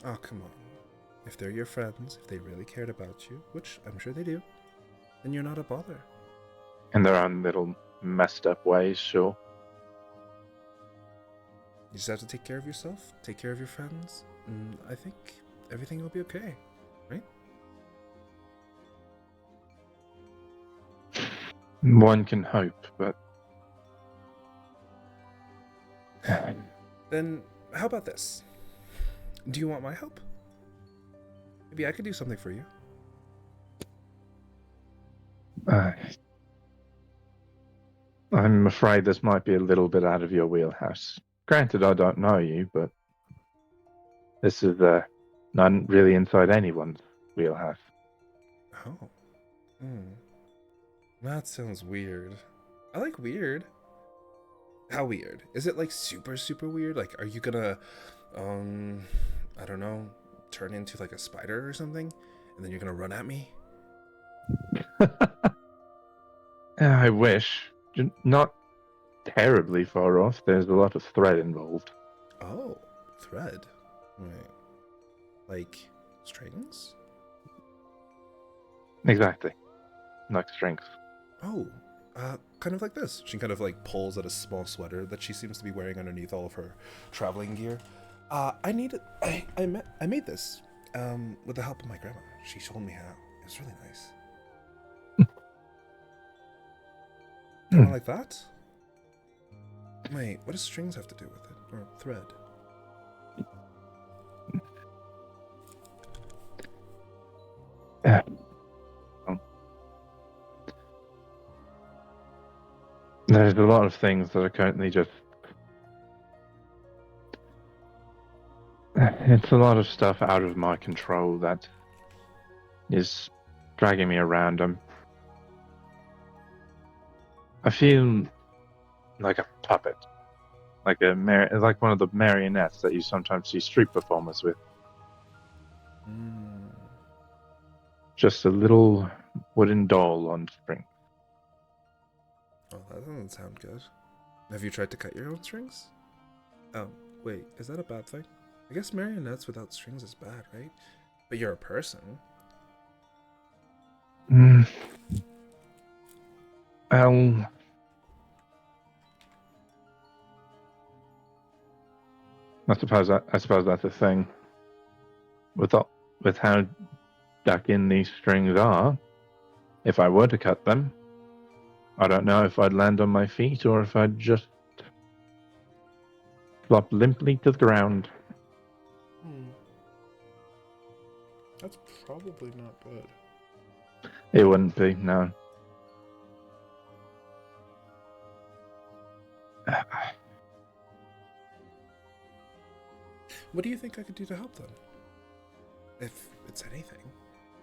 [SPEAKER 1] Oh, come on. If they're your friends, if they really cared about you, which I'm sure they do, then you're not a bother.
[SPEAKER 3] In their own little messed up ways, sure.
[SPEAKER 1] You just have to take care of yourself, take care of your friends, and I think everything will be okay, right?
[SPEAKER 3] One can hope, but
[SPEAKER 1] Then, how about this? Do you want my help? Maybe I could do something for you.
[SPEAKER 3] I'm afraid this might be a little bit out of your wheelhouse. Granted, I don't know you, but this is not really inside anyone's wheelhouse.
[SPEAKER 1] Oh. That sounds weird. I like weird. How weird? Is it like super, super weird? Like, are you gonna, I don't know, turn into like a spider or something? And then you're gonna run at me?
[SPEAKER 3] I wish. Not terribly far off. There's a lot of thread involved.
[SPEAKER 1] Oh, thread. Right. Like strings?
[SPEAKER 3] Exactly. Like strings.
[SPEAKER 1] Oh, kind of like this. She kind of like pulls at a small sweater that she seems to be wearing underneath all of her traveling gear. I made this, with the help of my grandma. She showed me how. It was really nice. Kind of like that? Wait, what does strings have to do with it? Or thread?
[SPEAKER 3] Yeah. There's a lot of things that are currently just... It's a lot of stuff out of my control that is dragging me around. I feel like a puppet. Like like one of the marionettes that you sometimes see street performers with. Just a little wooden doll on string.
[SPEAKER 1] Oh, that doesn't sound good. Have you tried to cut your own strings? Oh, wait, is that a bad thing? I guess marionettes without strings is bad, right? But you're a person.
[SPEAKER 3] I suppose that's the thing. With how stuck in these strings are, if I were to cut them, I don't know if I'd land on my feet or if I'd just flop limply to the ground.
[SPEAKER 1] That's probably not good.
[SPEAKER 3] It wouldn't be, no.
[SPEAKER 1] What do you think I could do to help them? If it's anything.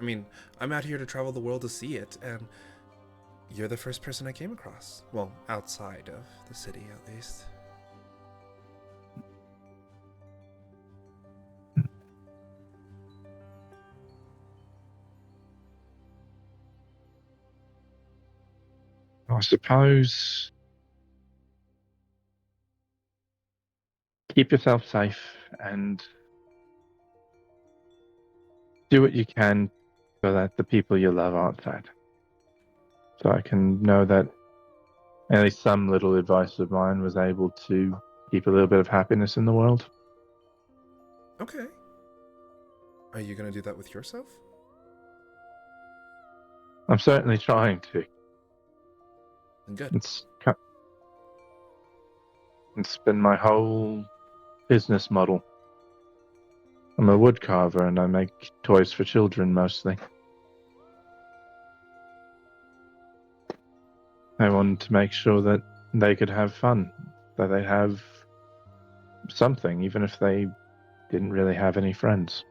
[SPEAKER 1] I mean, I'm out here to travel the world to see it, and you're the first person I came across. Well, outside of the city, at least.
[SPEAKER 3] I suppose keep yourself safe and do what you can so that the people you love aren't sad. So I can know that at least some little advice of mine was able to keep a little bit of happiness in the world.
[SPEAKER 1] Okay. Are you gonna do that with yourself?
[SPEAKER 3] I'm certainly trying to.
[SPEAKER 1] Then good.
[SPEAKER 3] It's been my whole business model. I'm a wood carver and I make toys for children mostly. I wanted to make sure that they could have fun, that they have something, even if they didn't really have any friends.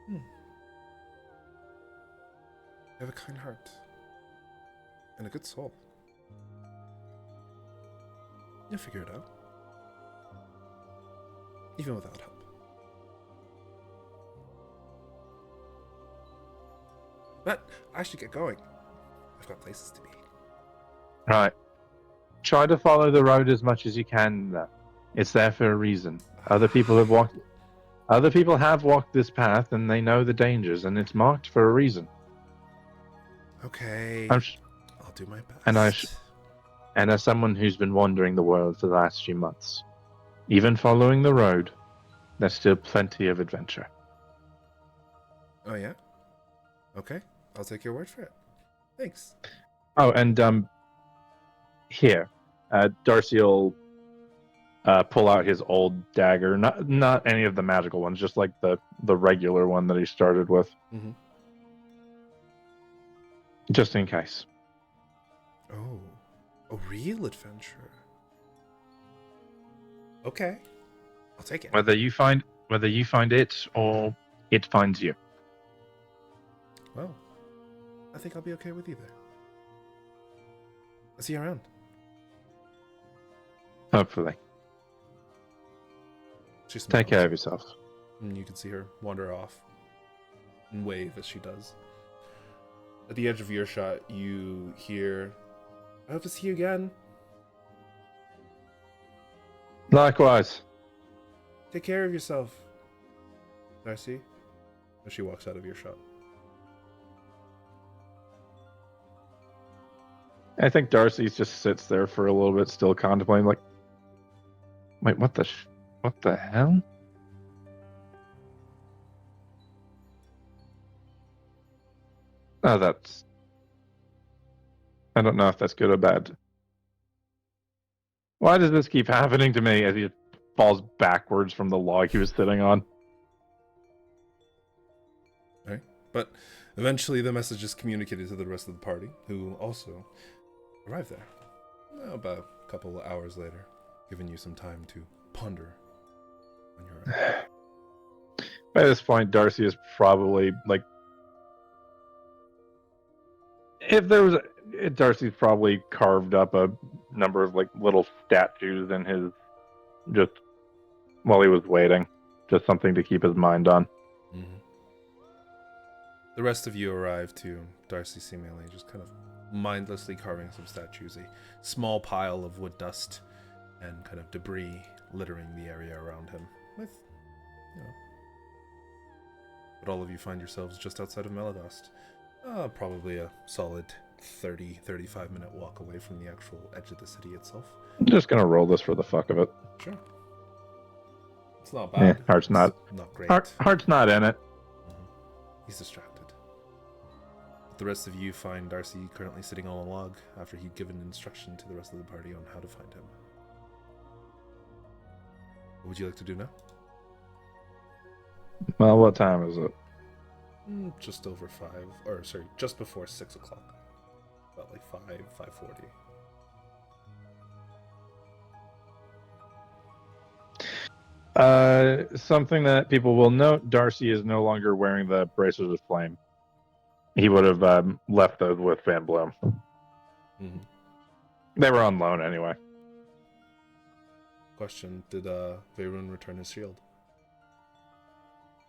[SPEAKER 1] You have a kind heart. And a good soul. You'll figure it out. even without help. But I should get going. I've got places to be.
[SPEAKER 3] Right. Try to follow the road as much as you can. It's there for a reason. Other people have walked this path, and they know the dangers, and it's marked for a reason.
[SPEAKER 1] Okay.
[SPEAKER 3] I'll
[SPEAKER 1] do my best.
[SPEAKER 3] And as someone who's been wandering the world for the last few months, even following the road, there's still plenty of adventure.
[SPEAKER 1] Oh yeah? Okay. I'll take your word for it. Thanks.
[SPEAKER 3] Oh, and here, Darcy will pull out his old dagger. Not any of the magical ones, just like the regular one that he started with.
[SPEAKER 1] Mm-hmm.
[SPEAKER 3] Just in case.
[SPEAKER 1] Oh. A real adventure. Okay. I'll take it.
[SPEAKER 3] Whether you find it or it finds you.
[SPEAKER 1] Well, I think I'll be okay with either. I'll see you around.
[SPEAKER 3] Hopefully.
[SPEAKER 1] She smiles.
[SPEAKER 3] Take care of yourself.
[SPEAKER 1] And you can see her wander off and wave as she does. At the edge of earshot, you hear, I hope to see you again.
[SPEAKER 3] Likewise.
[SPEAKER 1] Take care of yourself, Darcy. As she walks out of earshot.
[SPEAKER 3] I think Darcy just sits there for a little bit, still contemplating, like, wait, what the hell? Oh, I don't know if that's good or bad. Why does this keep happening to me as he falls backwards from the log he was sitting on?
[SPEAKER 1] Right? But eventually the message is communicated to the rest of the party, who also arrive there. About a couple of hours later, giving you some time to ponder on your own.
[SPEAKER 3] By this point, Darcy is probably like, Darcy's probably carved up a number of like little statues in his, just while he was waiting, just something to keep his mind on.
[SPEAKER 1] Mm-hmm. The rest of you arrive too. Darcy seemingly just kind of mindlessly carving some statues, a small pile of wood dust and kind of debris littering the area around him. But all of you find yourselves just outside of Melodast. Probably a solid 30-35 minute walk away from the actual edge of the city itself.
[SPEAKER 3] I'm just gonna roll this for the fuck of it.
[SPEAKER 1] Sure. It's not bad.
[SPEAKER 3] Heart's not
[SPEAKER 1] great.
[SPEAKER 3] Heart's not in it.
[SPEAKER 1] Mm-hmm. He's distracted. The rest of you find Darcy currently sitting on a log after he'd given instruction to the rest of the party on how to find him. What would you like to do now?
[SPEAKER 3] Well, what time is it?
[SPEAKER 1] Just over 5, or sorry, just before 6 o'clock. About like 5:40.
[SPEAKER 3] Something that people will note, Darcy is no longer wearing the Bracers of Flame. He would have left those with Van Bloom.
[SPEAKER 1] Mm-hmm.
[SPEAKER 3] They were on loan anyway.
[SPEAKER 1] Question, did Veyron return his shield?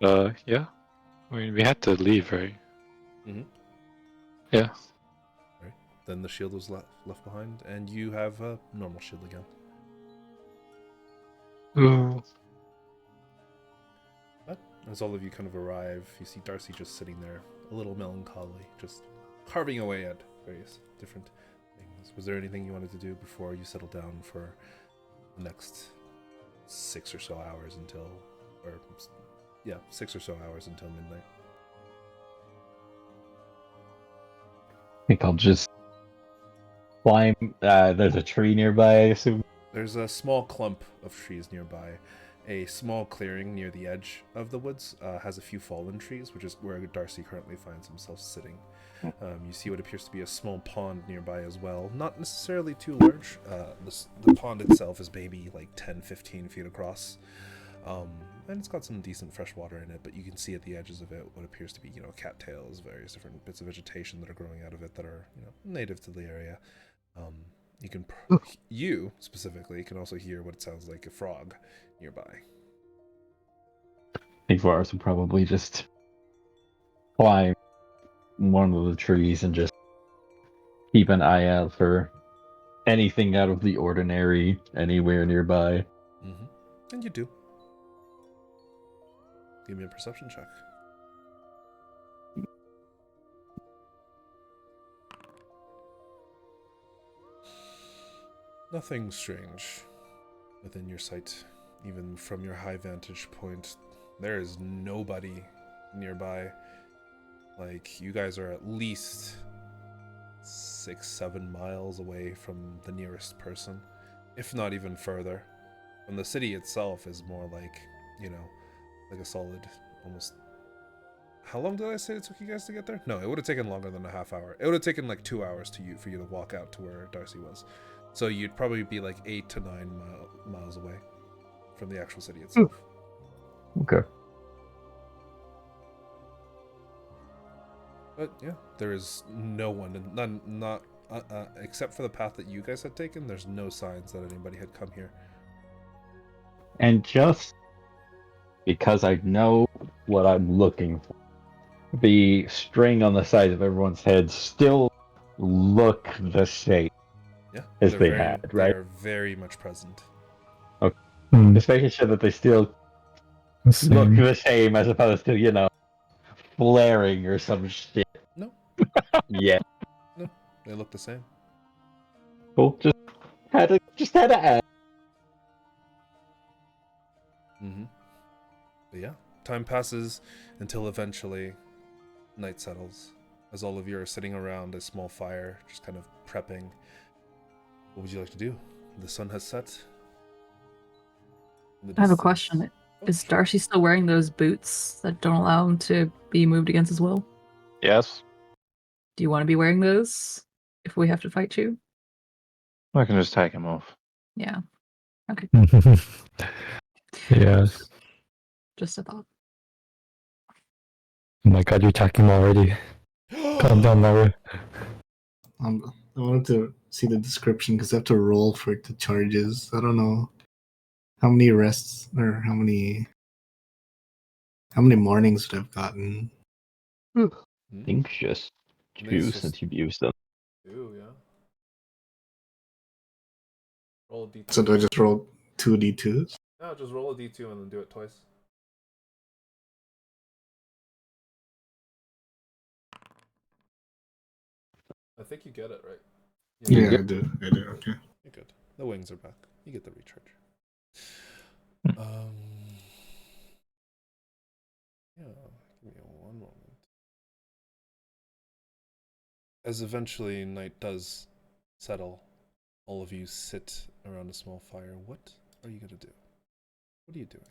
[SPEAKER 4] Yeah. I mean, we had to leave, right?
[SPEAKER 1] Mm-hmm.
[SPEAKER 4] Yeah.
[SPEAKER 1] Right. Then the shield was left behind, and you have a normal shield again.
[SPEAKER 4] Ooh.
[SPEAKER 1] But as all of you kind of arrive, you see Darcy just sitting there, a little melancholy, just carving away at various different things. Was there anything you wanted to do before you settled down for the next 6 or so hours until, 6 or so hours until midnight?
[SPEAKER 2] I think I'll just climb. There's a tree nearby, I assume.
[SPEAKER 1] There's a small clump of trees nearby. A small clearing near the edge of the woods has a few fallen trees, which is where Darcy currently finds himself sitting. You see what appears to be a small pond nearby as well. Not necessarily too large. The pond itself is maybe like 10-15 feet across. And it's got some decent fresh water in it, but you can see at the edges of it what appears to be, cattails, various different bits of vegetation that are growing out of it that are, native to the area. You specifically can also hear what it sounds like a frog nearby.
[SPEAKER 2] Vars would probably just climb one of the trees and just keep an eye out for anything out of the ordinary anywhere nearby.
[SPEAKER 1] Mm-hmm. And you do. Give me a perception check. Nothing strange within your sight, even from your high vantage point. There is nobody nearby. Like, you guys are at least 6-7 miles away from the nearest person, if not even further. And the city itself is more like, like a solid almost. How long did I say it took you guys to get there? No, it would have taken longer than a half hour. It would have taken like 2 hours for you to walk out to where Darcy was. So you'd probably be like 8 to 9 miles away from the actual city itself.
[SPEAKER 2] Okay.
[SPEAKER 1] But yeah, there is no one, and not except for the path that you guys had taken. There's no signs that anybody had come here.
[SPEAKER 2] And just because I know what I'm looking for, the string on the side of everyone's head still look the same
[SPEAKER 1] Yeah,
[SPEAKER 2] as
[SPEAKER 1] they're
[SPEAKER 2] they
[SPEAKER 1] very,
[SPEAKER 2] had, right?
[SPEAKER 1] They are very much present.
[SPEAKER 9] Mm,
[SPEAKER 2] Just making sure that they still
[SPEAKER 9] the
[SPEAKER 2] look
[SPEAKER 9] same.
[SPEAKER 2] the same as opposed to, flaring or some shit.
[SPEAKER 1] No,
[SPEAKER 2] Yeah.
[SPEAKER 1] no, they look the same.
[SPEAKER 2] Cool. Just had to add.
[SPEAKER 1] Mm-hmm. But yeah, time passes until eventually night settles, as all of you are sitting around a small fire, just kind of prepping. What would you like to do? The sun has set.
[SPEAKER 6] I have a question. Is Darcy still wearing those boots that don't allow him to be moved against his will?
[SPEAKER 3] Yes.
[SPEAKER 6] Do you want to be wearing those if we have to fight you?
[SPEAKER 3] I can just take him off.
[SPEAKER 6] Yeah. Okay.
[SPEAKER 9] Yes.
[SPEAKER 6] Just a thought.
[SPEAKER 9] Oh my god, you're attacking him already. Calm down, Laura.
[SPEAKER 5] I wanted to see the description because I have to roll for it to charges. I don't know how many rests or how many mornings would I've gotten.
[SPEAKER 2] I think just
[SPEAKER 1] I think
[SPEAKER 2] two
[SPEAKER 1] it's just
[SPEAKER 2] since you've used them.
[SPEAKER 1] 2, yeah. Roll a d2.
[SPEAKER 5] So do I just roll 2d2s?
[SPEAKER 1] No, just roll a d2 and then do it twice. I think you get it, right?
[SPEAKER 5] Yeah, I do. Okay.
[SPEAKER 1] You're good. The wings are back. You get the recharge. Yeah, give me one moment. As eventually night does settle, all of you sit around a small fire. What are you gonna do? What are you doing?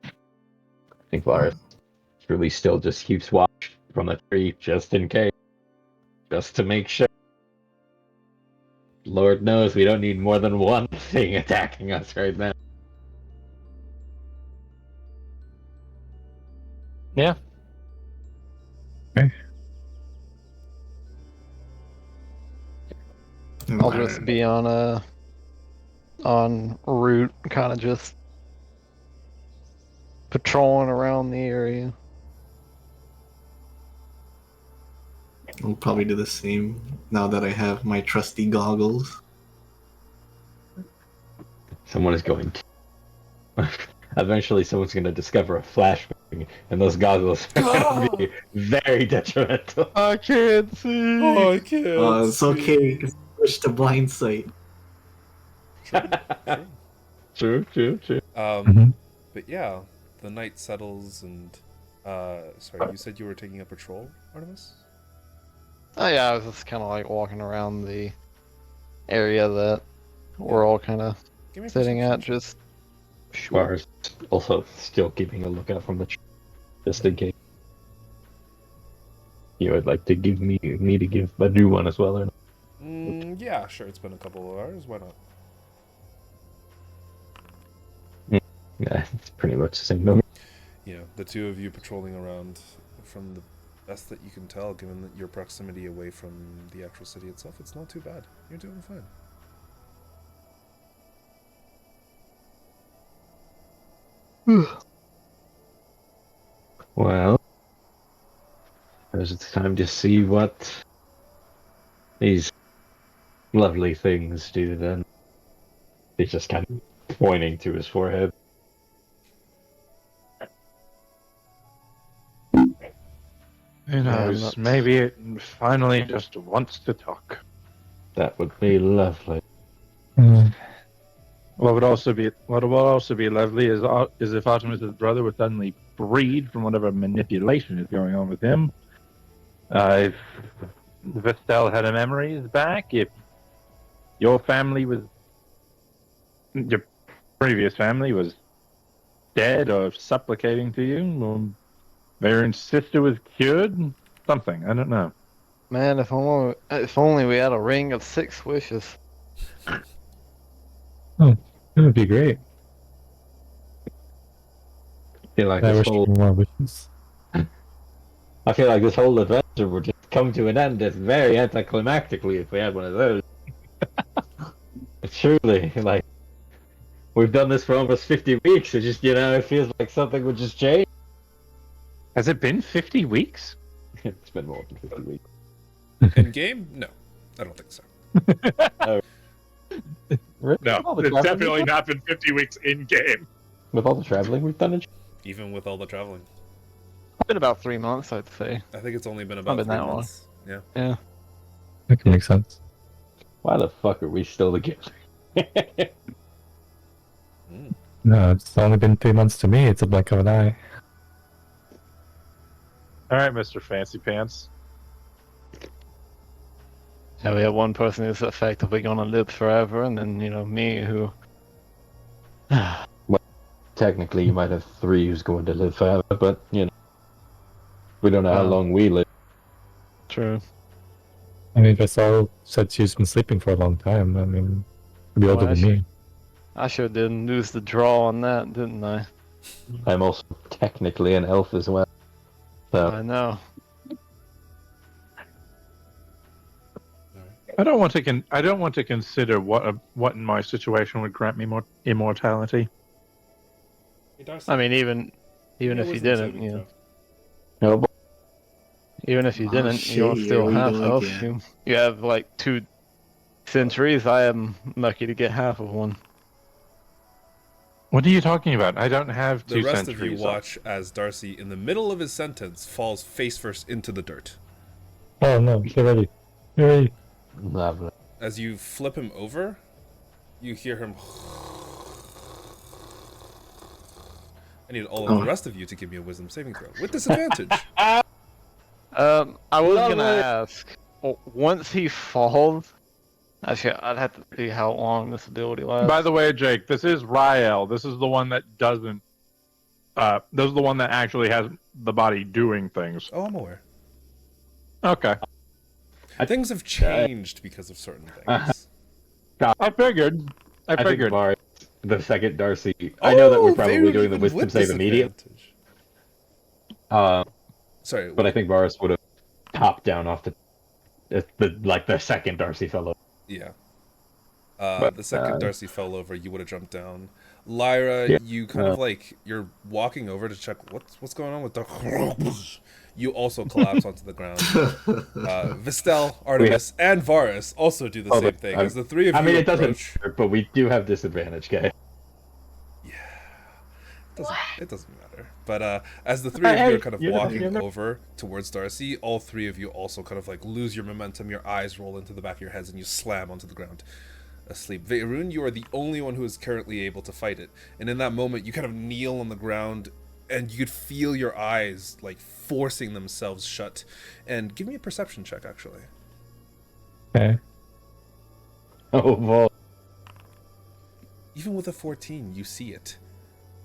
[SPEAKER 2] I think Lars really still just keeps watch from the tree just in case. Just to make sure. Lord knows we don't need more than one thing attacking us right now.
[SPEAKER 3] Yeah.
[SPEAKER 7] I'll just be on route, kind of just patrolling around the area.
[SPEAKER 5] I'll probably do the same now that I have my trusty goggles.
[SPEAKER 2] Someone is going to. Eventually, someone's going to discover a flashbang, and those goggles are going to be very detrimental.
[SPEAKER 7] I can't see.
[SPEAKER 1] Oh, I can't.
[SPEAKER 5] It's okay. Switch to blind sight.
[SPEAKER 2] True.
[SPEAKER 1] But yeah, the night settles and sorry, you said you were taking a patrol, Artemis?
[SPEAKER 7] Oh yeah, I was just kind of like walking around the area that we're all kind of
[SPEAKER 1] Give me a
[SPEAKER 7] sitting at,
[SPEAKER 1] perception.
[SPEAKER 7] just
[SPEAKER 2] Lars also still keeping a lookout from the tree, just in case. You would like to give me to give a new one as well, or not?
[SPEAKER 1] Yeah, sure. It's been a couple of hours. Why not?
[SPEAKER 2] Yeah, it's pretty much the same number.
[SPEAKER 1] You know, the two of you patrolling around, from the best that you can tell, given that your proximity away from the actual city itself, it's not too bad. You're doing fine.
[SPEAKER 2] Well, I suppose it's time to see what these lovely things do then. He's just kind of pointing to his forehead.
[SPEAKER 3] Who knows? Maybe it finally just wants to talk.
[SPEAKER 2] That would be lovely.
[SPEAKER 9] Mm.
[SPEAKER 3] What would also be lovely is if Artemis's brother would suddenly breed from whatever manipulation is going on with him. If Vestel had her memories back, if your previous family was dead or supplicating to you, or Varen's sister was cured, something, I don't know.
[SPEAKER 7] Man, if only we had a ring of 6 wishes.
[SPEAKER 9] It would be great.
[SPEAKER 2] I feel like
[SPEAKER 9] I
[SPEAKER 2] this
[SPEAKER 9] wish
[SPEAKER 2] whole
[SPEAKER 9] for more wishes.
[SPEAKER 2] I feel like this whole adventure would just come to an end just very anticlimactically if we had one of those. Truly, like, we've done this for almost 50 weeks. It just, it feels like something would just change.
[SPEAKER 3] Has it been 50 weeks?
[SPEAKER 2] It's been more than 50 weeks.
[SPEAKER 1] In game? No, I don't think so.
[SPEAKER 3] No, it's definitely not been 50 weeks in game.
[SPEAKER 2] With all the traveling we've done.
[SPEAKER 1] Even with all the traveling.
[SPEAKER 7] It's been about 3 months, I'd say.
[SPEAKER 1] I think it's only been about
[SPEAKER 7] been
[SPEAKER 1] 3
[SPEAKER 7] that long.
[SPEAKER 1] months. Yeah.
[SPEAKER 7] Yeah.
[SPEAKER 9] That can make sense.
[SPEAKER 2] Why the fuck are we still together?
[SPEAKER 9] No, it's only been 3 months to me. It's a blink of an eye.
[SPEAKER 3] All right, Mr. Fancy Pants.
[SPEAKER 7] Yeah, we have one person who's effectively gonna live forever, and then, me who...
[SPEAKER 2] Technically, you might have 3 who's going to live forever, but, we don't know how long we live.
[SPEAKER 7] True.
[SPEAKER 9] I mean, Vassal said she's been sleeping for a long time. I mean, be older than me.
[SPEAKER 7] I sure didn't lose the draw on that, didn't I?
[SPEAKER 2] I'm also technically an elf as well. So,
[SPEAKER 7] I know.
[SPEAKER 3] I don't want to consider what in my situation would grant me more immortality.
[SPEAKER 7] I mean, even if you didn't,
[SPEAKER 2] no, but
[SPEAKER 7] even if you didn't,
[SPEAKER 5] shit,
[SPEAKER 7] you're still
[SPEAKER 5] here we
[SPEAKER 7] half
[SPEAKER 5] go
[SPEAKER 7] elf.
[SPEAKER 5] again.
[SPEAKER 7] You have like 2 centuries. I am lucky to get half of one.
[SPEAKER 3] What are you talking about? I don't have
[SPEAKER 1] The
[SPEAKER 3] 2
[SPEAKER 1] rest
[SPEAKER 3] centuries.
[SPEAKER 1] of you watch as Darcy, in the middle of his sentence, falls face first into the dirt.
[SPEAKER 9] Oh no, get ready. Get ready.
[SPEAKER 2] lovely.
[SPEAKER 1] As you flip him over, you hear him. I need all of the rest of you to give me a wisdom saving throw with disadvantage.
[SPEAKER 7] I was gonna
[SPEAKER 2] Lovely.
[SPEAKER 7] ask. Once he falls, actually, I'd have to see how long this ability lasts.
[SPEAKER 3] By the way, Jake, this is Rael. This is the one that doesn't. This is the one that actually has the body doing things.
[SPEAKER 1] Oh, I'm aware.
[SPEAKER 3] Okay,
[SPEAKER 1] Things have changed because of certain things.
[SPEAKER 3] I figured. I
[SPEAKER 2] I think
[SPEAKER 3] figured.
[SPEAKER 2] Var, the second Darcy. I know that we're probably
[SPEAKER 1] very
[SPEAKER 2] doing the
[SPEAKER 1] even
[SPEAKER 2] wisdom
[SPEAKER 1] with
[SPEAKER 2] save immediately.
[SPEAKER 1] disadvantage. Sorry,
[SPEAKER 2] But I think Varus would have topped down off the second Darcy fellow.
[SPEAKER 1] yeah.
[SPEAKER 2] But,
[SPEAKER 1] The second Darcy fell over, you would have jumped down. Lyra,
[SPEAKER 2] Yeah,
[SPEAKER 1] you kind of like you're walking over to check what's going on with the. You also collapse onto the ground. Vistel, Artemis, and Varus also do the same thing. As the 3 of you
[SPEAKER 2] it doesn't
[SPEAKER 1] approach,
[SPEAKER 2] matter, but we do have disadvantage, guy.
[SPEAKER 1] it doesn't matter. But as the 3 of you are kind of
[SPEAKER 2] Hey,
[SPEAKER 1] walking over towards Darcy, all 3 of you also kind of like lose your momentum. Your eyes roll into the back of your heads, and you slam onto the ground. Asleep. Ve'erun, you are the only one who is currently able to fight it. And in that moment, you kind of kneel on the ground, and you could feel your eyes like forcing themselves shut. And give me a perception check, actually.
[SPEAKER 9] Okay.
[SPEAKER 2] Oh, boy.
[SPEAKER 1] Even with a 14, you see it.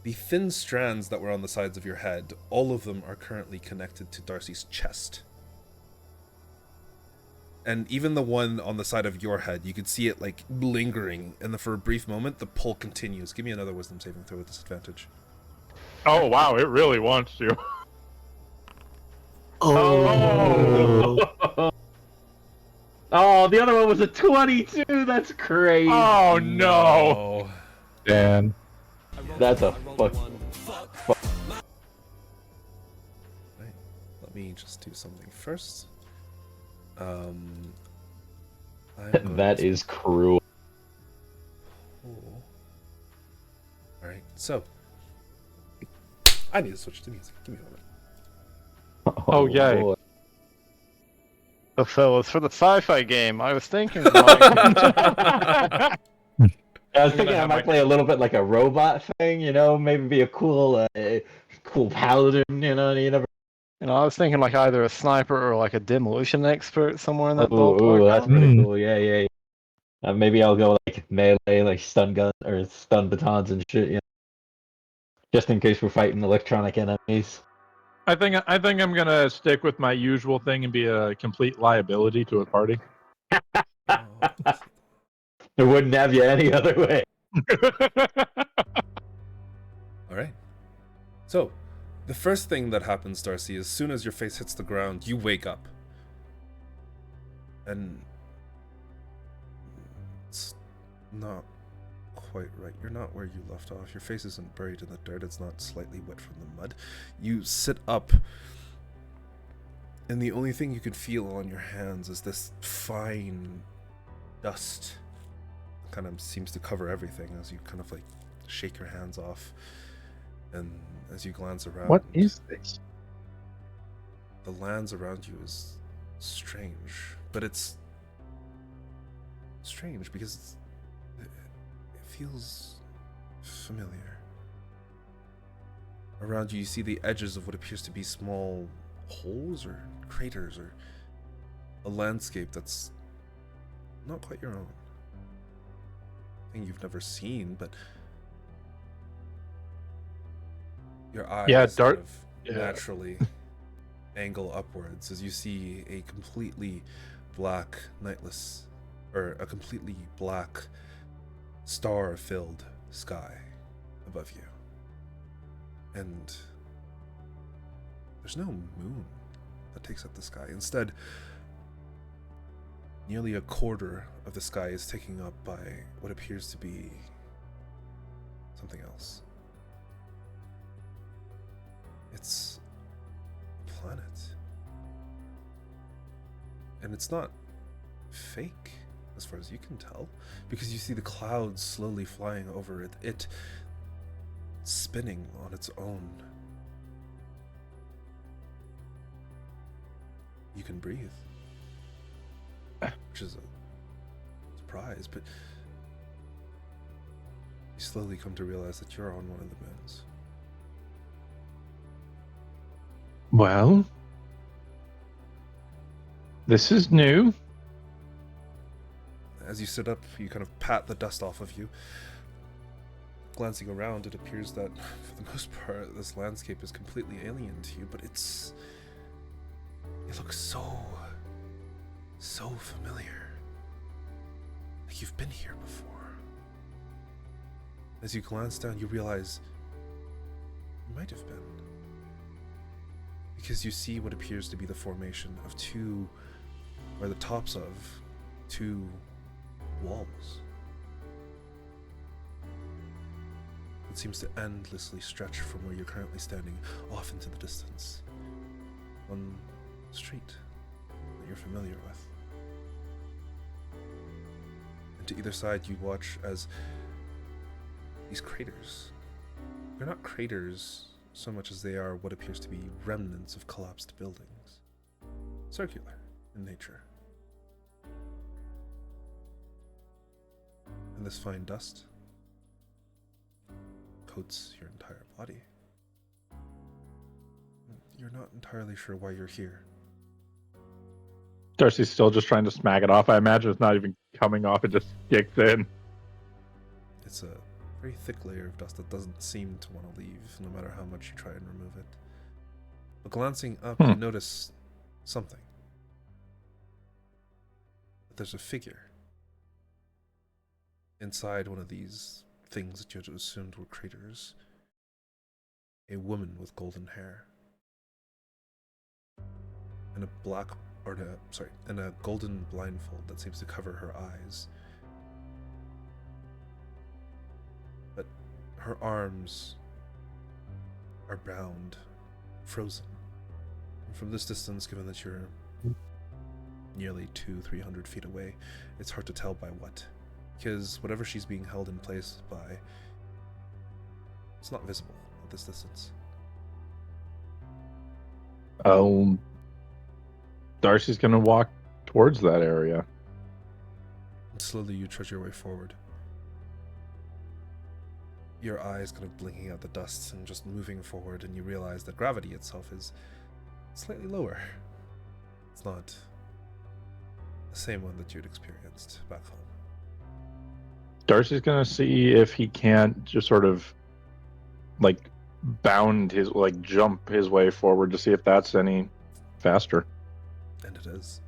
[SPEAKER 1] The thin strands that were on the sides of your head, all of them are currently connected to Darcy's chest. And even the one on the side of your head, you could see it like lingering, and for a brief moment, the pull continues. Give me another wisdom saving throw with disadvantage.
[SPEAKER 3] Oh wow, it really wants to.
[SPEAKER 2] Oh. Oh, the other one was a 22. That's crazy.
[SPEAKER 3] Oh no!
[SPEAKER 1] Oh.
[SPEAKER 9] Dan.
[SPEAKER 2] That's a fuck.
[SPEAKER 1] me just do something first. I'm
[SPEAKER 2] That is cruel.
[SPEAKER 1] Cool. Alright, so. I need to switch to music. Give me a moment.
[SPEAKER 3] Oh, yay.
[SPEAKER 2] boy.
[SPEAKER 7] So, fellas, for the sci-fi game, I was thinking. Like,
[SPEAKER 2] I was
[SPEAKER 3] gonna
[SPEAKER 2] thinking I
[SPEAKER 3] have
[SPEAKER 2] might
[SPEAKER 3] my-
[SPEAKER 2] play a little bit like a robot thing, you know, maybe be a cool paladin, you know, you never.
[SPEAKER 7] I was thinking like either a sniper or like a demolition expert somewhere in that
[SPEAKER 2] Ooh,
[SPEAKER 7] ballpark.
[SPEAKER 2] that's pretty
[SPEAKER 9] Hmm.
[SPEAKER 2] cool. Yeah, yeah. Maybe I'll go like melee, like stun gun or stun batons and shit. Yeah, just in case we're fighting electronic enemies.
[SPEAKER 3] I think I'm gonna stick with my usual thing and be a complete liability to a party.
[SPEAKER 2] It wouldn't have you any other way.
[SPEAKER 1] Alright. So, the first thing that happens, Darcy, as soon as your face hits the ground, you wake up. And it's not quite right. You're not where you left off. Your face isn't buried in the dirt. It's not slightly wet from the mud. You sit up, and the only thing you can feel on your hands is this fine dust. Kind of seems to cover everything as you kind of like shake your hands off. And as you glance around,
[SPEAKER 3] What is this?
[SPEAKER 1] the lands around you is strange, but it's strange because it feels familiar. Around you, you see the edges of what appears to be small holes or craters or a landscape that's not quite your own. Thing you've never seen, but your eyes kind of naturally angle upwards as you see a completely black nightless, or a completely black star-filled sky above you. And there's no moon that takes up the sky. Instead, nearly a quarter of the sky is taken up by what appears to be something else. It's a planet. And it's not fake, as far as you can tell, because you see the clouds slowly flying over it, it spinning on its own. You can breathe, which is a surprise, but you slowly come to realize that you're on one of the moons.
[SPEAKER 3] Well, this is new.
[SPEAKER 1] As you sit up, you kind of pat the dust off of you. Glancing around, it appears that, for the most part, this landscape is completely alien to you, but it looks so familiar. Like you've been here before. As you glance down, you realize you might have been. Because you see what appears to be the formation of two, or the tops of two walls. It seems to endlessly stretch from where you're currently standing off into the distance. One street that you're familiar with. And to either side you watch as these craters, they're not craters so much as they are what appears to be remnants of collapsed buildings. Circular in nature. And this fine dust coats your entire body. You're not entirely sure why you're here.
[SPEAKER 3] Darcy's still just trying to smack it off. I imagine it's not even coming off, it just kicks in.
[SPEAKER 1] It's a very thick layer of dust that doesn't seem to want to leave, no matter how much you try and remove it. But glancing up, you notice something. There's a figure inside one of these things that you had assumed were craters. A woman with golden hair. And a golden blindfold that seems to cover her eyes. But her arms are bound, frozen, From this distance, given that you're nearly 200-300 feet away, it's hard to tell by what. Because whatever she's being held in place by, it's not visible at this distance.
[SPEAKER 3] Darcy's gonna walk towards that area.
[SPEAKER 1] And slowly you trudge your way forward. Your eyes kind of blinking out the dust and just moving forward, and you realize that gravity itself is slightly lower. It's not the same one that you'd experienced back home.
[SPEAKER 3] Darcy's gonna see if he can't just sort of like jump his way forward to see if that's any faster.
[SPEAKER 1] And it is.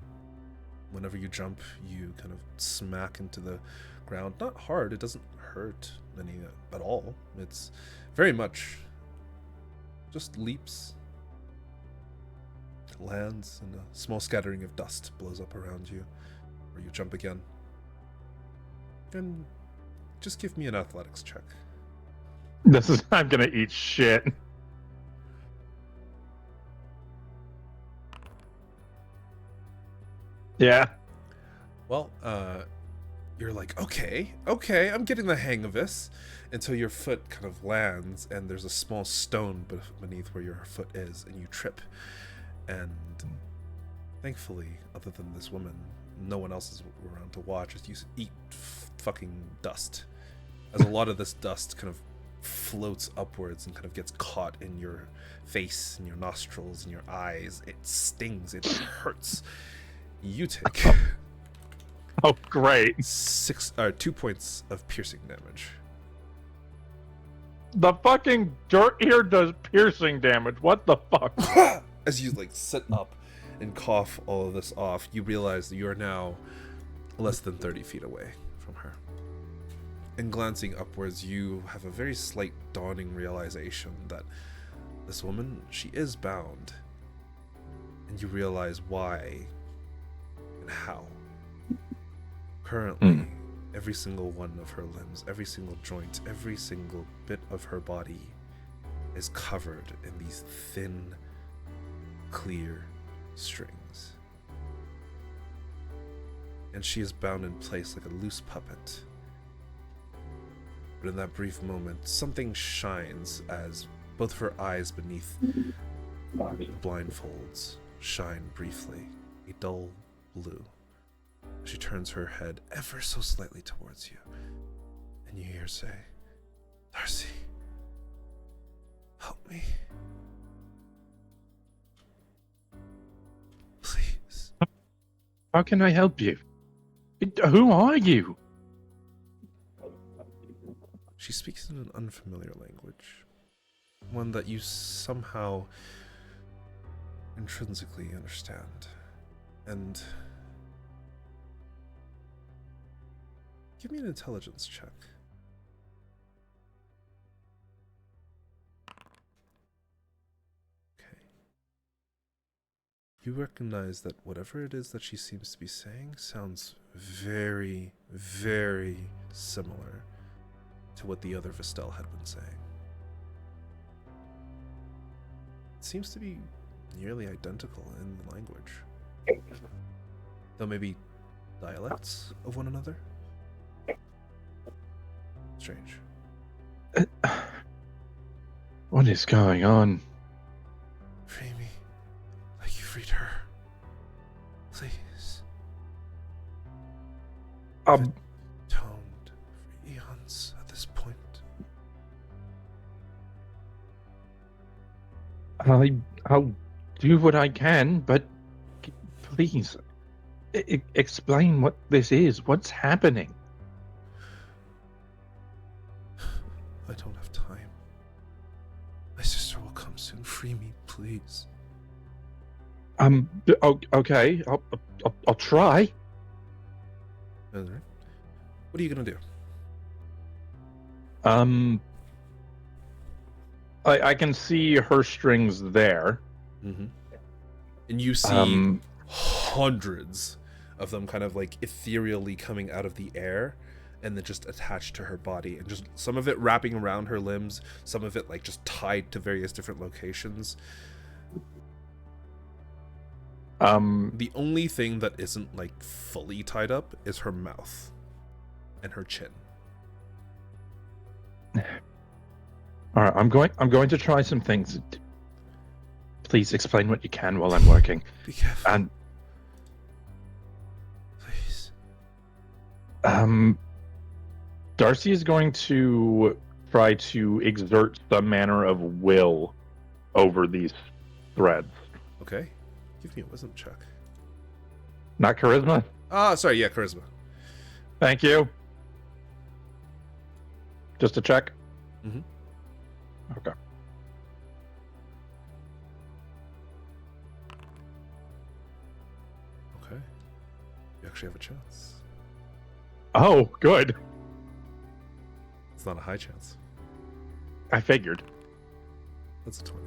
[SPEAKER 1] Whenever you jump, you kind of smack into the ground. Not hard, it doesn't hurt any at all. It's very much just leaps, lands, and a small scattering of dust blows up around you, where you jump again. And just give me an athletics check.
[SPEAKER 3] I'm gonna eat shit. Yeah.
[SPEAKER 1] Well, you're like, okay, I'm getting the hang of this, until your foot kind of lands, and there's a small stone beneath where your foot is, and you trip. And thankfully, other than this woman, no one else is around to watch as you eat fucking dust. As a lot of this dust kind of floats upwards and kind of gets caught in your face, and your nostrils, and your eyes. It stings, it hurts. You take
[SPEAKER 3] Oh, great.
[SPEAKER 1] 2 points of piercing damage.
[SPEAKER 3] The fucking dirt here does piercing damage. What the fuck?
[SPEAKER 1] As you like sit up and cough all of this off, you realize that you are now less than 30 feet away from her. And glancing upwards, you have a very slight dawning realization that this woman, she is bound. And you realize why and how. Currently, every single one of her limbs, every single joint, every single bit of her body is covered in these thin, clear strings. And she is bound in place like a loose puppet. But in that brief moment, something shines as both of her eyes beneath the blindfolds shine briefly, a dull blue. She turns her head ever so slightly towards you, and you hear her say, "Darcy, help me. Please."
[SPEAKER 3] How can I help you? Who are you?
[SPEAKER 1] She speaks in an unfamiliar language, one that you somehow intrinsically understand. And give me an intelligence check. Okay. You recognize that whatever it is that she seems to be saying sounds very, very similar to what the other Vestel had been saying. It seems to be nearly identical in the language, though maybe dialects of one another. Strange.
[SPEAKER 3] What is going on?
[SPEAKER 1] Free me, like you freed her. Please. Toned for eons at this point.
[SPEAKER 3] I'll do what I can, but please explain what this is. What's happening?
[SPEAKER 1] I don't have time. My sister will come soon. Free me, please.
[SPEAKER 3] Okay. I'll try.
[SPEAKER 1] All right. What are you gonna do?
[SPEAKER 3] I can see her strings there.
[SPEAKER 1] Mm-hmm. And you see hundreds of them kind of like ethereally coming out of the air and then just attached to her body, and just some of it wrapping around her limbs, some of it like just tied to various different locations. The only thing that isn't like fully tied up is her mouth and her chin.
[SPEAKER 3] All right, I'm going to try some things. Please explain what you can while I'm working.
[SPEAKER 1] Be careful.
[SPEAKER 3] And
[SPEAKER 1] Please.
[SPEAKER 3] Darcy is going to try to exert some manner of will over these threads.
[SPEAKER 1] Okay. Give me a wisdom check.
[SPEAKER 3] Not charisma?
[SPEAKER 1] Sorry, yeah, charisma.
[SPEAKER 3] Thank you. Just a check?
[SPEAKER 1] Mhm.
[SPEAKER 3] Okay.
[SPEAKER 1] Okay. You actually have a chance.
[SPEAKER 3] Oh, good.
[SPEAKER 1] It's not a high chance.
[SPEAKER 3] I figured.
[SPEAKER 1] That's a 20.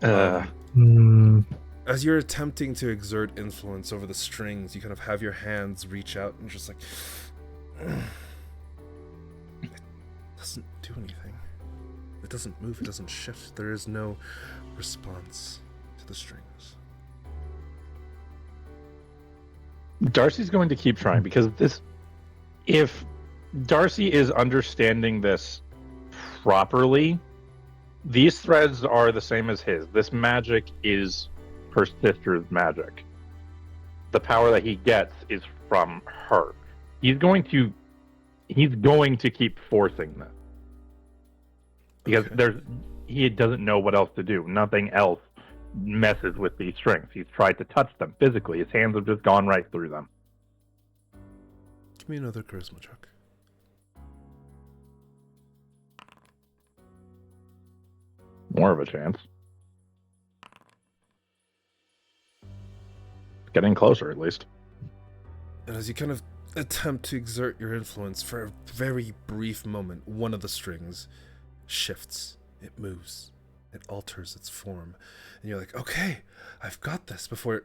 [SPEAKER 3] Um,
[SPEAKER 9] Hmm.
[SPEAKER 1] As you're attempting to exert influence over the strings, you kind of have your hands reach out and just like... It doesn't do anything. It doesn't move, it doesn't shift. There is no response to the strings.
[SPEAKER 3] Darcy's going to keep trying because if Darcy is understanding this properly, these threads are the same as his. This magic is her sister's magic. The power that he gets is from her. He's going to keep forcing this because
[SPEAKER 1] Okay.
[SPEAKER 3] he doesn't know what else to do. Nothing else messes with these strings. He's tried to touch them physically. His hands have just gone right through them.
[SPEAKER 1] Give me another charisma check.
[SPEAKER 3] More of a chance. Getting closer, at least.
[SPEAKER 1] And as you kind of attempt to exert your influence for a very brief moment, one of the strings shifts. It moves. It alters its form. And you're like, okay, I've got this, before it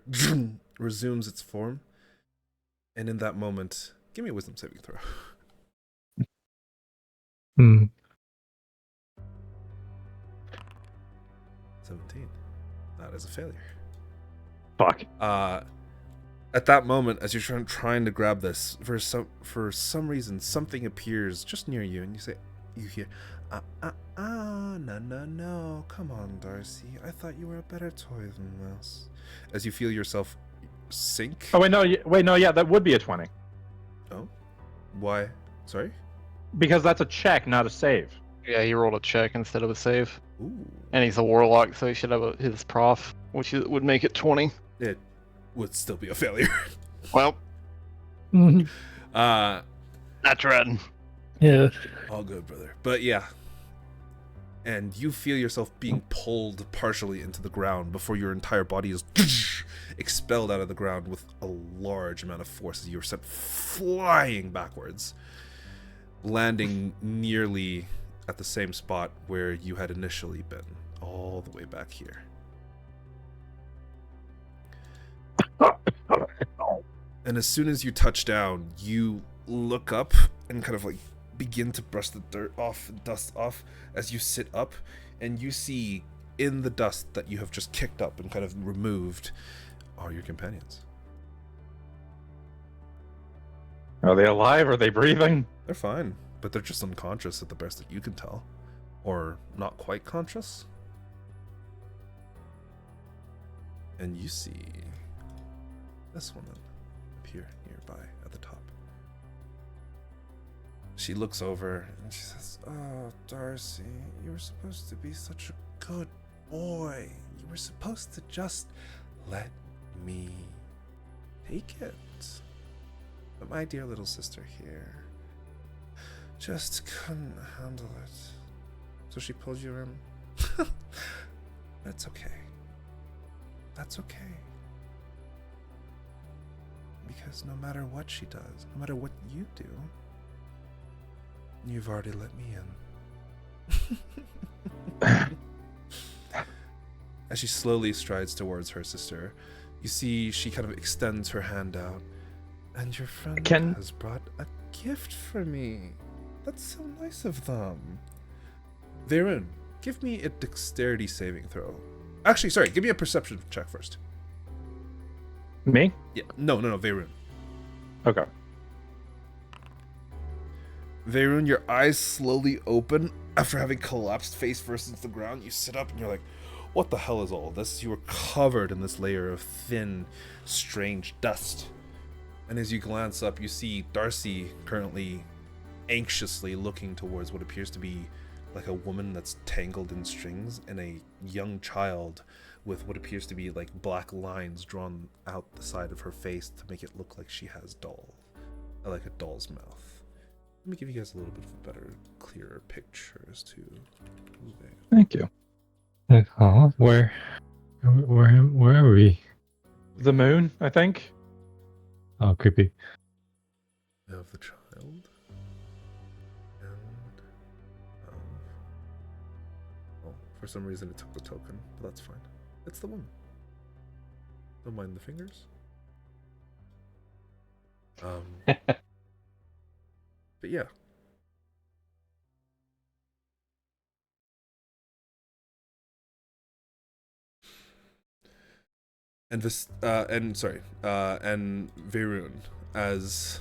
[SPEAKER 1] resumes its form. And in that moment, give me a wisdom saving throw.
[SPEAKER 9] Hmm.
[SPEAKER 1] 17. That is a failure.
[SPEAKER 3] Fuck.
[SPEAKER 1] At that moment, as you're trying to grab this, for some reason, something appears just near you, and you hear, no, come on, Darcy. I thought you were a better toy than this. As you feel yourself sink.
[SPEAKER 3] Oh, yeah, that would be a 20.
[SPEAKER 1] Oh, why? Sorry.
[SPEAKER 3] Because that's a check, not a save.
[SPEAKER 7] Yeah, he rolled a check instead of a save.
[SPEAKER 1] Ooh,
[SPEAKER 7] And he's a warlock, so he should have his prof, which would make it 20.
[SPEAKER 1] it would still be a failure.
[SPEAKER 7] Well,
[SPEAKER 1] uh,
[SPEAKER 7] that's red.
[SPEAKER 9] Yeah.
[SPEAKER 1] all good, brother. But yeah. And you feel yourself being pulled partially into the ground before your entire body is expelled out of the ground with a large amount of force as you are sent flying backwards, landing nearly at the same spot where you had initially been, all the way back here. And as soon as you touch down, you look up and kind of like begin to brush the dust off as you sit up, and you see in the dust that you have just kicked up and kind of removed are your companions.
[SPEAKER 3] Are they alive? Are they breathing?
[SPEAKER 1] They're fine, but they're just unconscious at the best that you can tell. Or not quite conscious. And you see this woman appear nearby at the top. She looks over and she says, "Oh, Darcy, you were supposed to be such a good boy. You were supposed to just let me take it. But my dear little sister here just couldn't handle it. So she pulled you in." That's okay. That's okay. Because no matter what she does, no matter what you do, you've already let me in. As she slowly strides towards her sister, you see she kind of extends her hand out. "And your friend has brought a gift for me. That's so nice of them." Varun, give me a dexterity saving throw. Actually, sorry. Give me a perception check first.
[SPEAKER 3] Me?
[SPEAKER 1] Yeah. No, Veyroon.
[SPEAKER 3] Okay.
[SPEAKER 1] Veyroon, your eyes slowly open after having collapsed face first into the ground. You sit up and you're like, what the hell is all this? You are covered in this layer of thin, strange dust. And as you glance up, you see Darcy currently anxiously looking towards what appears to be like a woman that's tangled in strings, and a young child with what appears to be like black lines drawn out the side of her face to make it look like she has like a doll's mouth. Let me give you guys a little bit of a better, clearer picture as to who they are.
[SPEAKER 3] Thank you.
[SPEAKER 9] Oh, where are we?
[SPEAKER 3] The moon, I think.
[SPEAKER 9] Oh, creepy.
[SPEAKER 1] Of the child. And well, for some reason it took the token, but that's fine. It's the woman. Don't mind the fingers. But yeah. And and Veyroon, as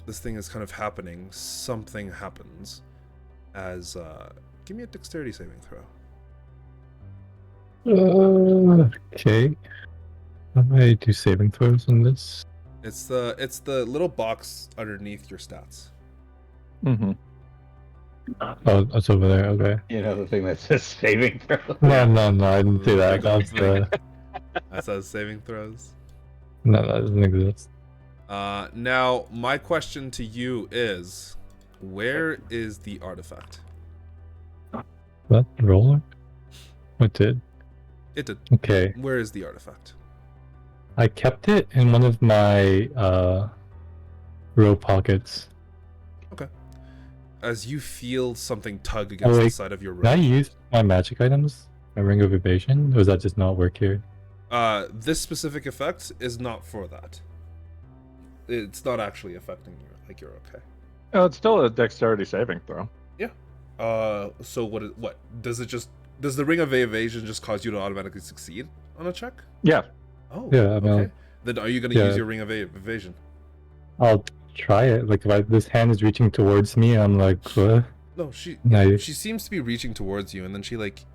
[SPEAKER 1] this thing is kind of happening, something happens as, give me a dexterity saving throw.
[SPEAKER 9] Okay. How do I do saving throws on this?
[SPEAKER 1] It's the little box underneath your stats.
[SPEAKER 3] Mm-hmm.
[SPEAKER 9] Oh, it's over there. Okay.
[SPEAKER 2] You know, the thing that says saving throw.
[SPEAKER 9] No, I didn't do that. That's
[SPEAKER 1] That says saving throws.
[SPEAKER 9] no, that doesn't exist.
[SPEAKER 1] Now, my question to you is, where is the artifact?
[SPEAKER 9] What roller? What did?
[SPEAKER 1] It did.
[SPEAKER 9] Okay.
[SPEAKER 1] Where is the artifact?
[SPEAKER 9] I kept it in one of my robe pockets.
[SPEAKER 1] As you feel something tug against the side of your
[SPEAKER 9] Can I
[SPEAKER 1] robe.
[SPEAKER 9] use my magic items? My ring of evasion? Or does that just not work here?
[SPEAKER 1] This specific effect is not for that. It's not actually affecting you. Like, you're okay.
[SPEAKER 3] Oh, it's still a dexterity saving throw.
[SPEAKER 1] So what does the ring of evasion just cause you to automatically succeed on a check?
[SPEAKER 3] Yeah.
[SPEAKER 1] Oh,
[SPEAKER 9] Yeah, I mean,
[SPEAKER 1] okay. Then are you going to
[SPEAKER 9] yeah.
[SPEAKER 1] use your ring of evasion?
[SPEAKER 9] I'll try it. Like, if this hand is reaching towards me, I'm like, what?
[SPEAKER 1] No, she
[SPEAKER 9] Nice.
[SPEAKER 1] she seems to be reaching towards you, and then she like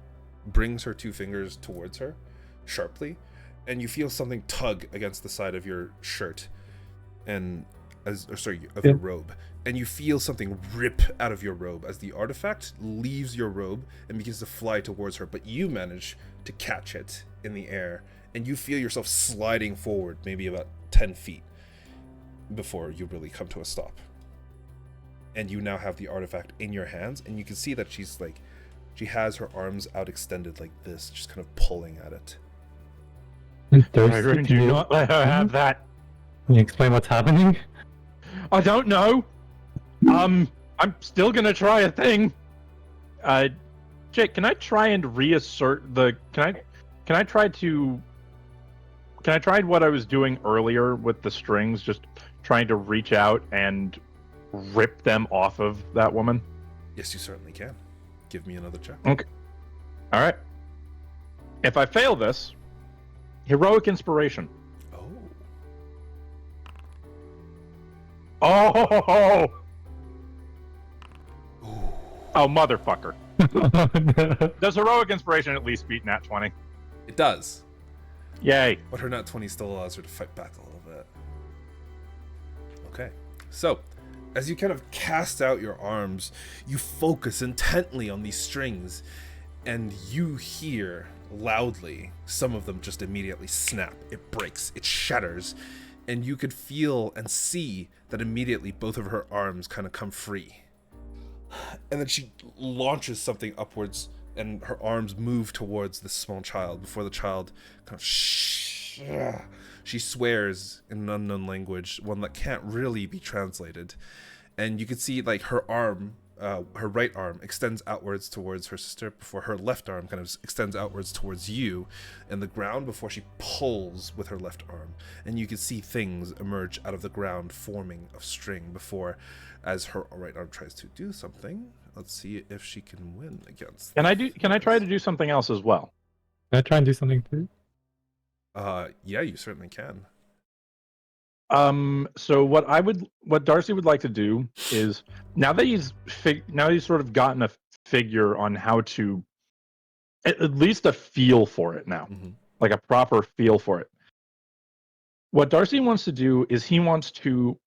[SPEAKER 1] brings her two fingers towards her sharply, and you feel something tug against the side of your shirt and your robe, and you feel something rip out of your robe as the artifact leaves your robe and begins to fly towards her, but you manage to catch it in the air, and you feel yourself sliding forward maybe about 10 feet before you really come to a stop. And you now have the artifact in your hands, and you can see that she has her arms out extended like this, just kind of pulling at it.
[SPEAKER 3] Veyroon, do not let her have that.
[SPEAKER 9] Can you explain what's happening?
[SPEAKER 3] I don't know. I'm still gonna try a thing. Jake, can I try and reassert the? Can I try what I was doing earlier with the strings, just trying to reach out and rip them off of that woman?
[SPEAKER 1] Yes, you certainly can. Give me another check.
[SPEAKER 3] Okay. All right. If I fail this, heroic inspiration. Oh! Oh, motherfucker. Does heroic inspiration at least beat Nat 20?
[SPEAKER 1] It does.
[SPEAKER 3] Yay.
[SPEAKER 1] But her nat 20 still allows her to fight back a little bit. Okay. So, as you kind of cast out your arms, you focus intently on these strings, and you hear loudly some of them just immediately snap. It breaks. It shatters. And you could feel and see that immediately both of her arms kind of come free. And then she launches something upwards, and her arms move towards the small child before the child kind of she swears in an unknown language, one that can't really be translated. And you can see like her arm, her right arm extends outwards towards her sister before her left arm kind of extends outwards towards you and the ground before she pulls with her left arm. And you can see things emerge out of the ground forming of string before, as her right arm tries to do something. Let's see if she can win against
[SPEAKER 3] Can I try to do something else as well?
[SPEAKER 9] Can I try and do something too?
[SPEAKER 1] Yeah, you certainly can.
[SPEAKER 3] So what Darcy would like to do is now that he's sort of gotten a figure on how to at least a feel for it now,
[SPEAKER 1] Mhm.
[SPEAKER 3] like a proper feel for it. What Darcy wants to do is he wants to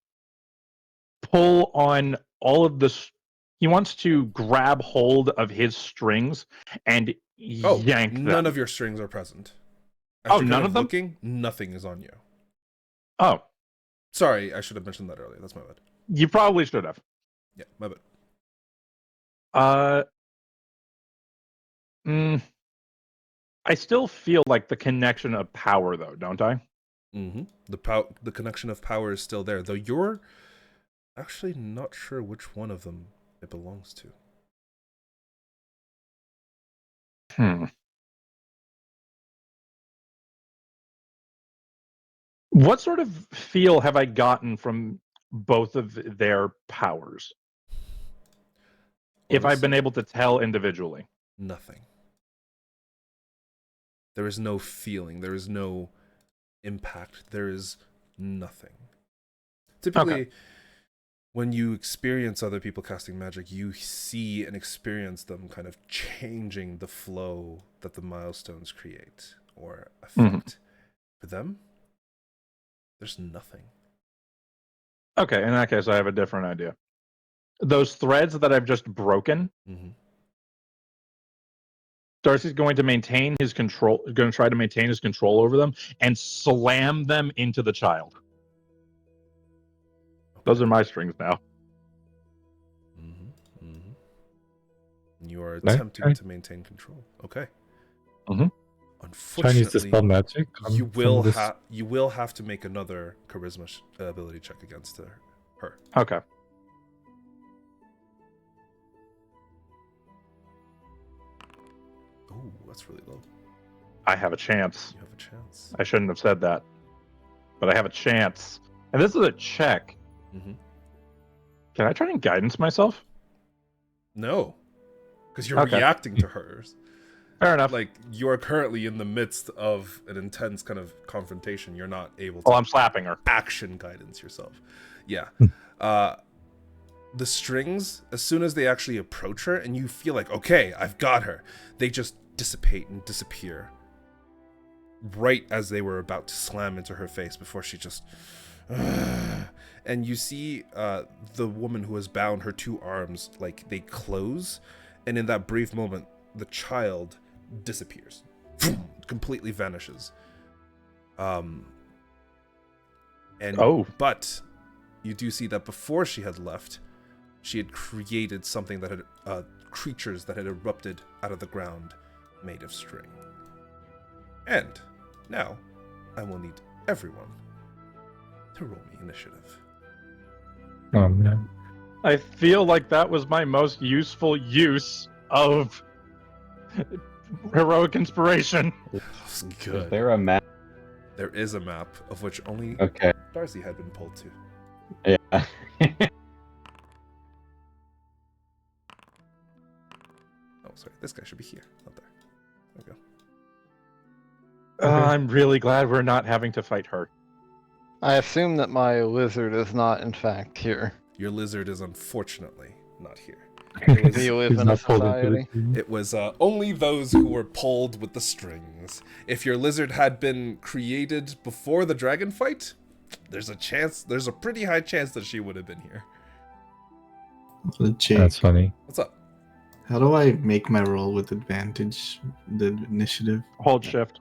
[SPEAKER 3] pull on all of this. He wants to grab hold of his strings and
[SPEAKER 1] Oh,
[SPEAKER 3] yank them.
[SPEAKER 1] none of your strings are present.
[SPEAKER 3] Oh,
[SPEAKER 1] After
[SPEAKER 3] none
[SPEAKER 1] kind
[SPEAKER 3] of them?
[SPEAKER 1] looking, nothing is on you.
[SPEAKER 3] Oh,
[SPEAKER 1] Sorry, I should have mentioned that earlier. That's my bad.
[SPEAKER 3] you probably should have.
[SPEAKER 1] Yeah, my bad.
[SPEAKER 3] I still feel like the connection of power, though, don't I?
[SPEAKER 1] Mm-hmm. The connection of power is still there, though you're actually not sure which one of them it belongs to.
[SPEAKER 3] What sort of feel have I gotten from both of their powers? If I've been
[SPEAKER 1] Honestly,
[SPEAKER 3] able to tell individually.
[SPEAKER 1] nothing. There is no feeling. There is no impact. There is nothing. Typically, when you experience other people casting magic, you see and experience them kind of changing the flow that the milestones create or affect. For them, there's nothing.
[SPEAKER 3] Okay, in that case, I have a different idea. Those threads that I've just broken,
[SPEAKER 1] Mm-hmm.
[SPEAKER 3] Darcy's going to maintain his control. Going to try to maintain his control over them and slam them into the child. Those are my strings now.
[SPEAKER 1] Mm-hmm. Mm-hmm. You are
[SPEAKER 9] Right,
[SPEAKER 1] attempting
[SPEAKER 9] right.
[SPEAKER 1] to maintain control. Okay.
[SPEAKER 3] Mhm.
[SPEAKER 9] Chinese
[SPEAKER 1] Unfortunately,
[SPEAKER 9] dispel magic.
[SPEAKER 1] you will have to make another charisma ability check against her.
[SPEAKER 3] Okay.
[SPEAKER 1] Oh, that's really low.
[SPEAKER 3] I have a chance.
[SPEAKER 1] You have a chance.
[SPEAKER 3] I shouldn't have said that, but I have a chance. And this is a check.
[SPEAKER 1] Mm-hmm.
[SPEAKER 3] Can I try and guidance myself?
[SPEAKER 1] No, because you're
[SPEAKER 3] Okay.
[SPEAKER 1] reacting to hers.
[SPEAKER 3] Fair enough.
[SPEAKER 1] Like, you are currently in the midst of an intense kind of confrontation. You're not able to
[SPEAKER 3] Well, I'm slapping her.
[SPEAKER 1] action guidance yourself. Yeah. The strings, as soon as they actually approach her and you feel like, okay, I've got her, they just dissipate and disappear right as they were about to slam into her face before she just... And you see the woman who has bound her two arms, like, they close, and in that brief moment, the child disappears. Completely vanishes. But you do see that before she had left, she had created something that had creatures that had erupted out of the ground made of string. And now I will need everyone to roll me initiative.
[SPEAKER 9] Oh man.
[SPEAKER 3] I feel like that was my most useful use of heroic inspiration.
[SPEAKER 1] That's
[SPEAKER 2] Is
[SPEAKER 1] good.
[SPEAKER 2] there a map?
[SPEAKER 1] There is a map of which only
[SPEAKER 2] Okay.
[SPEAKER 1] Darcy had been pulled to.
[SPEAKER 2] Yeah.
[SPEAKER 1] Oh, sorry. This guy should be here, not there. There we go.
[SPEAKER 3] I'm really glad we're not having to fight her.
[SPEAKER 7] I assume that my lizard is not, in fact, here.
[SPEAKER 1] Your lizard is unfortunately not here.
[SPEAKER 7] Do you live
[SPEAKER 9] He's
[SPEAKER 7] in a
[SPEAKER 9] not pulled into the
[SPEAKER 7] society?
[SPEAKER 9] team.
[SPEAKER 1] It was only those who were pulled with the strings. If your lizard had been created before the dragon fight, there's a pretty high chance that she would have been here.
[SPEAKER 5] Jake,
[SPEAKER 9] That's funny.
[SPEAKER 1] What's up?
[SPEAKER 5] how do I make my roll with advantage? The initiative?
[SPEAKER 3] Hold shift.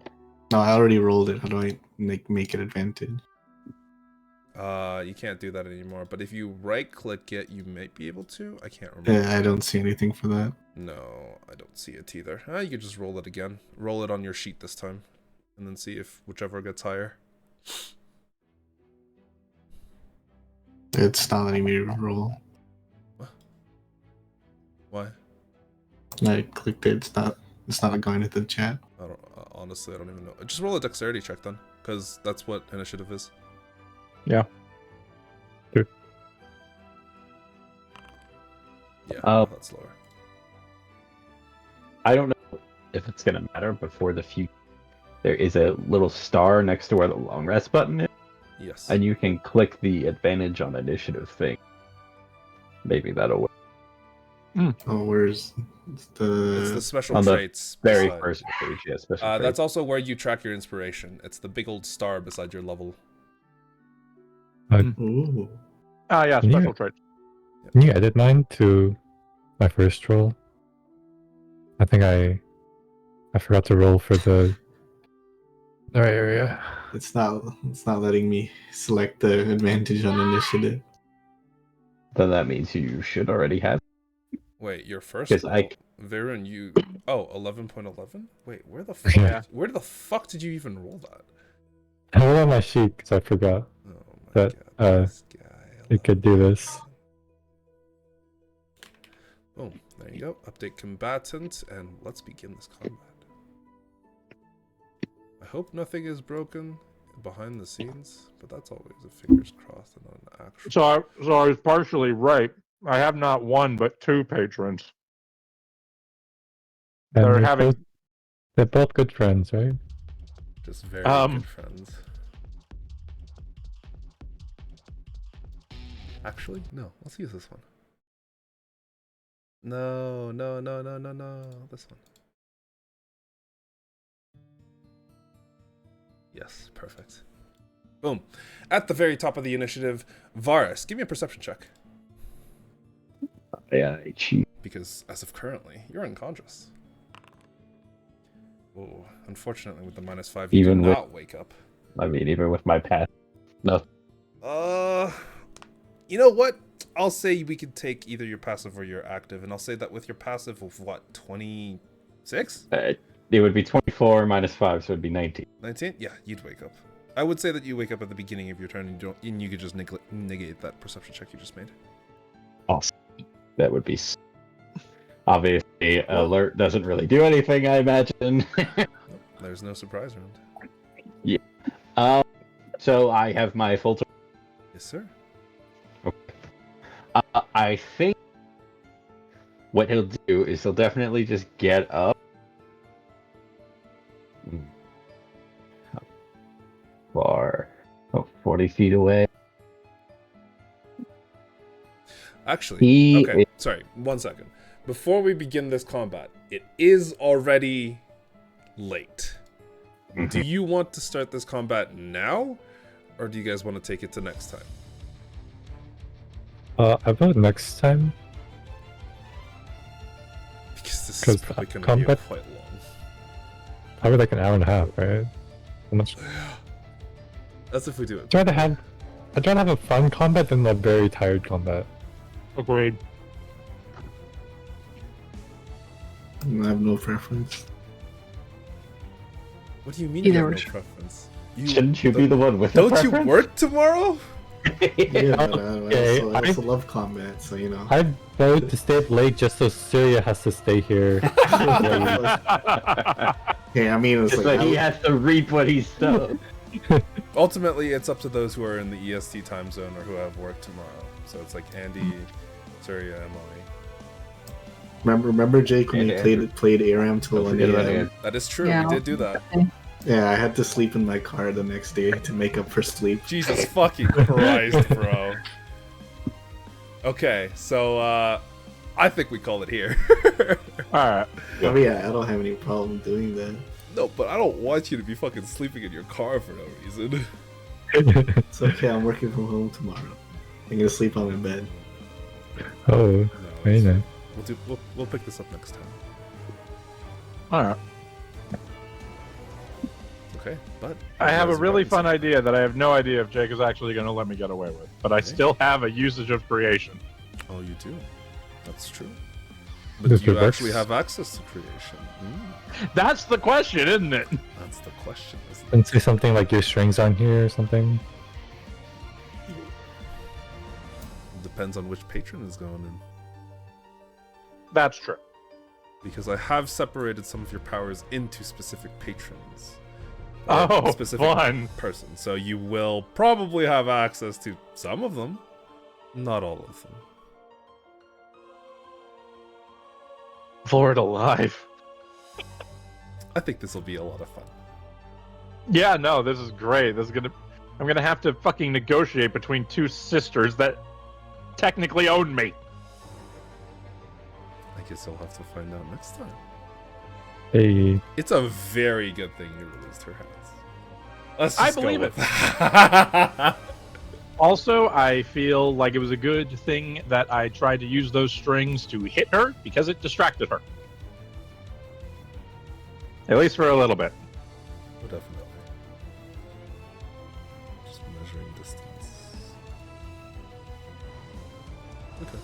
[SPEAKER 5] No, I already rolled it. How do I make it advantage?
[SPEAKER 1] You can't do that anymore, but if you right-click it, you might be able to. I can't remember.
[SPEAKER 5] I don't see anything for that.
[SPEAKER 1] No, I don't see it either. You could just roll it again. Roll it on your sheet this time, and then see if whichever gets higher.
[SPEAKER 5] It's not letting me roll.
[SPEAKER 1] Why?
[SPEAKER 5] I clicked it. It's not going into the chat.
[SPEAKER 1] I don't. Honestly, I don't even know. Just roll a dexterity check then, because that's what initiative is.
[SPEAKER 3] Yeah.
[SPEAKER 9] Good.
[SPEAKER 1] Yeah,
[SPEAKER 2] Oh.
[SPEAKER 1] that's lower.
[SPEAKER 2] I don't know if it's gonna matter, but for the future, there is a little star next to where the long rest button is,
[SPEAKER 1] Yes.
[SPEAKER 2] and you can click the advantage on initiative thing. Maybe that'll work.
[SPEAKER 5] Oh, where's
[SPEAKER 1] It's the
[SPEAKER 5] the?
[SPEAKER 1] special
[SPEAKER 2] on the
[SPEAKER 1] traits.
[SPEAKER 2] Very
[SPEAKER 1] beside-
[SPEAKER 2] first page, yeah, special
[SPEAKER 1] That's
[SPEAKER 2] traits.
[SPEAKER 1] also where you track your inspiration. It's the big old star beside your level.
[SPEAKER 5] Ooh.
[SPEAKER 3] Ah, yeah,
[SPEAKER 9] Can you-
[SPEAKER 3] special trait.
[SPEAKER 9] Can you edit mine to my first roll? I think I forgot to roll for the right area.
[SPEAKER 5] It's not letting me select the advantage on initiative.
[SPEAKER 2] Then that means you should already have.
[SPEAKER 1] Wait, your first
[SPEAKER 2] 'Cause
[SPEAKER 1] roll,
[SPEAKER 2] I-
[SPEAKER 1] Varun, you 11.11? Wait, where the fuck?
[SPEAKER 9] Yeah.
[SPEAKER 1] Where the fuck did you even roll that?
[SPEAKER 9] I rolled on my sheet because I forgot
[SPEAKER 1] Oh my
[SPEAKER 9] that
[SPEAKER 1] this guy.
[SPEAKER 9] it could do this.
[SPEAKER 1] Boom. There you go. Update combatant, and let's begin this combat. I hope nothing is broken behind the scenes, but that's always a fingers crossed and not an actual.
[SPEAKER 3] So I was partially right. I have not one but two patrons.
[SPEAKER 9] And
[SPEAKER 3] They're having
[SPEAKER 9] they're both good friends, right?
[SPEAKER 1] Just very good friends. Actually, no. Let's use this one. No. This one. Yes, perfect. Boom. At the very top of the initiative, Varus, give me a perception check.
[SPEAKER 2] Yeah, cheat.
[SPEAKER 1] Because as of currently, you're unconscious. Oh, unfortunately, with the -5, you
[SPEAKER 2] Even
[SPEAKER 1] do
[SPEAKER 2] with-
[SPEAKER 1] not wake up.
[SPEAKER 2] I mean, even with my path, no.
[SPEAKER 1] You know what? I'll say we could take either your passive or your active, and I'll say that with your passive of what, 26?
[SPEAKER 2] It would be 24 minus 5, so it'd be 19.
[SPEAKER 1] 19? Yeah, you'd wake up. I would say that you wake up at the beginning of your turn, and you could just negate that perception check you just made.
[SPEAKER 2] Awesome. That would be. Obviously, alert doesn't really do anything, I imagine.
[SPEAKER 1] There's no surprise round.
[SPEAKER 2] So I have my full turn.
[SPEAKER 1] Yes, sir.
[SPEAKER 2] I think what he'll do is he'll definitely just get up. Far, 40 feet away.
[SPEAKER 1] Actually, okay, sorry, 1 second. Before we begin this combat, it is already late. Do you want to start this combat now, or do you guys want to take it to next time?
[SPEAKER 9] About next time.
[SPEAKER 1] Because this is
[SPEAKER 9] 'Cause
[SPEAKER 1] probably going to be
[SPEAKER 9] combat-
[SPEAKER 1] quite long.
[SPEAKER 9] Probably like an hour and a half, right? How much?
[SPEAKER 1] That's if we do it.
[SPEAKER 9] I'd rather have a fun combat than a very tired combat.
[SPEAKER 3] Agreed.
[SPEAKER 5] I have no preference.
[SPEAKER 1] What do you mean
[SPEAKER 6] Either
[SPEAKER 1] you have no
[SPEAKER 6] works.
[SPEAKER 1] preference?
[SPEAKER 2] Shouldn't you be the one with the
[SPEAKER 1] Don't you
[SPEAKER 2] preference?
[SPEAKER 1] work tomorrow?
[SPEAKER 5] Yeah, but
[SPEAKER 9] Okay,
[SPEAKER 5] I also love combat, so you know.
[SPEAKER 9] I voted to stay up late just so Syria has to stay here.
[SPEAKER 5] Hey, I mean, it's
[SPEAKER 2] Just
[SPEAKER 5] like
[SPEAKER 2] so he has to reap what he's sown.
[SPEAKER 1] Ultimately, it's up to those who are in the EST time zone or who have work tomorrow. So it's like Andy, Surya, Emily.
[SPEAKER 5] remember Jake when
[SPEAKER 2] And
[SPEAKER 5] we
[SPEAKER 2] Andrew.
[SPEAKER 5] played ARAM till
[SPEAKER 2] Don't
[SPEAKER 5] 1
[SPEAKER 2] forget about
[SPEAKER 5] a.m.
[SPEAKER 2] Andrew.
[SPEAKER 1] That is true.
[SPEAKER 6] Yeah.
[SPEAKER 1] We did do that.
[SPEAKER 5] Yeah, I had to sleep in my car the next day to make up for sleep.
[SPEAKER 1] Jesus fucking Christ, bro. Okay, so I think we call it here.
[SPEAKER 3] Alright.
[SPEAKER 5] Oh yeah, I don't have any problem doing that.
[SPEAKER 1] No, but I don't want you to be fucking sleeping in your car for no reason.
[SPEAKER 5] It's okay, I'm working from home tomorrow. I'm gonna sleep on my bed.
[SPEAKER 9] Oh,
[SPEAKER 1] No,
[SPEAKER 9] very
[SPEAKER 1] it's-
[SPEAKER 9] nice.
[SPEAKER 1] we'll pick this up next time.
[SPEAKER 3] Alright.
[SPEAKER 1] Okay, but
[SPEAKER 3] I have a
[SPEAKER 1] Otherwise,
[SPEAKER 3] really
[SPEAKER 1] weapons-
[SPEAKER 3] fun idea that I have no idea if Jake is actually going to let me get away with. But I
[SPEAKER 1] Okay.
[SPEAKER 3] still have a usage of creation.
[SPEAKER 1] Oh, you do. That's true. But
[SPEAKER 9] This
[SPEAKER 1] do you
[SPEAKER 9] reverse.
[SPEAKER 1] actually have access to creation?
[SPEAKER 3] That's the question, isn't it?
[SPEAKER 1] That's the question, isn't it?
[SPEAKER 9] And say something like your strings on here or something.
[SPEAKER 1] Depends on which patron is going in.
[SPEAKER 3] That's true.
[SPEAKER 1] Because I have separated some of your powers into specific patrons.
[SPEAKER 3] Oh,
[SPEAKER 1] specific
[SPEAKER 3] fun.
[SPEAKER 1] person. So you will probably have access to some of them, not all of them.
[SPEAKER 3] Lord alive.
[SPEAKER 1] I think this will be a lot of fun.
[SPEAKER 3] Yeah, no, this is great. I'm gonna have to fucking negotiate between two sisters that technically own me.
[SPEAKER 1] I guess you'll have to find out next time.
[SPEAKER 9] Hey,
[SPEAKER 1] It's a very good thing you released her hands. Let's
[SPEAKER 3] I
[SPEAKER 1] just
[SPEAKER 3] believe
[SPEAKER 1] go
[SPEAKER 3] it.
[SPEAKER 1] with that.
[SPEAKER 3] Also, I feel like it was a good thing that I tried to use those strings to hit her because it distracted her. At least for a little bit.
[SPEAKER 1] Oh, definitely. Just measuring distance. Okay.